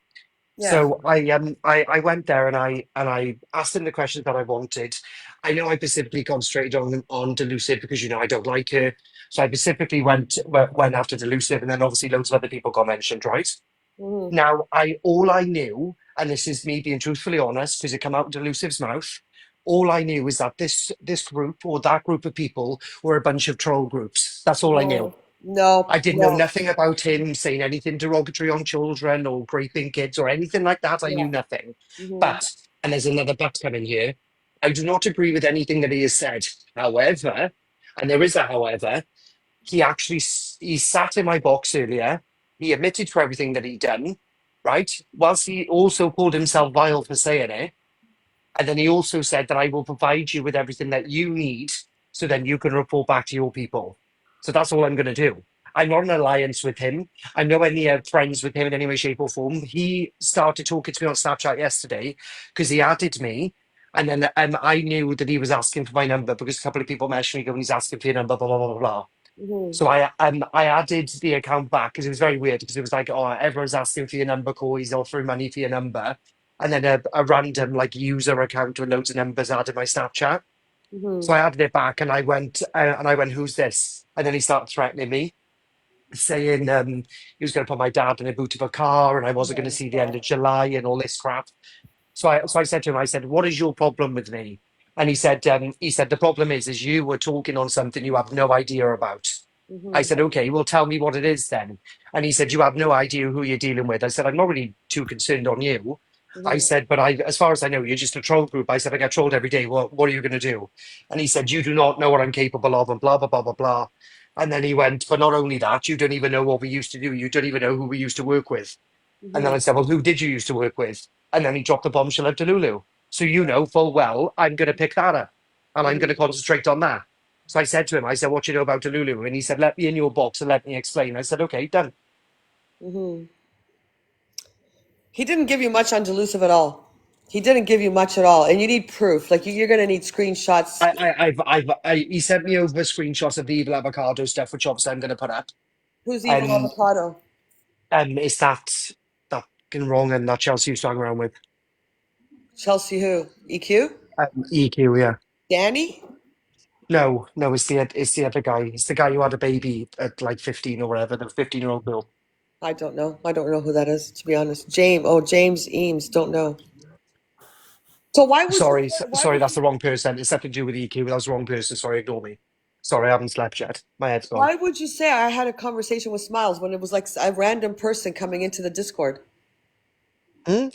Yeah. So I went there and I asked him the questions that I wanted. I know I specifically concentrated on Delusive because I don't like her. So I specifically went after Delusive, and then obviously loads of other people got mentioned, right? Mm-hmm. Now all I knew, and this is me being truthfully honest, because it came out of Delusive's mouth, all I knew is that this group or that group of people were a bunch of troll groups. That's all I knew. No. No. I did know No. nothing about him saying anything derogatory on children or raping kids or anything like that. I Yeah. knew nothing. Mm-hmm. But, and there's another but coming here, I do not agree with anything that he has said. However, and there is a however, he sat in my box earlier. He admitted to everything that he'd done, right? Whilst he also called himself vile for saying it. And then he also said that I will provide you with everything that you need so then you can report back to your people. So that's all I'm going to do. I'm not in an alliance with him. I'm nowhere near friends with him in any way, shape, or form. He started talking to me on Snapchat yesterday because he added me. And then I knew that he was asking for my number because a couple of people messaged me going, he's asking for your number, blah, blah, blah, blah, blah. Mm-hmm. So I added the account back because it was very weird because it was like, oh, everyone's asking for your number, Corey, he's offering money for your number. And then a random like user account with loads of numbers added my Snapchat. Mm-hmm. So I added it back and I went, who's this? And then he started threatening me, saying he was going to put my dad in a boot of a car and I wasn't going to see the end of July and all this crap. So I said to him, I said, what is your problem with me? And he said, the problem is you were talking on something you have no idea about. I Mm-hmm. said, okay, well, tell me what it is then. And he said, you have no idea who you're dealing with. I said, I'm not really too concerned on you. I Mm-hmm. said, but as far as I know, you're just a troll group. I said, I get trolled every day. What are you going to do? And he said, you do not know what I'm capable of and blah, blah, blah, blah, blah. And then he went, but not only that, you don't even know what we used to do. You don't even know who we used to work with. And then I Mm-hmm. said, well, who did you used to work with? And then he dropped the bombshell of Delulu. So you know full well I'm going to pick that up and I'm going to concentrate on that. So I said to him, I said, what do you know about Delulu? And he said, let me in your box and let me explain. I said, okay, done. Mm-hmm. He didn't give you much on Delusive at all. He didn't give you much at all, and you need proof. Like you're going to need screenshots. He sent me over screenshots of the evil avocado stuff, which obviously I'm going to put up. Who's evil And avocado? it's that fucking wrong and that Chelsea was talking around with. Chelsea who? EQ? EQ, yeah. Danny? No, it's the other guy. It's the guy who had a baby at like 15 or whatever, the 15-year-old girl. I don't know. I don't know who that is, to be honest. James Eames. Don't know. So why would you? Why Sorry, would that's you? the wrong person. It's nothing to do with EQ. That was the wrong person. Sorry, ignore me. Sorry, I haven't slept yet. My head's gone. Why would you say I had a conversation with Smiles when it was like a random person coming into the Discord? Hmm?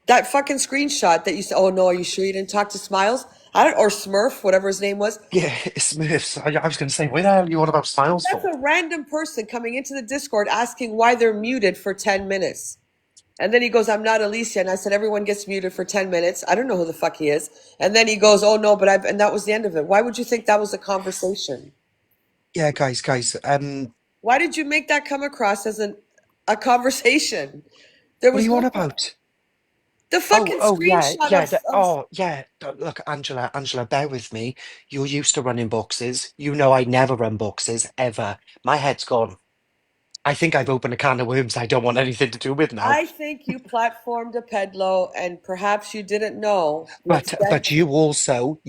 That fucking screenshot that you said. Oh no, are you sure you didn't talk to Smiles? I don't, or Smurf, whatever his name was. Yeah, it's Smurfs. I was going to say, why the hell are you on about Styles That's for? a random person coming into the Discord asking why they're muted for 10 minutes. And then he goes, I'm not Alicia. And I said, everyone gets muted for 10 minutes. I don't know who the fuck he is. And then he goes, oh no, but and that was the end of it. Why would you think that was a conversation? Yeah, guys. Why did you make that come across as a conversation? There What are was you no on about? the fucking Yeah, screenshot yeah. of Yeah. Look, Angela, bear with me. You're used to running boxes. You know I never run boxes, ever. My head's gone. I think I've opened a can of worms I don't want anything to do with now. I think you platformed a pedlo and perhaps you didn't know the But extent. you also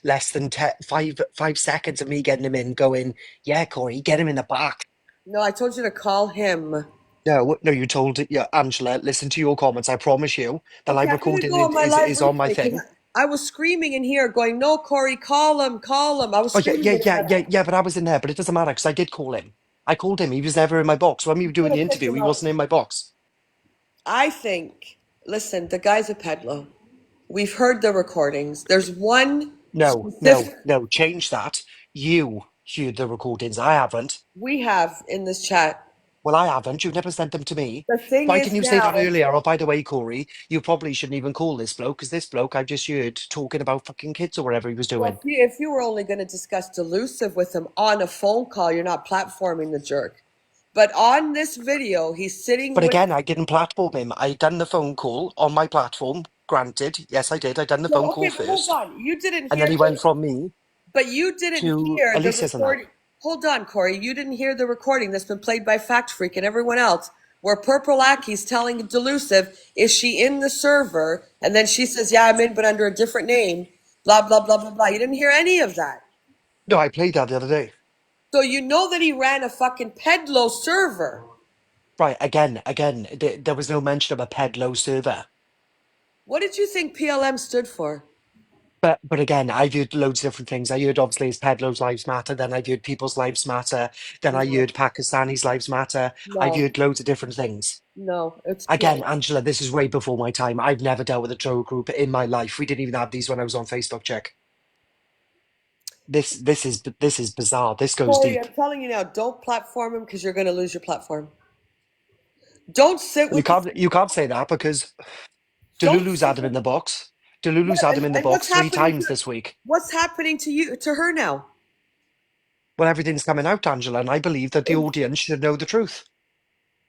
less than 5 seconds of me getting him in, going, yeah, Corey, get him in the back. No, I told you to call him. No, no, you told it. Yeah, Angela, listen to your comments. I promise you, the Okay, live I'm gonna recording go on my live is on my replay because thing. I was screaming in here, going, "No, Corey, call him, call him." I was Oh yeah, screaming yeah, it in yeah, my. yeah, yeah. But I was in there. But it doesn't matter because I did call him. I called him. He was never in my box. When we were I'm doing the gonna pick interview, him he up. wasn't in my box. I think. Listen, the guy's a peddler. We've heard the recordings. There's one No, no, specific no. Change that. You heard the recordings. I haven't. we have in this chat. Well, I haven't. You've never sent them to me. The thing Why is didn't you say now, that earlier? Oh, by the way, Corey, you probably shouldn't even call this bloke because this bloke I've just heard talking about fucking kids or whatever he was well, doing. if you were only going to discuss delusive with him on a phone call, you're not platforming the jerk. But on this video, he's sitting But with. again, I didn't platform him. I done the phone call on my platform. Granted, yes, I did. I done the phone No, okay, call but hold first, on. You didn't and then hear he the. went from me But you didn't to hear the Alicia's and that. recording. Hold on, Corey. You didn't hear the recording that's been played by Fact Freak and everyone else, where Purple Aki's telling Delusive, "Is she in the server?" And then she says, "Yeah, I'm in, but under a different name." Blah blah blah blah blah. You didn't hear any of that, No, I played that the other day. so you know that he ran a fucking pedlo server. Right, again, there was no mention of a pedlo server. What did you think PLM stood for? But again, I've heard loads of different things. I heard obviously it's Pedlo's Lives Matter, then I've heard People's Lives Matter, then I No, heard Pakistani's Lives Matter. I've no, heard loads of different things. no. It's Again, PLM. Angela, this is way before my time. I've never dealt with a troll group in my life. We didn't even have these when I was on Facebook, check. This is bizarre. This goes Corey, deep. I'm telling you now, don't platform him because you're going to lose your platform. Don't sit Well, with the. you can't say that because Don't Delulu's sit had him with. in the box. Yeah, Delulu's had him in the and box three times this week. what's happening to you to her now? Well, everything's coming out, Angela, and I believe that the audience should know the truth.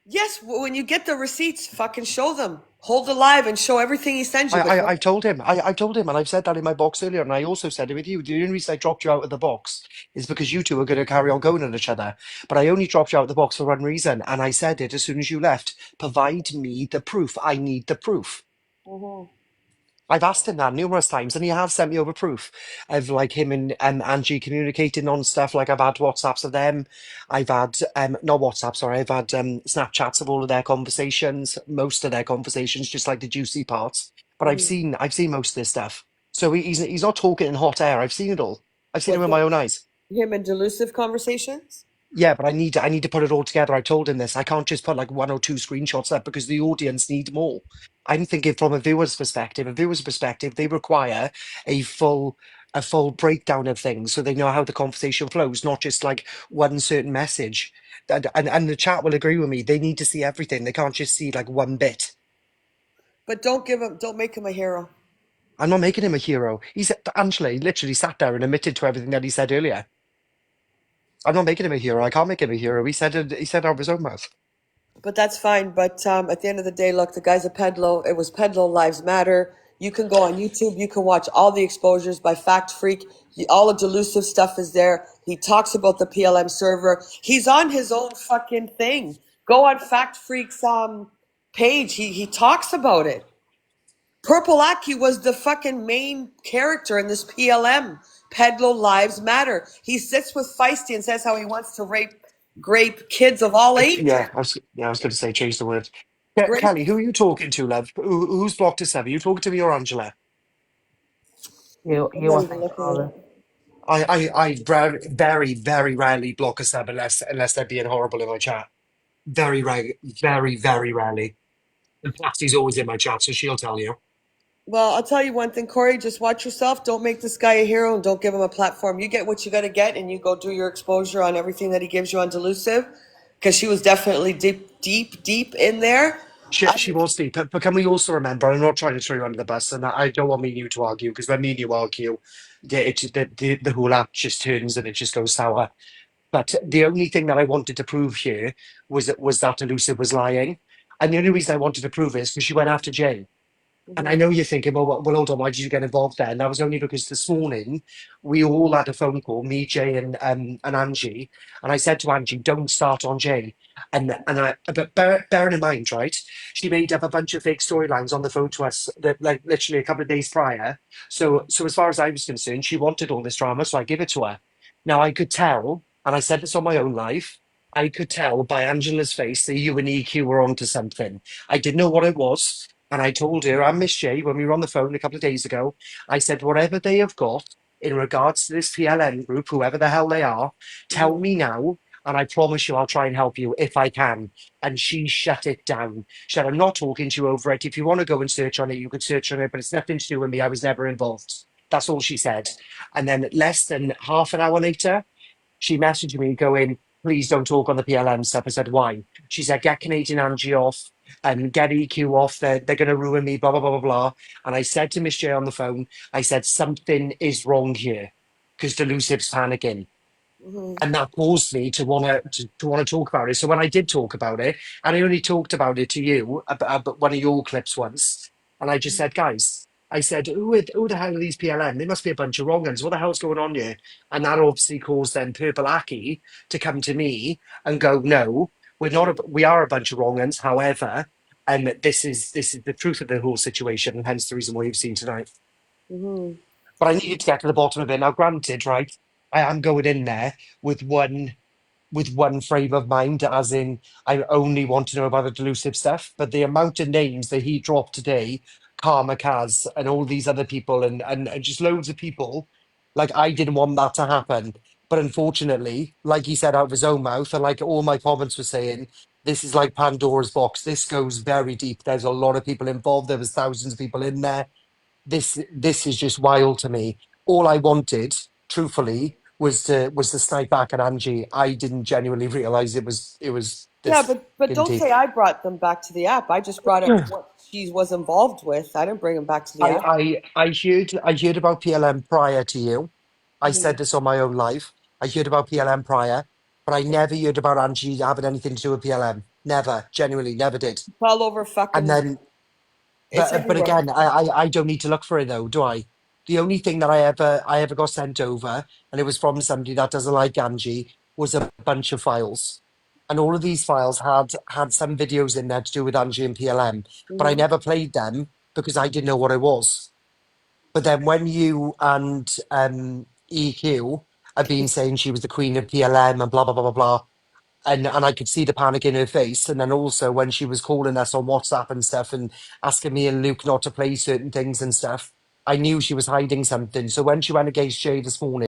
Yes, when you get the receipts, fucking show them. Hold it live and show everything he sends you. But I told him. I told him, and I've said that in my box earlier, and I also said it with you. The only reason I dropped you out of the box is because you two are going to carry on going at each other. But I only dropped you out of the box for one reason, and I said it as soon as you left. Provide me the proof. I need the proof. Mhm. I've asked him that numerous times, and he has sent me over proof of like him and Angie communicating on stuff. Like I've had WhatsApps of them, I've had not WhatsApp, sorry, I've had Snapchats of all of their conversations, most of their conversations, just like the juicy parts. But Mhm. I've seen most of this stuff. So he's not talking in hot air. I've seen it all. I've seen it What with my own eyes. him and delusive conversations? Yeah, but I need to put it all together. I told him this. I can't just put like one or two screenshots up because the audience need more. I'm thinking from a viewer's perspective. A viewer's perspective, they require a full breakdown of things so they know how the conversation flows, not just like one certain message. And the chat will agree with me. They need to see everything. They can't just see like one bit. But don't make him a hero. I'm not making him a hero. Angela, he literally sat there and admitted to everything that he said earlier. I'm not making him a hero. I can't make him a hero. He said it. He said out of his own mouth. But that's fine. But at the end of the day, look, the guy's a pedlo. It was Pedlo Lives Matter. You can go on YouTube. You can watch all the exposures by Fact Freak. All the delusive stuff is there. He talks about the PLM server. He's on his own fucking thing. Go on Fact Freak's page. He talks about it. Purple Aki was the fucking main character in this PLM. Pedlo Lives Matter. He sits with Feisty and says how he wants to grape kids of all ages. I was going to say change the word. Grape. Kelly, who are you talking to, love? Who's blocked us ever? You talking to me or Angela? I'm You not I even think, looking at Father. it. I very, very rarely block a sub unless they're being horrible in my chat. Very, very rarely. And Plasty's always in my chat, so she'll tell you. Well, I'll tell you one thing, Corey. Just watch yourself. Don't make this guy a hero and don't give him a platform. You get what you got to get and you go do your exposure on everything that he gives you on Delusive because she was definitely deep in there. She was deep, but can we also remember? I'm not trying to throw you under the bus, and I don't want me and you to argue because when me and you argue, the whole app just turns and it just goes sour. But the only thing that I wanted to prove here was that Elusive was lying. And the only reason I wanted to prove it is because she went after Jay. And I know you're thinking, well, hold on, why did you get involved there? And that was only because this morning we all had a phone call, me, Jay, and Angie. And I said to Angie, don't start on Jay. But bearing in mind, right, she made up a bunch of fake storylines on the phone to us that, like literally a couple of days prior. So as far as I was concerned, she wanted all this drama, so I give it to her. Now I could tell, and I said this on my own live, I could tell by Angela's face that you and EQ were onto something. I didn't know what it was. And I told her and Miss J when we were on the phone a couple of days ago, I said, whatever they have got in regards to this PLN group, whoever the hell they are, tell me now. And I promise you I'll try and help you if I can. And she shut it down. She said, I'm not talking to you over it. If you want to go and search on it, you could search on it, but it's nothing to do with me. I was never involved. That's all she said. And then less than half an hour later, she messaged me going, please don't talk on the PLM stuff. I said, why? She said, get Canadian Angie off and get EQ off. They're going to ruin me, blah, blah, blah, blah, blah. And I said to Miss J on the phone, I said, something is wrong here because Delusive's panicking. And that caused me to want to talk about it. So when I did talk about it, and I only talked about it to you, about one of your clips once, and I just said, guys, I said, who the hell are these PLM? They must be a bunch of wrong uns. What the hell's going on here? And that obviously caused then Purple Aki to come to me and go, no, we're not. We are a bunch of wrong uns. However, and this is the truth of the whole situation, and hence the reason why you've seen tonight. But I needed to get to the bottom of it. Now, granted, right, I am going in there with one frame of mind, as in I only want to know about the Delusive stuff. But the amount of names that he dropped today, Karma Kaz and all these other people, and just loads of people, like I didn't want that to happen. But unfortunately, like he said out of his own mouth, and like all my comments were saying, this is like Pandora's box. This goes very deep. There's a lot of people involved. There was thousands of people in there. This is just wild to me. All I wanted, truthfully, was to snipe back at Angie. I didn't genuinely realize it was Yeah, this but in don't deep. say I brought them back to the app. I just brought up what she was involved with. I didn't bring them back to the app. I heard about PLM prior to you. I said this on my own live. I heard about PLM prior, but I never heard about Angie having anything to do with PLM. Never, genuinely, never did. It's all over And fucking. then It's but everywhere. again, I don't need to look for it though, do I? The only thing that I ever got sent over, and it was from somebody that doesn't like Angie, was a bunch of files, and all of these files had some videos in there to do with Angie and PLM, but I never played them because I didn't know what it was. But then when you and EQ have been saying she was the queen of PLM and blah blah blah blah blah, and I could see the panic in her face. And then also when she was calling us on WhatsApp and stuff and asking me and Luke not to play certain things and stuff, I knew she was hiding something. So when she went against Jay this morning,